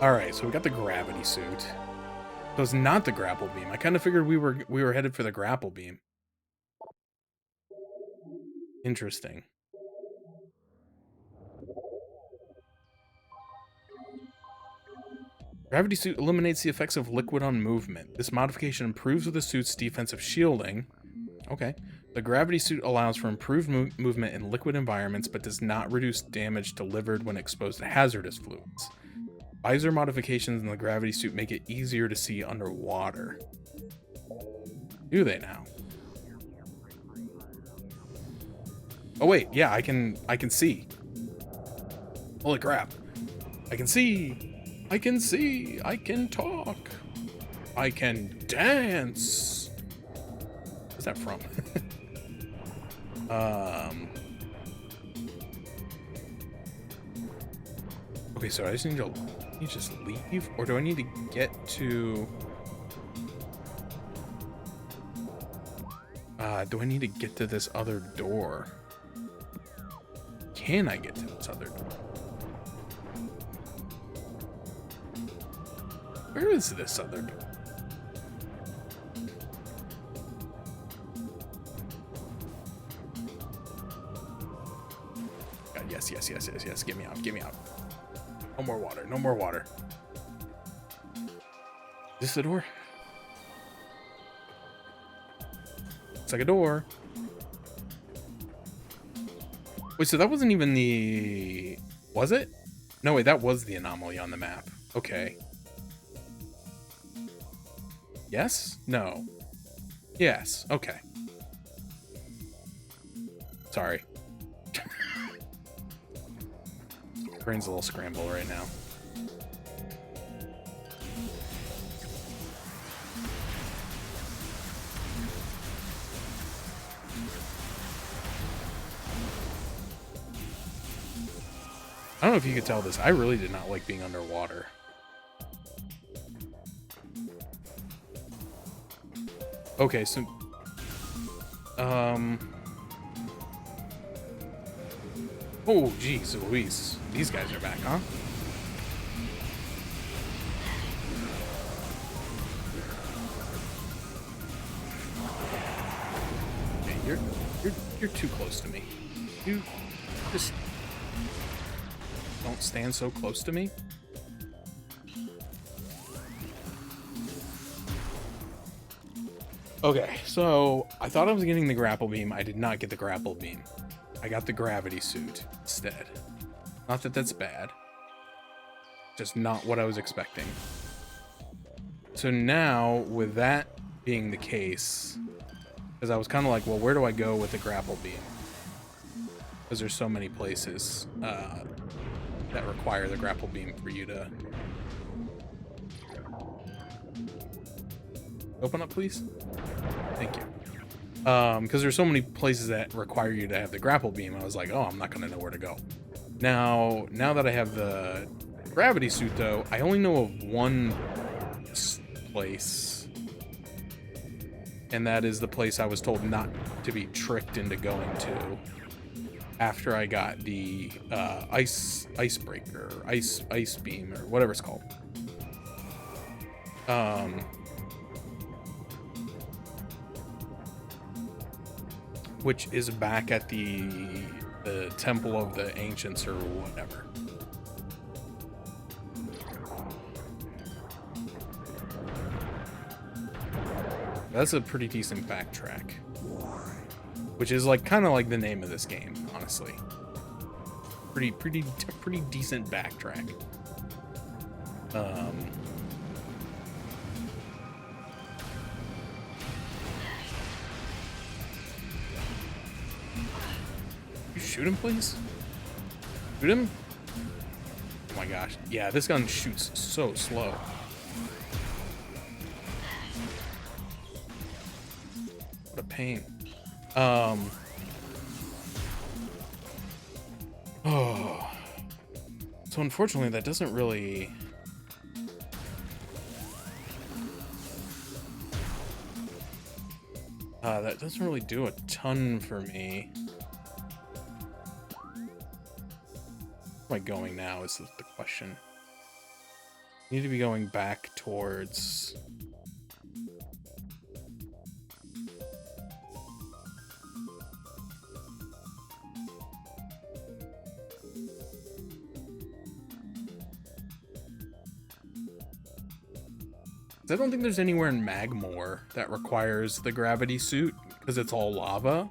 Alright, so we got the gravity suit. So it's not the grapple beam. I kind of figured we were headed for the grapple beam. Interesting. Gravity suit eliminates the effects of liquid on movement. This modification improves the suit's defensive shielding. Okay. The gravity suit allows for improved movement in liquid environments, but does not reduce damage delivered when exposed to hazardous fluids. Visor modifications in the gravity suit make it easier to see underwater. Do they now? Oh wait, yeah, I can see. Holy crap. I can see. I can see. I can talk. I can dance. What's that from? Okay, so I just need to just leave, or do I need to get to do I need to get to this other door? Can I get to this other door? Where is this other door? God, yes, yes, yes, yes, yes. Get me out, get me out. No more water, no more water. Is this the door? It's like a door. Wait, so that wasn't even the... Was it? No, wait, that was the anomaly on the map. Okay. Yes? No. Yes. Okay. Sorry. Brain's a little scramble right now. I don't know if you could tell this. I really did not like being underwater. Okay, so... Oh, geez, Louise. These guys are back, huh? Okay, you're too close to me. You just don't stand so close to me. Okay, so I thought I was getting the grapple beam. I did not get the grapple beam. I got the gravity suit instead. Not that that's bad. Just not what I was expecting. So now, with that being the case, because I was kind of like, well, where do I go with the grapple beam? Because there's so many places that require the grapple beam for you to... Open up, please. Thank you. Because there's so many places that require you to have the grapple beam. I was like, oh, I'm not gonna know where to go. Now that I have the gravity suit, though, I only know of one place, and that is the place I was told not to be tricked into going to after I got the icebreaker, ice beam, or whatever it's called. Which is back at the Temple of the Ancients or whatever. That's a pretty decent backtrack, which is like kind of like the name of this game, honestly. Pretty decent backtrack. You shoot him, please? Shoot him? Oh my gosh. Yeah, this gun shoots so slow. What a pain. Oh. So unfortunately, that doesn't really... that doesn't really do a ton for me. Where am I going now is the question. I need to be going back towards... I don't think there's anywhere in Magmore that requires the gravity suit, because it's all lava.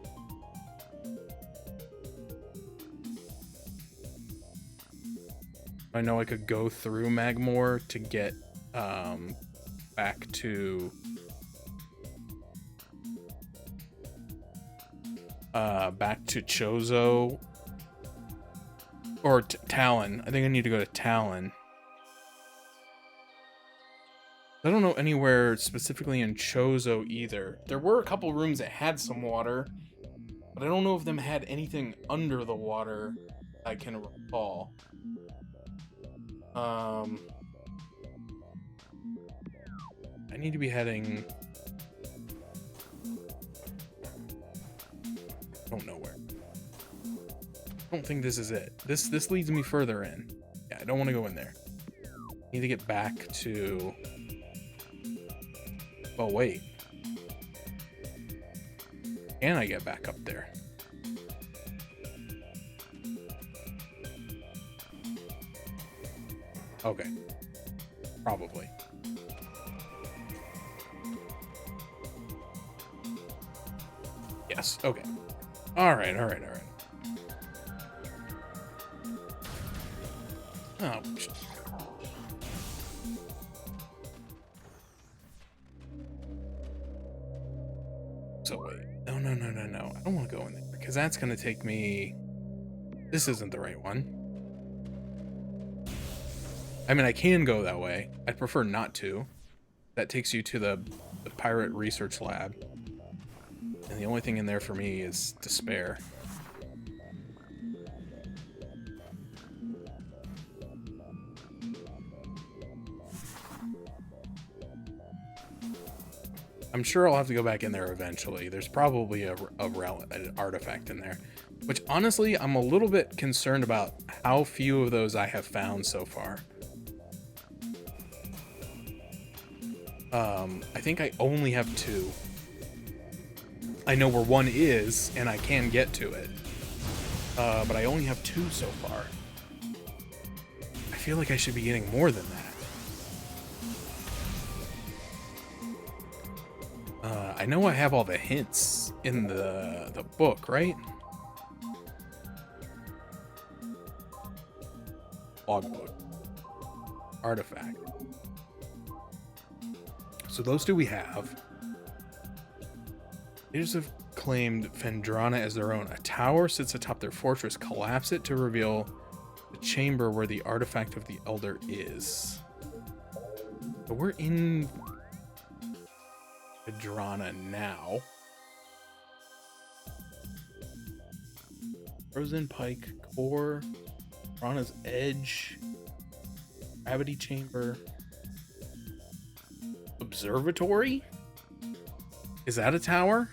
I know I could go through Magmore to get back to Chozo or Talon. I think I need to go to Talon. I don't know anywhere specifically in Chozo either. There were a couple rooms that had some water, but I don't know if them had anything under the water I can recall. I need to be heading... I don't know where. I don't think this is it. This leads me further in. Yeah, I don't want to go in there. I need to get back to... Oh, wait. Can I get back up there? Okay. Probably. Yes, okay. Alright. Oh, so wait. No. I don't want to go in there because that's going to take me... This isn't the right one. I mean, I can go that way. I'd prefer not to. That takes you to the pirate research lab. And the only thing in there for me is despair. I'm sure I'll have to go back in there eventually. There's probably an artifact in there. Which, honestly, I'm a little bit concerned about how few of those I have found so far. I think I only have 2. I know where one is, and I can get to it. But I only have 2 so far. I feel like I should be getting more than that. I know I have all the hints in the book, right? Logbook. Artifact. So those 2 we have. They just have claimed Phendrana as their own. A tower sits atop their fortress. Collapse it to reveal the chamber where the artifact of the Elder is. So we're in Phendrana now. Frozen Pike, Core, Piranha's Edge, Gravity Chamber, Observatory? Is that a tower?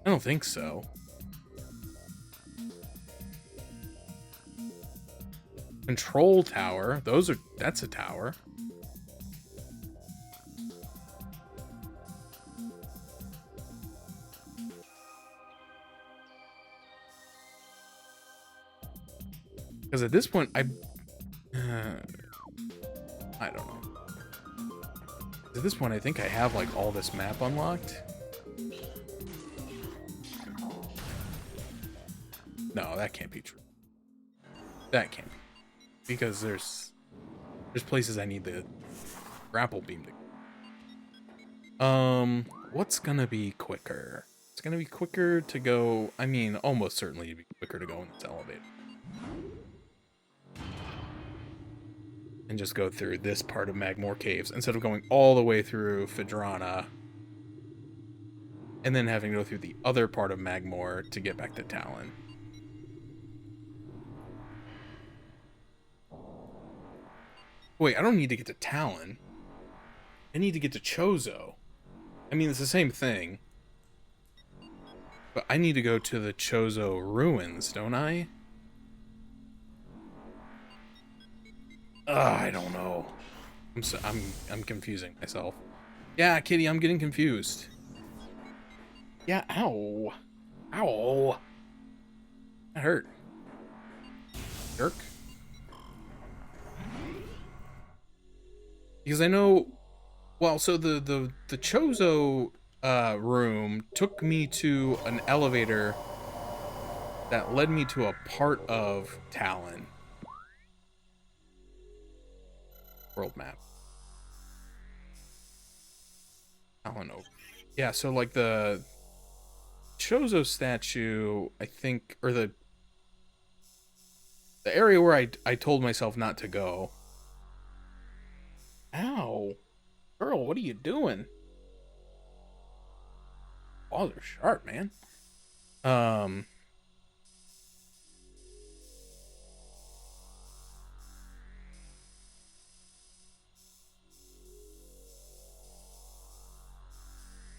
I don't think so. Control tower. That's a tower. Because at this point, I don't know. At this point, I think I have like all this map unlocked. No, that can't be true. That can't be. Because there's places I need the grapple beam to. What's gonna be quicker? It's gonna be quicker to go. I mean, almost certainly it'd be quicker to go in this elevator. And just go through this part of Magmoor Caves instead of going all the way through Phadrana and then having to go through the other part of Magmoor to get back to Talon. Wait, I don't need to get to Talon. I need to get to Chozo. I mean, it's the same thing. But I need to go to the Chozo ruins, don't I? I don't know. I'm confusing myself. Yeah, Kitty, I'm getting confused. Yeah, ow. Ow. That hurt. Jerk. Because I know, well, so the Chozo room took me to an elevator that led me to a part of Talon. World map. Talon over. Yeah, so like the Chozo statue, I think, or the area where I told myself not to go. Ow. Girl, what are you doing? Balls are sharp, man.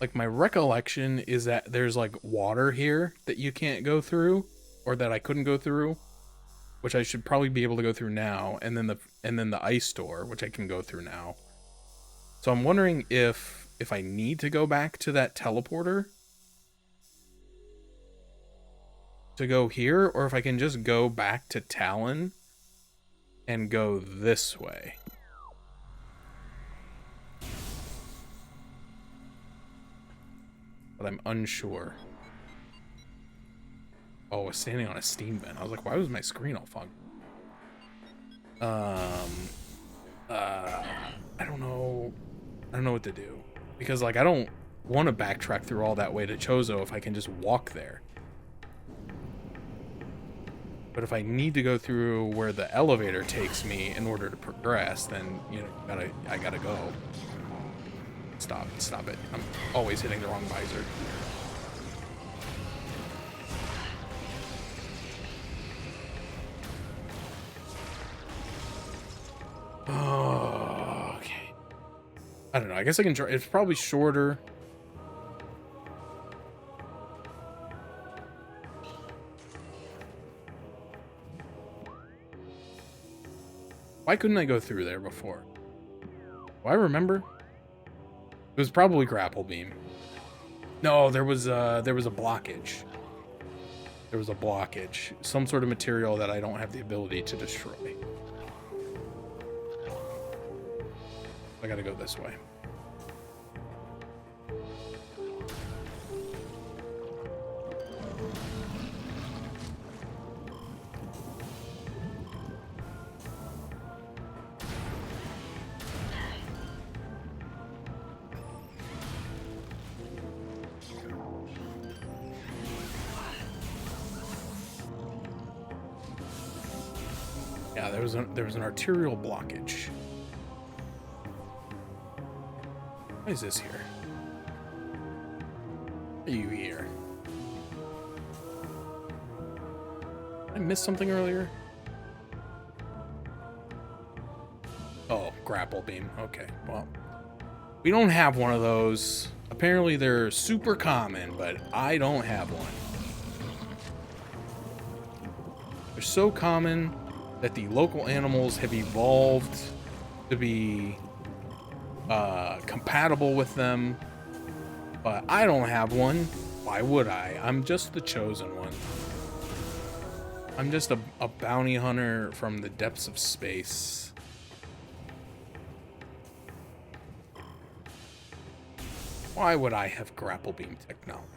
Like, my recollection is that there's like water here that you can't go through, or that I couldn't go through, which I should probably be able to go through now, and then the ice door, which I can go through now. So I'm wondering if I need to go back to that teleporter to go here, or if I can just go back to Talon and go this way. But I'm unsure. Oh, I was standing on a steam vent. I was like, why was my screen all foggy? I don't know. I don't know what to do. Because, like, I don't want to backtrack through all that way to Chozo if I can just walk there. But if I need to go through where the elevator takes me in order to progress, then, you know, I gotta go. Stop it. I'm always hitting the wrong visor. Oh, okay. I don't know. I guess I can try. It's probably shorter. Why couldn't I go through there before? Do I remember? It was probably grapple beam. No, there was a blockage. There was a blockage. Some sort of material that I don't have the ability to destroy. I gotta go this way. Yeah, there was an arterial blockage. Why is this here? Are you here? Did I miss something earlier? Oh, grapple beam. Okay, well. We don't have one of those. Apparently they're super common, but I don't have one. They're so common that the local animals have evolved to be compatible with them. But I don't have one. Why would I? I'm just the chosen one. I'm just a bounty hunter from the depths of space. Why would I have grapple beam technology?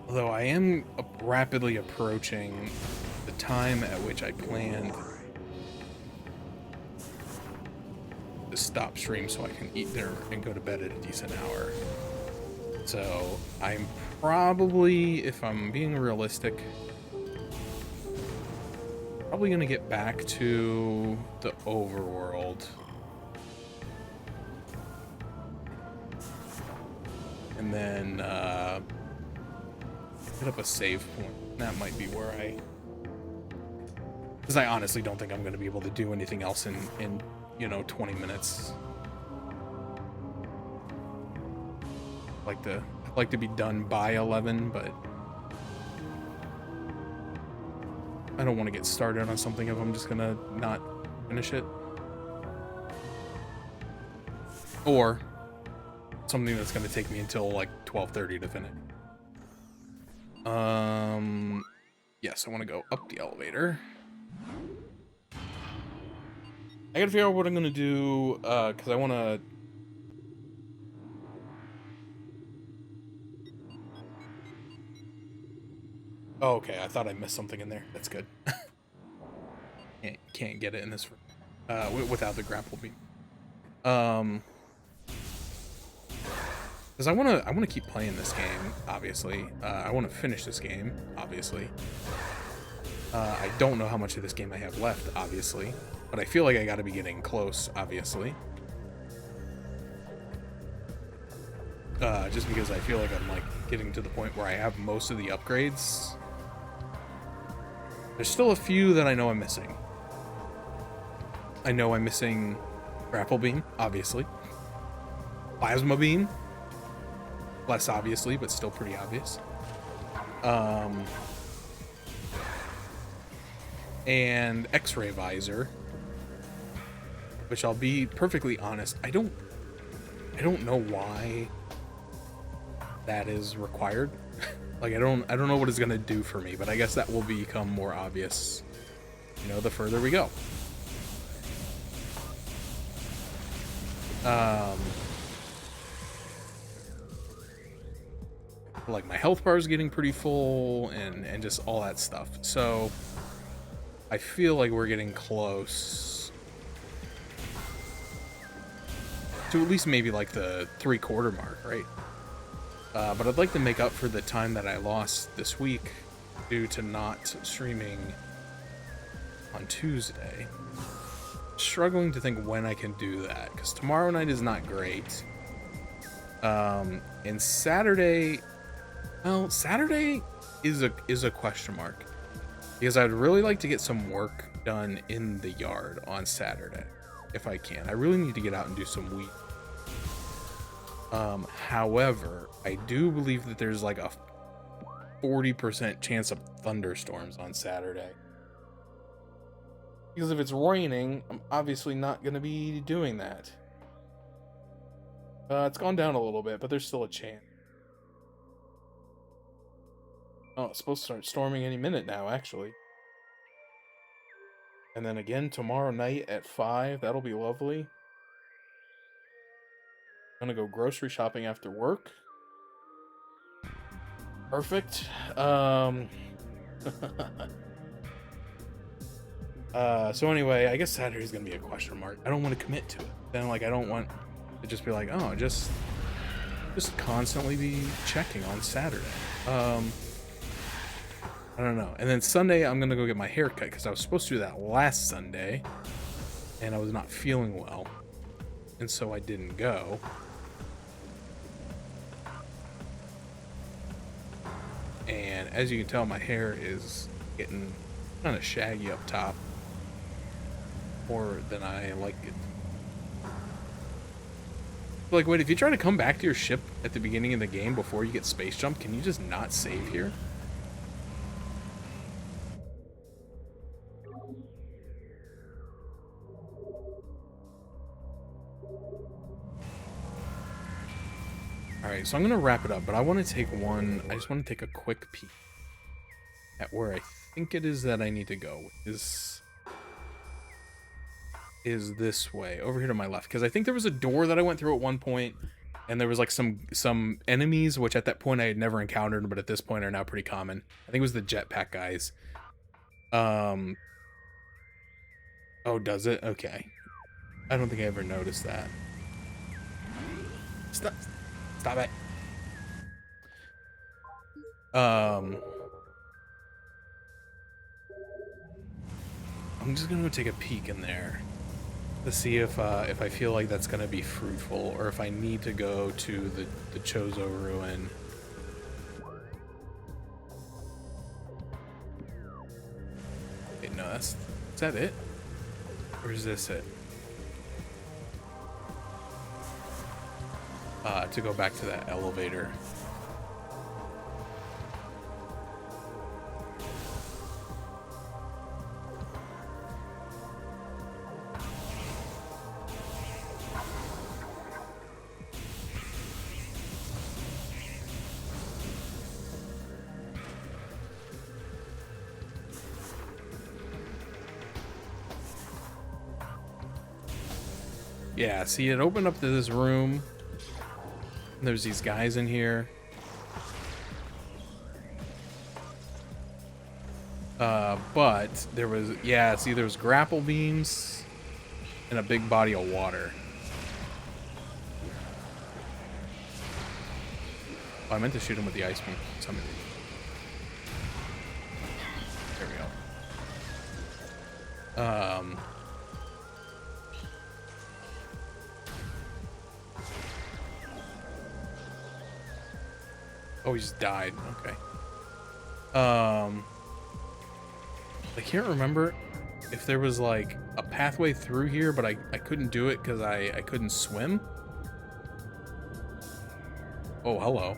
Although I am rapidly approaching the time at which I planned to stop stream so I can eat dinner and go to bed at a decent hour. So I'm probably, if I'm being realistic, probably gonna get back to the overworld. And then hit up a save point. That might be where because I honestly don't think I'm going to be able to do anything else in 20 minutes. I'd like to be done by 11, but I don't want to get started on something if I'm just going to not finish it. Or something that's going to take me until like 12:30 to finish. Yes, I want to go up the elevator. I gotta figure out what I'm gonna do, because I want to... Oh, okay, I thought I missed something in there. That's good. Can't get it in this without the grapple beam. Because I want to keep playing this game, obviously. I want to finish this game, obviously. I don't know how much of this game I have left, obviously. But I feel like I gotta be getting close, obviously. Just because I feel like I'm like getting to the point where I have most of the upgrades. There's still a few that I know I'm missing. I know I'm missing grapple beam, obviously. Plasma beam. Less obviously, but still pretty obvious. And X-ray visor, which I'll be perfectly honest, I don't know why that is required. Like I don't know what it's gonna do for me, but I guess that will become more obvious, the further we go. Like my health bar is getting pretty full and just all that stuff. So I feel like we're getting close to at least maybe like the 3/4 mark, right? But I'd like to make up for the time that I lost this week due to not streaming on Tuesday. Struggling to think when I can do that, because tomorrow night is not great. And Saturday, well, Saturday is a question mark, because I'd really like to get some work done in the yard on Saturday, if I can. I really need to get out and do some weed. However, I do believe that there's like a 40% chance of thunderstorms on Saturday. Because if it's raining, I'm obviously not going to be doing that. It's gone down a little bit, but there's still a chance. Oh, it's supposed to start storming any minute now, actually. And then again tomorrow night at 5. That'll be lovely. I'm gonna go grocery shopping after work. Perfect. So anyway, I guess Saturday's gonna be a question mark. I don't want to commit to it. Then like I don't want to just be like, oh, just constantly be checking on Saturday. I don't know. And then Sunday I'm gonna go get my hair cut because I was supposed to do that last Sunday, and I was not feeling well, and so I didn't go. And as you can tell, my hair is getting kind of shaggy up top, more than I like it. Like, wait, if you try to come back to your ship at the beginning of the game before you get space jumped, can you just not save here? Alright, so I'm going to wrap it up, but I want to take I just want to take a quick peek at where I think it is that I need to go, is this way, over here to my left, because I think there was a door that I went through at one point, and there was like some enemies, which at that point I had never encountered, but at this point are now pretty common. I think it was the jetpack guys. Oh, does it? Okay. I don't think I ever noticed that. Stop it. I'm just gonna go take a peek in there to see if I feel like that's gonna be fruitful, or if I need to go to the Chozo ruin. Wait, no, is that it? Or is this it? To go back to that elevator. Yeah, see, it opened up to this room. There's these guys in here. But there was, yeah, see, there's grapple beams and a big body of water. Oh, I meant to shoot him with the ice beam. There we go. Oh, he just died. Okay. I can't remember if there was like a pathway through here, but I couldn't do it because I couldn't swim. Oh, hello.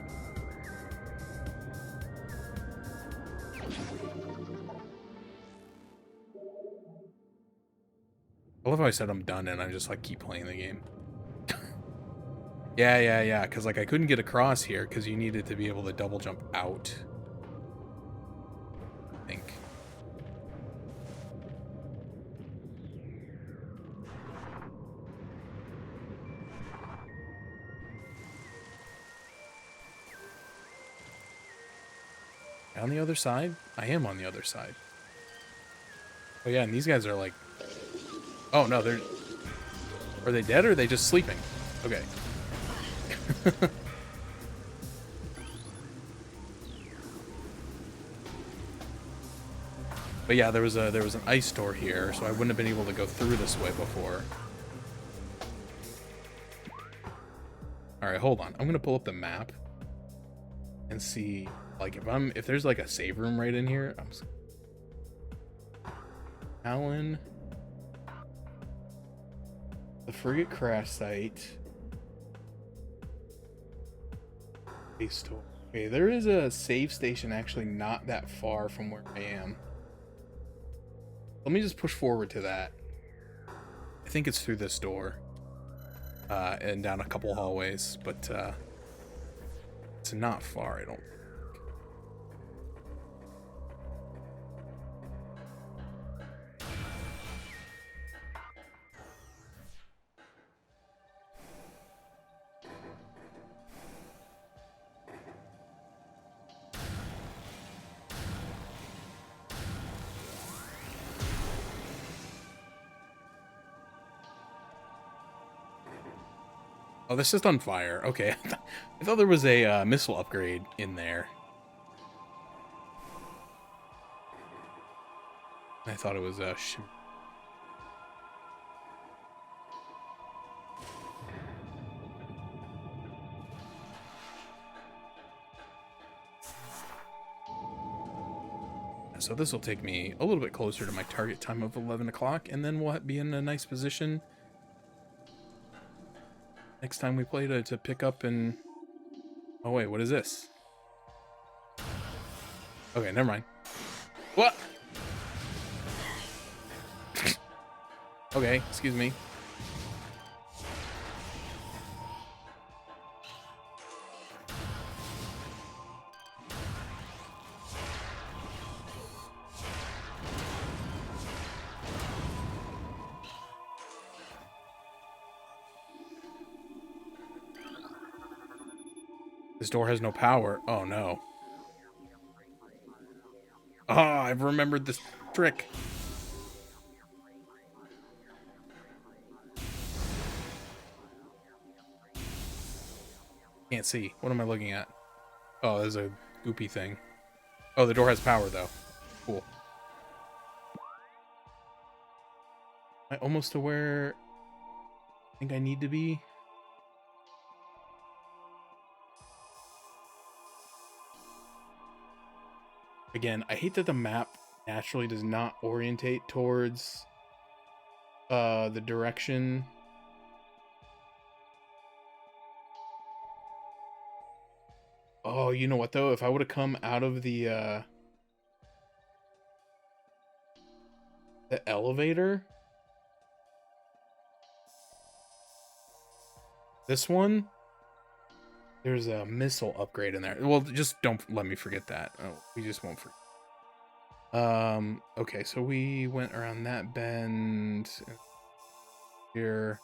I love how I said I'm done and I just like keep playing the game. Yeah, because like I couldn't get across here because you needed to be able to double jump out. I think. On the other side? I am on the other side. Oh yeah, and these guys are like... Oh no, they're... Are they dead or are they just sleeping? Okay. But yeah, there was an ice door here, so I wouldn't have been able to go through this way before. All right, hold on. I'm gonna pull up the map and see, like, if there's like a save room right in here. Alan, the frigate crash site. Okay, there is a save station actually not that far from where I am. Let me just push forward to that. I think it's through this door. And down a couple hallways, but it's not far, I don't think. Oh, this is on fire. Okay. I thought there was a missile upgrade in there. I thought it was so this will take me a little bit closer to my target time of 11 o'clock, and then we'll be in a nice position next time we play to pick up and... Oh, wait, what is this? Okay, never mind. What? Okay, excuse me. This door has no power. Oh, no. Ah, I've remembered this trick. Can't see. What am I looking at? Oh, there's a goopy thing. Oh, the door has power, though. Cool. Am I almost to where I think I need to be? Again, I hate that the map naturally does not orientate towards the direction. Oh, you know what though? If I would have come out of the elevator, this one, there's a missile upgrade in there. Well, just don't let me forget that. Oh, we just won't forget. Okay, so we went around that bend here.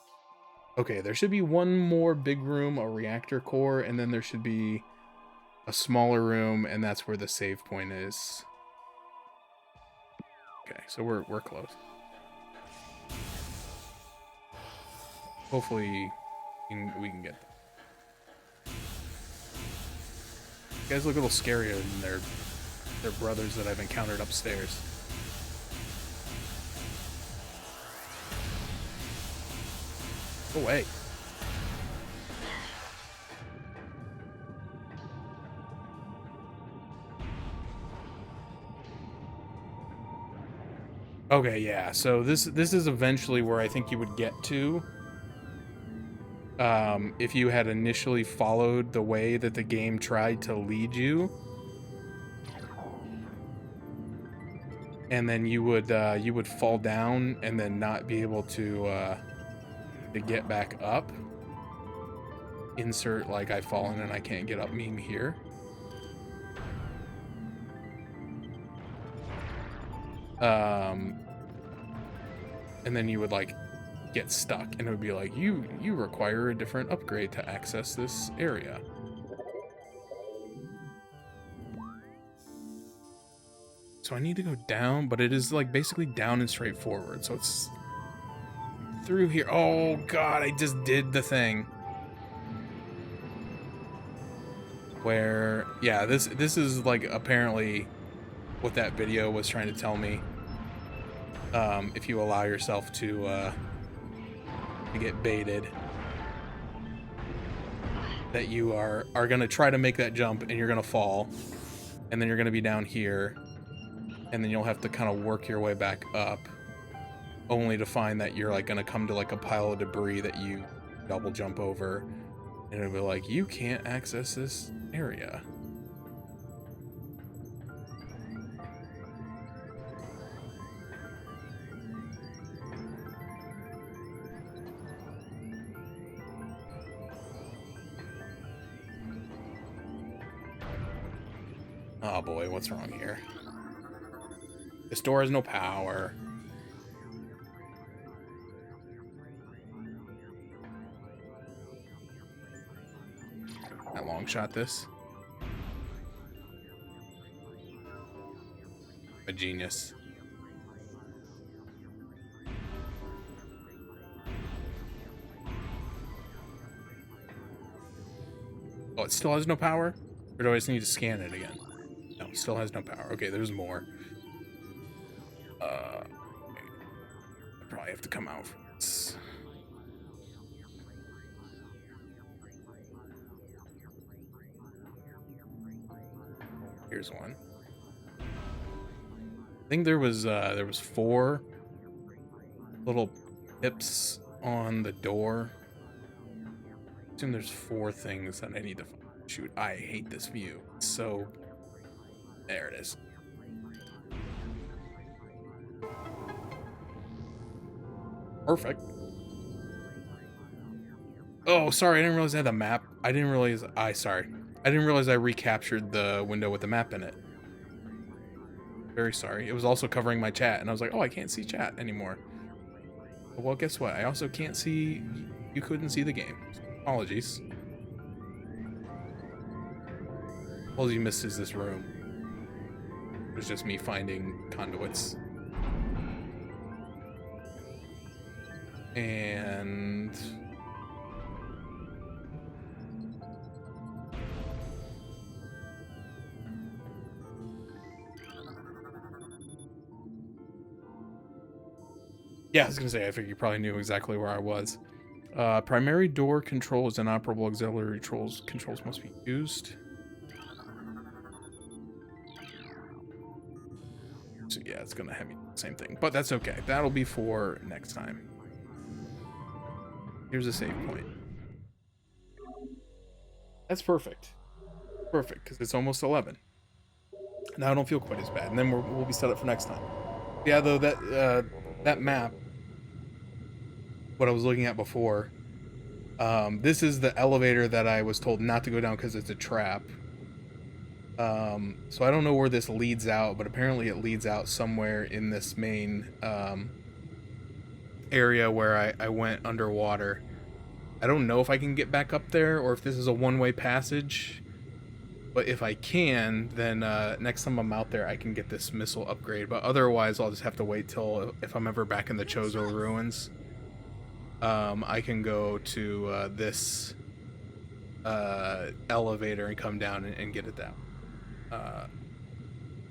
Okay, there should be one more big room, a reactor core, and then there should be a smaller room, and that's where the save point is. Okay, so we're close. Hopefully we can get there. You guys look a little scarier than their brothers that I've encountered upstairs. Go away. Okay, yeah. So this is eventually where I think you would get to. If you had initially followed the way that the game tried to lead you. And then you would fall down and then not be able to get back up. Insert like I've fallen and I can't get up meme here. And then you would like get stuck and it would be like you require a different upgrade to access this area. So I need to go down, but it is like basically down and straight forward. So it's through here. Oh god, I just did the thing. Where, yeah, this is like apparently what that video was trying to tell me. If you allow yourself to get baited, that you are gonna try to make that jump and you're gonna fall, and then you're gonna be down here, and then you'll have to kind of work your way back up, only to find that you're like gonna come to like a pile of debris that you double jump over, and it'll be like, you can't access this area. Oh boy, what's wrong here? This door has no power. I long shot this. A genius. Oh, it still has no power? Or do I just need to scan it again? No, it still has no power. Okay, there's more. I probably have to come out for this. Here's one. I think there was 4 little pips on the door. I assume there's 4 things that I need to shoot. I hate this view. So there it is. Perfect. Oh, sorry, I didn't realize I had the map. I didn't realize I recaptured the window with the map in it. Very sorry. It was also covering my chat, and I was like, oh, I can't see chat anymore. Well, guess what? I also can't see... You couldn't see the game. So apologies. All you missed is this room. It was just me finding conduits. And... yeah, I was gonna say, I figured you probably knew exactly where I was. Primary door control is inoperable. Auxiliary controls must be used. So yeah, it's gonna have me do the same thing, but that's okay. That'll be for next time. Here's a save point. That's perfect. Perfect, because it's almost 11. Now I don't feel quite as bad, and then we'll be set up for next time. Yeah, though that map, what I was looking at before, this is the elevator that I was told not to go down because it's a trap. So I don't know where this leads out, but apparently it leads out somewhere in this main area where I went underwater. I don't know if I can get back up there or if this is a one-way passage, but if I can, then next time I'm out there I can get this missile upgrade, but otherwise I'll just have to wait till if I'm ever back in the Chozo ruins. I can go to this elevator and come down and get it down.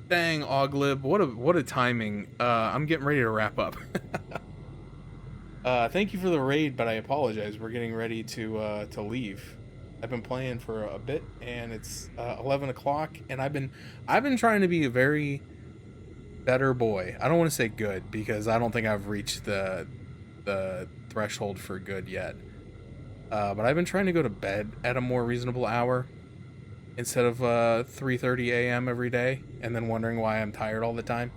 Dang, Oglib, what a timing. I'm getting ready to wrap up. Thank you for the raid, but I apologize. We're getting ready to leave. I've been playing for a bit, and it's 11 o'clock, and I've been trying to be a very better boy. I don't want to say good, because I don't think I've reached the threshold for good yet. But I've been trying to go to bed at a more reasonable hour instead of 3:30 a.m. every day, and then wondering why I'm tired all the time.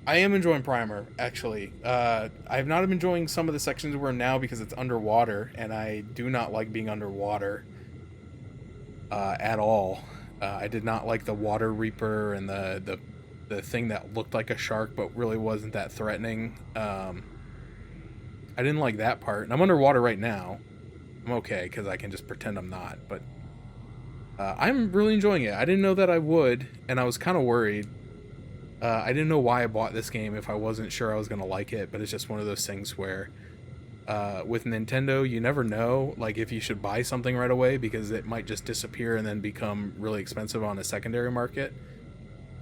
I am enjoying Primer, actually. I've not been enjoying some of the sections we're in now because it's underwater, and I do not like being underwater at all. I did not like the Water Reaper and the thing that looked like a shark but really wasn't that threatening. I didn't like that part, and I'm underwater right now. I'm okay because I can just pretend I'm not, but I'm really enjoying it. I didn't know that I would, and I was kind of worried. I didn't know why I bought this game if I wasn't sure I was going to like it, but it's just one of those things where with Nintendo, you never know like if you should buy something right away because it might just disappear and then become really expensive on a secondary market.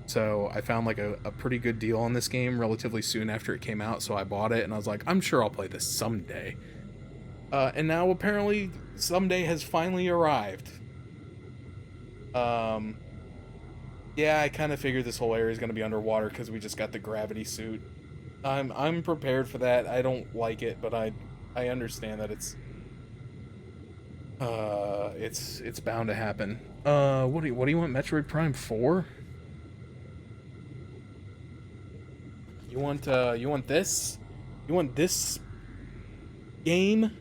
So I found like a pretty good deal on this game relatively soon after it came out, so I bought it and I was like, I'm sure I'll play this someday. And now apparently someday has finally arrived. Yeah, I kind of figured this whole area is going to be underwater because we just got the gravity suit. I'm prepared for that. I don't like it, but I understand that it's bound to happen. What do you want? Metroid Prime 4? You want this? You want this game?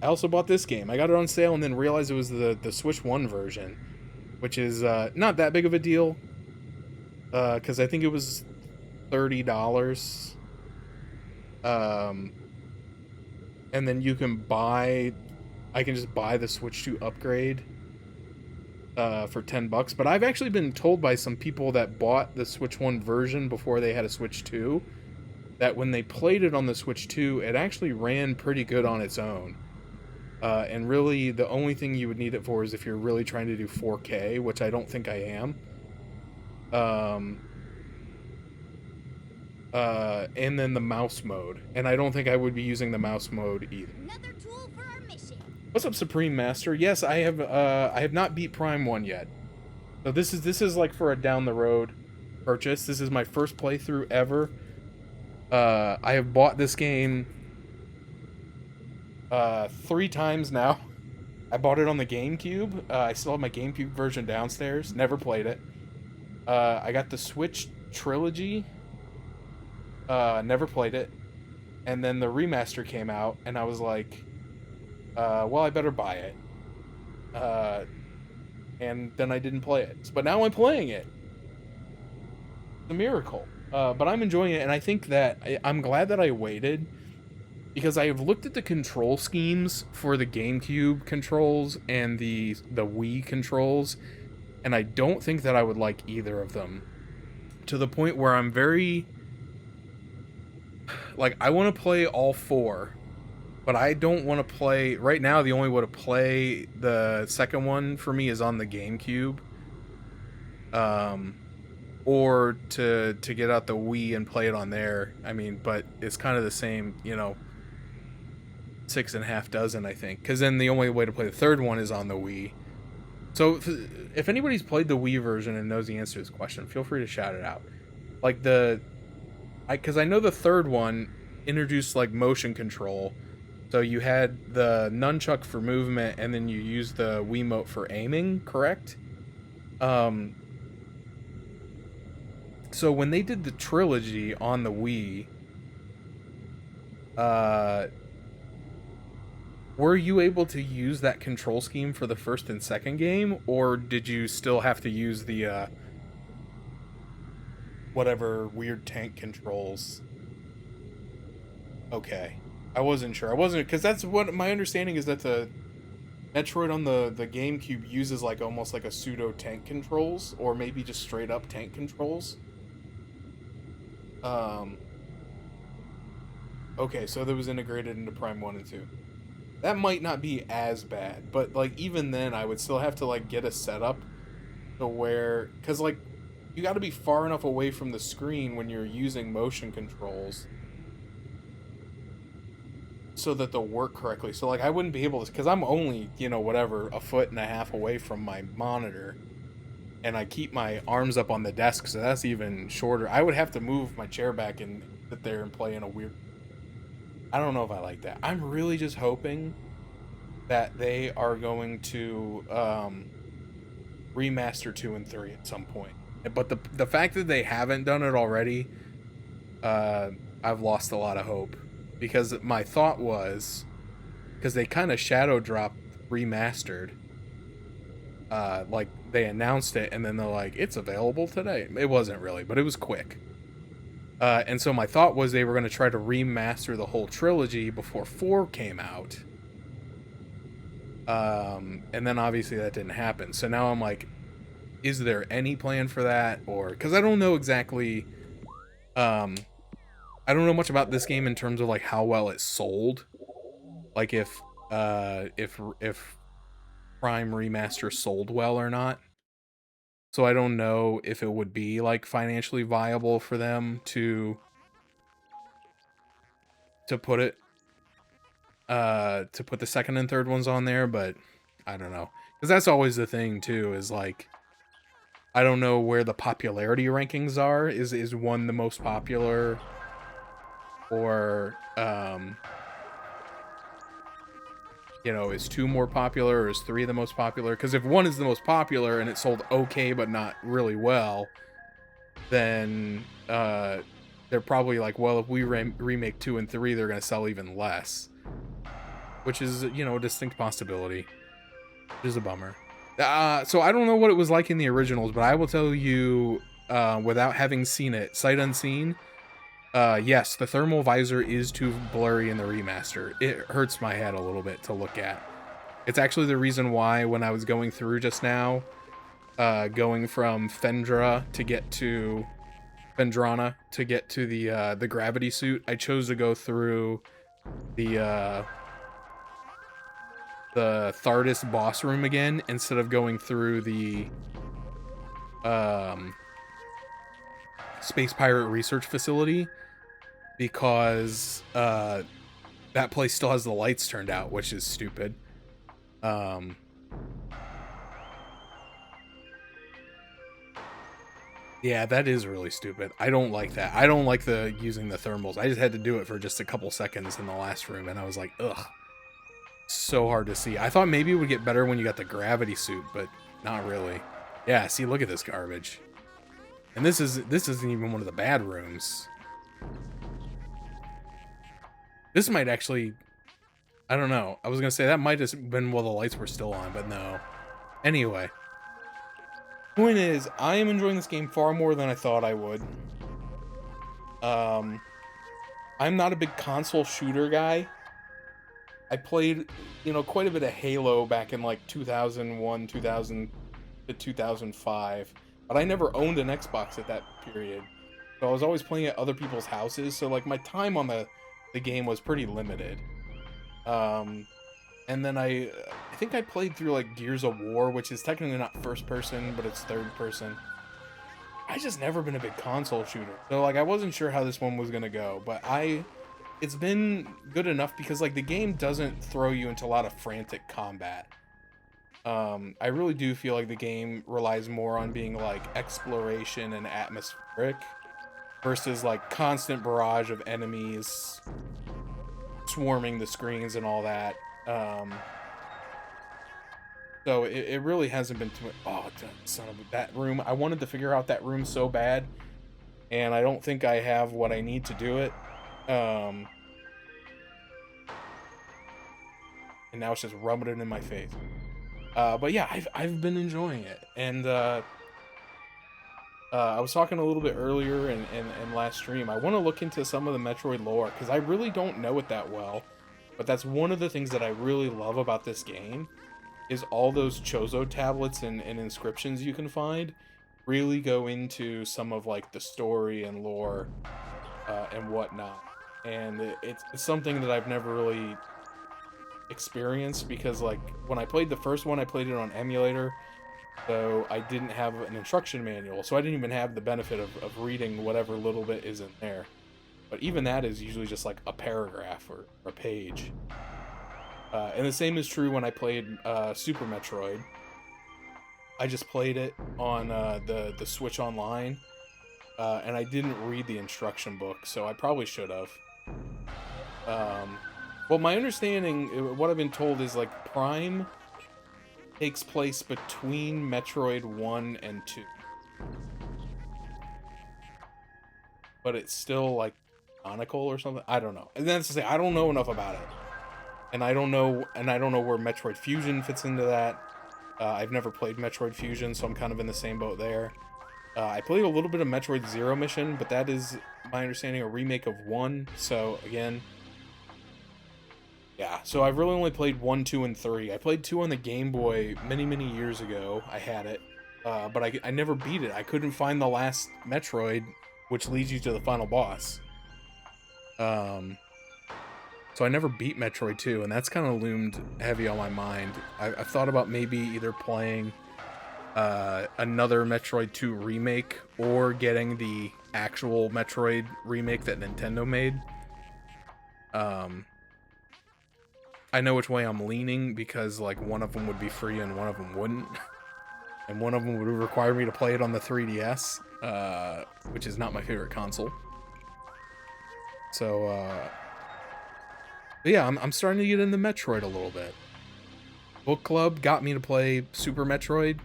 I also bought this game. I got it on sale and then realized it was the Switch 1 version, which is not that big of a deal, because I think it was $30. And then you can buy, I can just buy the Switch 2 upgrade for $10. But I've actually been told by some people that bought the Switch 1 version before they had a Switch 2 that when they played it on the Switch 2, it actually ran pretty good on its own. And really, the only thing you would need it for is if you're really trying to do 4K, which I don't think I am. Um, and then the mouse mode, and I don't think I would be using the mouse mode either. Another tool for our mission. What's up, Supreme Master? Yes, I have not beat Prime 1 yet. So this is like for a down the road purchase. This is my first playthrough ever. I have bought this game 3 times now. I bought it on the GameCube. I still have my GameCube version downstairs. Never played it. I got the Switch trilogy. Never played it. And then the remaster came out, and I was like, well, I better buy it. And then I didn't play it. But now I'm playing it. It's a miracle. But I'm enjoying it, and I think that I'm glad that I waited, because I have looked at the control schemes for the GameCube controls and the Wii controls, and I don't think that I would like either of them. To the point where I'm very... like, I want to play all 4, but I don't want to play... right now, the only way to play the second one for me is on the GameCube. Or to get out the Wii and play it on there. I mean, but it's kind of the same, you know, 6.5 dozen, I think. Because then the only way to play the third one is on the Wii. So if anybody's played the Wii version and knows the answer to this question, feel free to shout it out. Like because I know the third one introduced like motion control. So you had the nunchuck for movement, and then you used the Wiimote for aiming, correct? So when they did the trilogy on the Wii, were you able to use that control scheme for the first and second game, or did you still have to use the whatever weird tank controls? Okay, I wasn't sure. I wasn't, because that's what my understanding is, that the Metroid on the GameCube uses like almost like a pseudo tank controls, or maybe just straight up tank controls. Okay, so that was integrated into Prime 1 and 2. That might not be as bad, but like even then I would still have to like get a setup to where, because like you got to be far enough away from the screen when you're using motion controls so that they'll work correctly. So like I wouldn't be able to, because I'm only, you know, whatever, 1.5 feet away from my monitor, and I keep my arms up on the desk, so that's even shorter. I would have to move my chair back and sit there and play in a weird... I don't know if I like that. I'm really just hoping that they are going to remaster 2 and 3 at some point. But the fact that they haven't done it already, I've lost a lot of hope. Because my thought was, because they kind of shadow dropped Remastered. Like they announced it and then they're like, it's available today. It wasn't really, but it was quick. And so my thought was they were going to try to remaster the whole trilogy before 4 came out. And then obviously that didn't happen. So now I'm like, is there any plan for that? Or, because I don't know exactly, I don't know much about this game in terms of like how well it sold. Like if Prime Remaster sold well or not. So I don't know if it would be like financially viable for them to put it to put the second and third ones on there, but I don't know. Because that's always the thing too, is like I don't know where the popularity rankings are. Is 1 the most popular, or you know, is 2 more popular, or is 3 the most popular? Because if 1 is the most popular and it sold okay but not really well, then they're probably like, well, if we remake 2 and 3, they're going to sell even less. Which is, you know, a distinct possibility. Which is a bummer. So I don't know what it was like in the originals, but I will tell you, without having seen it, sight unseen, yes, the thermal visor is too blurry in the remaster. It hurts my head a little bit to look at. It's actually the reason why when I was going through just now, going from Fendrana to get to the gravity suit, I chose to go through the the Thardis boss room again instead of going through the Space Pirate Research Facility, because that place still has the lights turned out, which is stupid. Yeah, that is really stupid. I don't like that. I don't like the using the thermals. I just had to do it for just a couple seconds in the last room, and I was like, ugh. So hard to see. I thought maybe it would get better when you got the gravity suit, but not really. Yeah, see, look at this garbage. And this isn't even one of the bad rooms. This might actually, I don't know. I was gonna say that might have been while the lights were still on, but no. Anyway. Point is, I am enjoying this game far more than I thought I would. I'm not a big console shooter guy. I played, quite a bit of Halo back in like 2001, 2000 to 2005, but I never owned an Xbox at that period. So I was always playing at other people's houses, so like my time on the game was pretty limited. And then I think I played through like Gears of War, which is technically not first person, but it's third person. I just never been a big console shooter. So like I wasn't sure how this one was gonna go, but it's been good enough because like the game doesn't throw you into a lot of frantic combat. I really do feel like the game relies more on being like exploration and atmospheric versus like constant barrage of enemies swarming the screens and all that. So it really hasn't been too. Oh, son of that room! I wanted to figure out that room so bad, and I don't think I have what I need to do it. And now it's just rubbing it in my face. But yeah, I've been enjoying it, and I was talking a little bit earlier in last stream. I want to look into some of the Metroid lore because I really don't know it that well. But that's one of the things that I really love about this game, is all those Chozo tablets and inscriptions you can find really go into some of like the story and lore and whatnot. And it's something that I've never really experienced because like when I played the first one, I played it on emulator, so I didn't have an instruction manual, so I didn't even have the benefit of reading whatever little bit is in there. But even that is usually just like a paragraph or a page. And the same is true when I played Super Metroid. I just played it on the Switch Online, and I didn't read the instruction book, so I probably should have. Well, my understanding, what I've been told, is like Prime takes place between Metroid 1 and 2. But it's still like canonical or something. I don't know. And that's to say, I don't know enough about it. And I don't know where Metroid Fusion fits into that. I've never played Metroid Fusion, so I'm kind of in the same boat there. I played a little bit of Metroid Zero Mission, but that is, my understanding, a remake of 1. So again, yeah. So I've really only played 1, 2, and 3. I played 2 on the Game Boy many, many years ago. I had it, but I never beat it. I couldn't find the last Metroid, which leads you to the final boss. So I never beat Metroid 2, and that's kind of loomed heavy on my mind. I've thought about maybe either playing another Metroid 2 remake or getting the actual Metroid remake that Nintendo made. I know which way I'm leaning because like one of them would be free and one of them wouldn't. And one of them would require me to play it on the 3DS, which is not my favorite console. So, but yeah, I'm starting to get into Metroid a little bit. Book Club got me to play Super Metroid.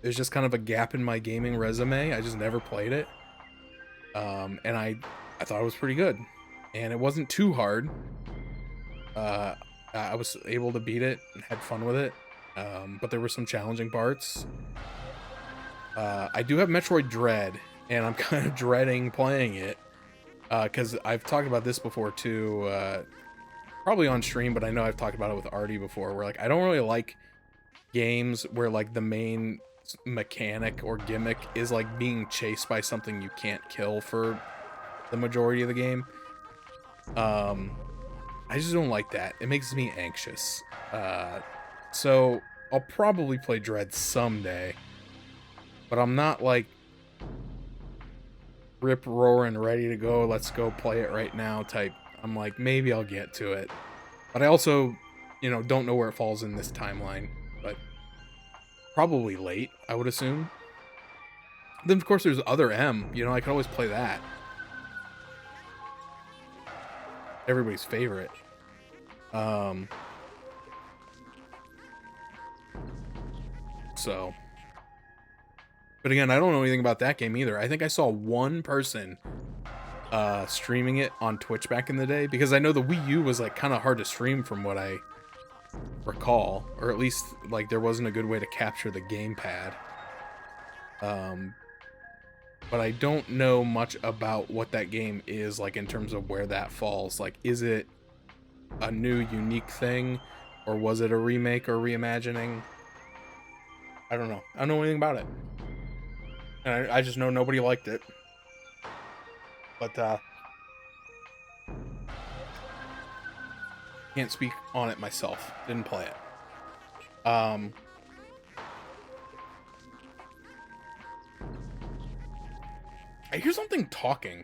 There's just kind of a gap in my gaming resume. I just never played it. And I thought it was pretty good. And it wasn't too hard. I was able to beat it and had fun with it. But there were some challenging parts. I do have Metroid Dread, and I'm kind of dreading playing it. Because I've talked about this before too. Probably on stream, but I know I've talked about it with Artie before, where like I don't really like games where like the main mechanic or gimmick is like being chased by something you can't kill for the majority of the game. I just don't like that. It makes me anxious. So I'll probably play Dread someday, but I'm not like rip roaring ready to go, let's go play it right now type. I'm like, maybe I'll get to it, but I also, don't know where it falls in this timeline, but probably late, I would assume. Then of course there's Other M, I could always play that. Everybody's favorite. So, but again, I don't know anything about that game either. I think I saw one person streaming it on Twitch back in the day, because I know the Wii U was like kind of hard to stream from what I recall, or at least like there wasn't a good way to capture the gamepad. But I don't know much about what that game is like in terms of where that falls. Like, is it a new unique thing, or was it a remake or reimagining? I don't know. I don't know anything about it. And I just know nobody liked it. But, can't speak on it myself. Didn't play it. I hear something talking.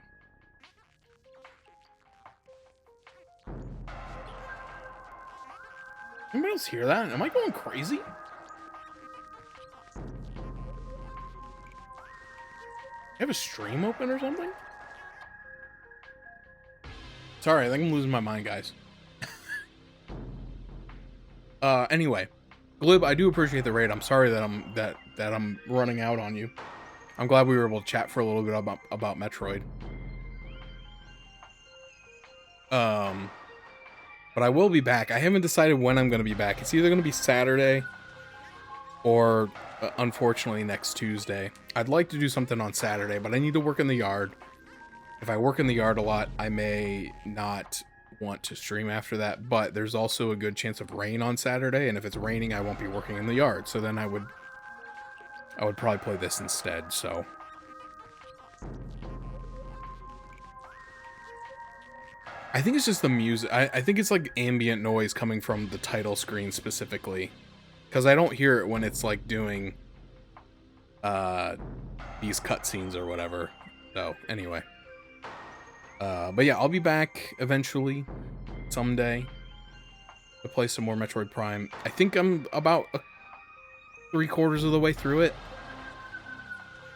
Anybody else hear that? Am I going crazy? I have a stream open or something? Sorry, I think I'm losing my mind, guys. Anyway, Glib, I do appreciate the raid. I'm sorry that I'm running out on you. I'm glad we were able to chat for a little bit about Metroid. But I will be back. I haven't decided when I'm going to be back. It's either going to be Saturday or, unfortunately, next Tuesday. I'd like to do something on Saturday, but I need to work in the yard. If I work in the yard a lot, I may not want to stream after that, but there's also a good chance of rain on Saturday, and if it's raining, I won't be working in the yard, so then I would probably play this instead, so. I think it's just the music. I think it's like ambient noise coming from the title screen specifically, because I don't hear it when it's like doing these cutscenes or whatever. So anyway, but yeah, I'll be back eventually, someday, to play some more Metroid Prime. I think I'm about 3/4 of the way through it.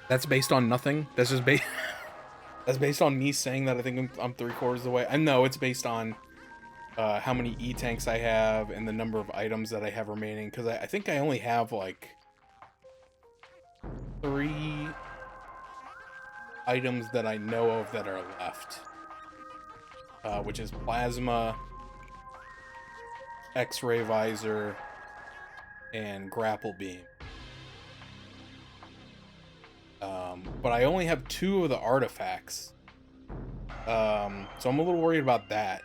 That's based on nothing. That's just that's based on me saying that I think I'm 3/4 of the way. I know it's based on how many E-tanks I have and the number of items that I have remaining, because I think I only have like 3 items that I know of that are left, which is Plasma, X-ray Visor, and Grapple Beam. But I only have 2 of the artifacts, so I'm a little worried about that.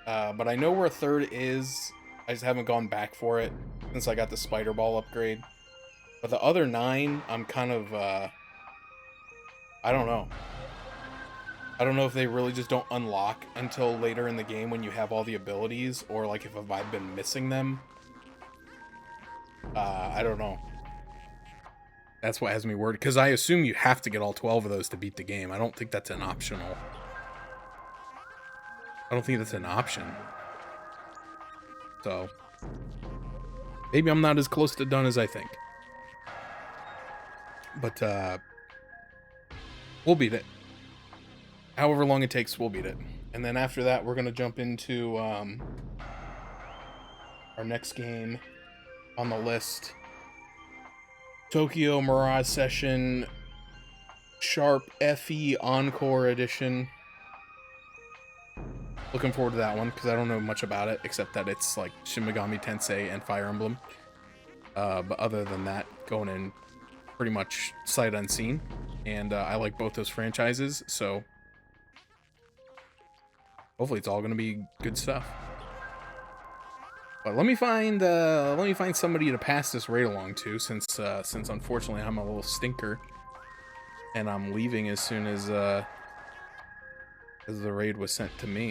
But I know where a 3rd is. I just haven't gone back for it since I got the Spider Ball upgrade. But the other 9, I'm kind of, I don't know. I don't know if they really just don't unlock until later in the game when you have all the abilities, or like if I've been missing them. I don't know. That's what has me worried, because I assume you have to get all 12 of those to beat the game. I don't think that's an optional. I don't think that's an option. So, maybe I'm not as close to done as I think. But, we'll beat it. However long it takes, we'll beat it. And then after that, we're going to jump into, our next game on the list. Tokyo Mirage Session Sharp FE Encore Edition. Looking forward to that one, because I don't know much about it, except that it's like Shin Megami Tensei and Fire Emblem. But other than that, going in pretty much sight unseen. And I like both those franchises, so hopefully it's all going to be good stuff. But let me find somebody to pass this raid along to, since unfortunately I'm a little stinker, and I'm leaving as soon as the raid was sent to me.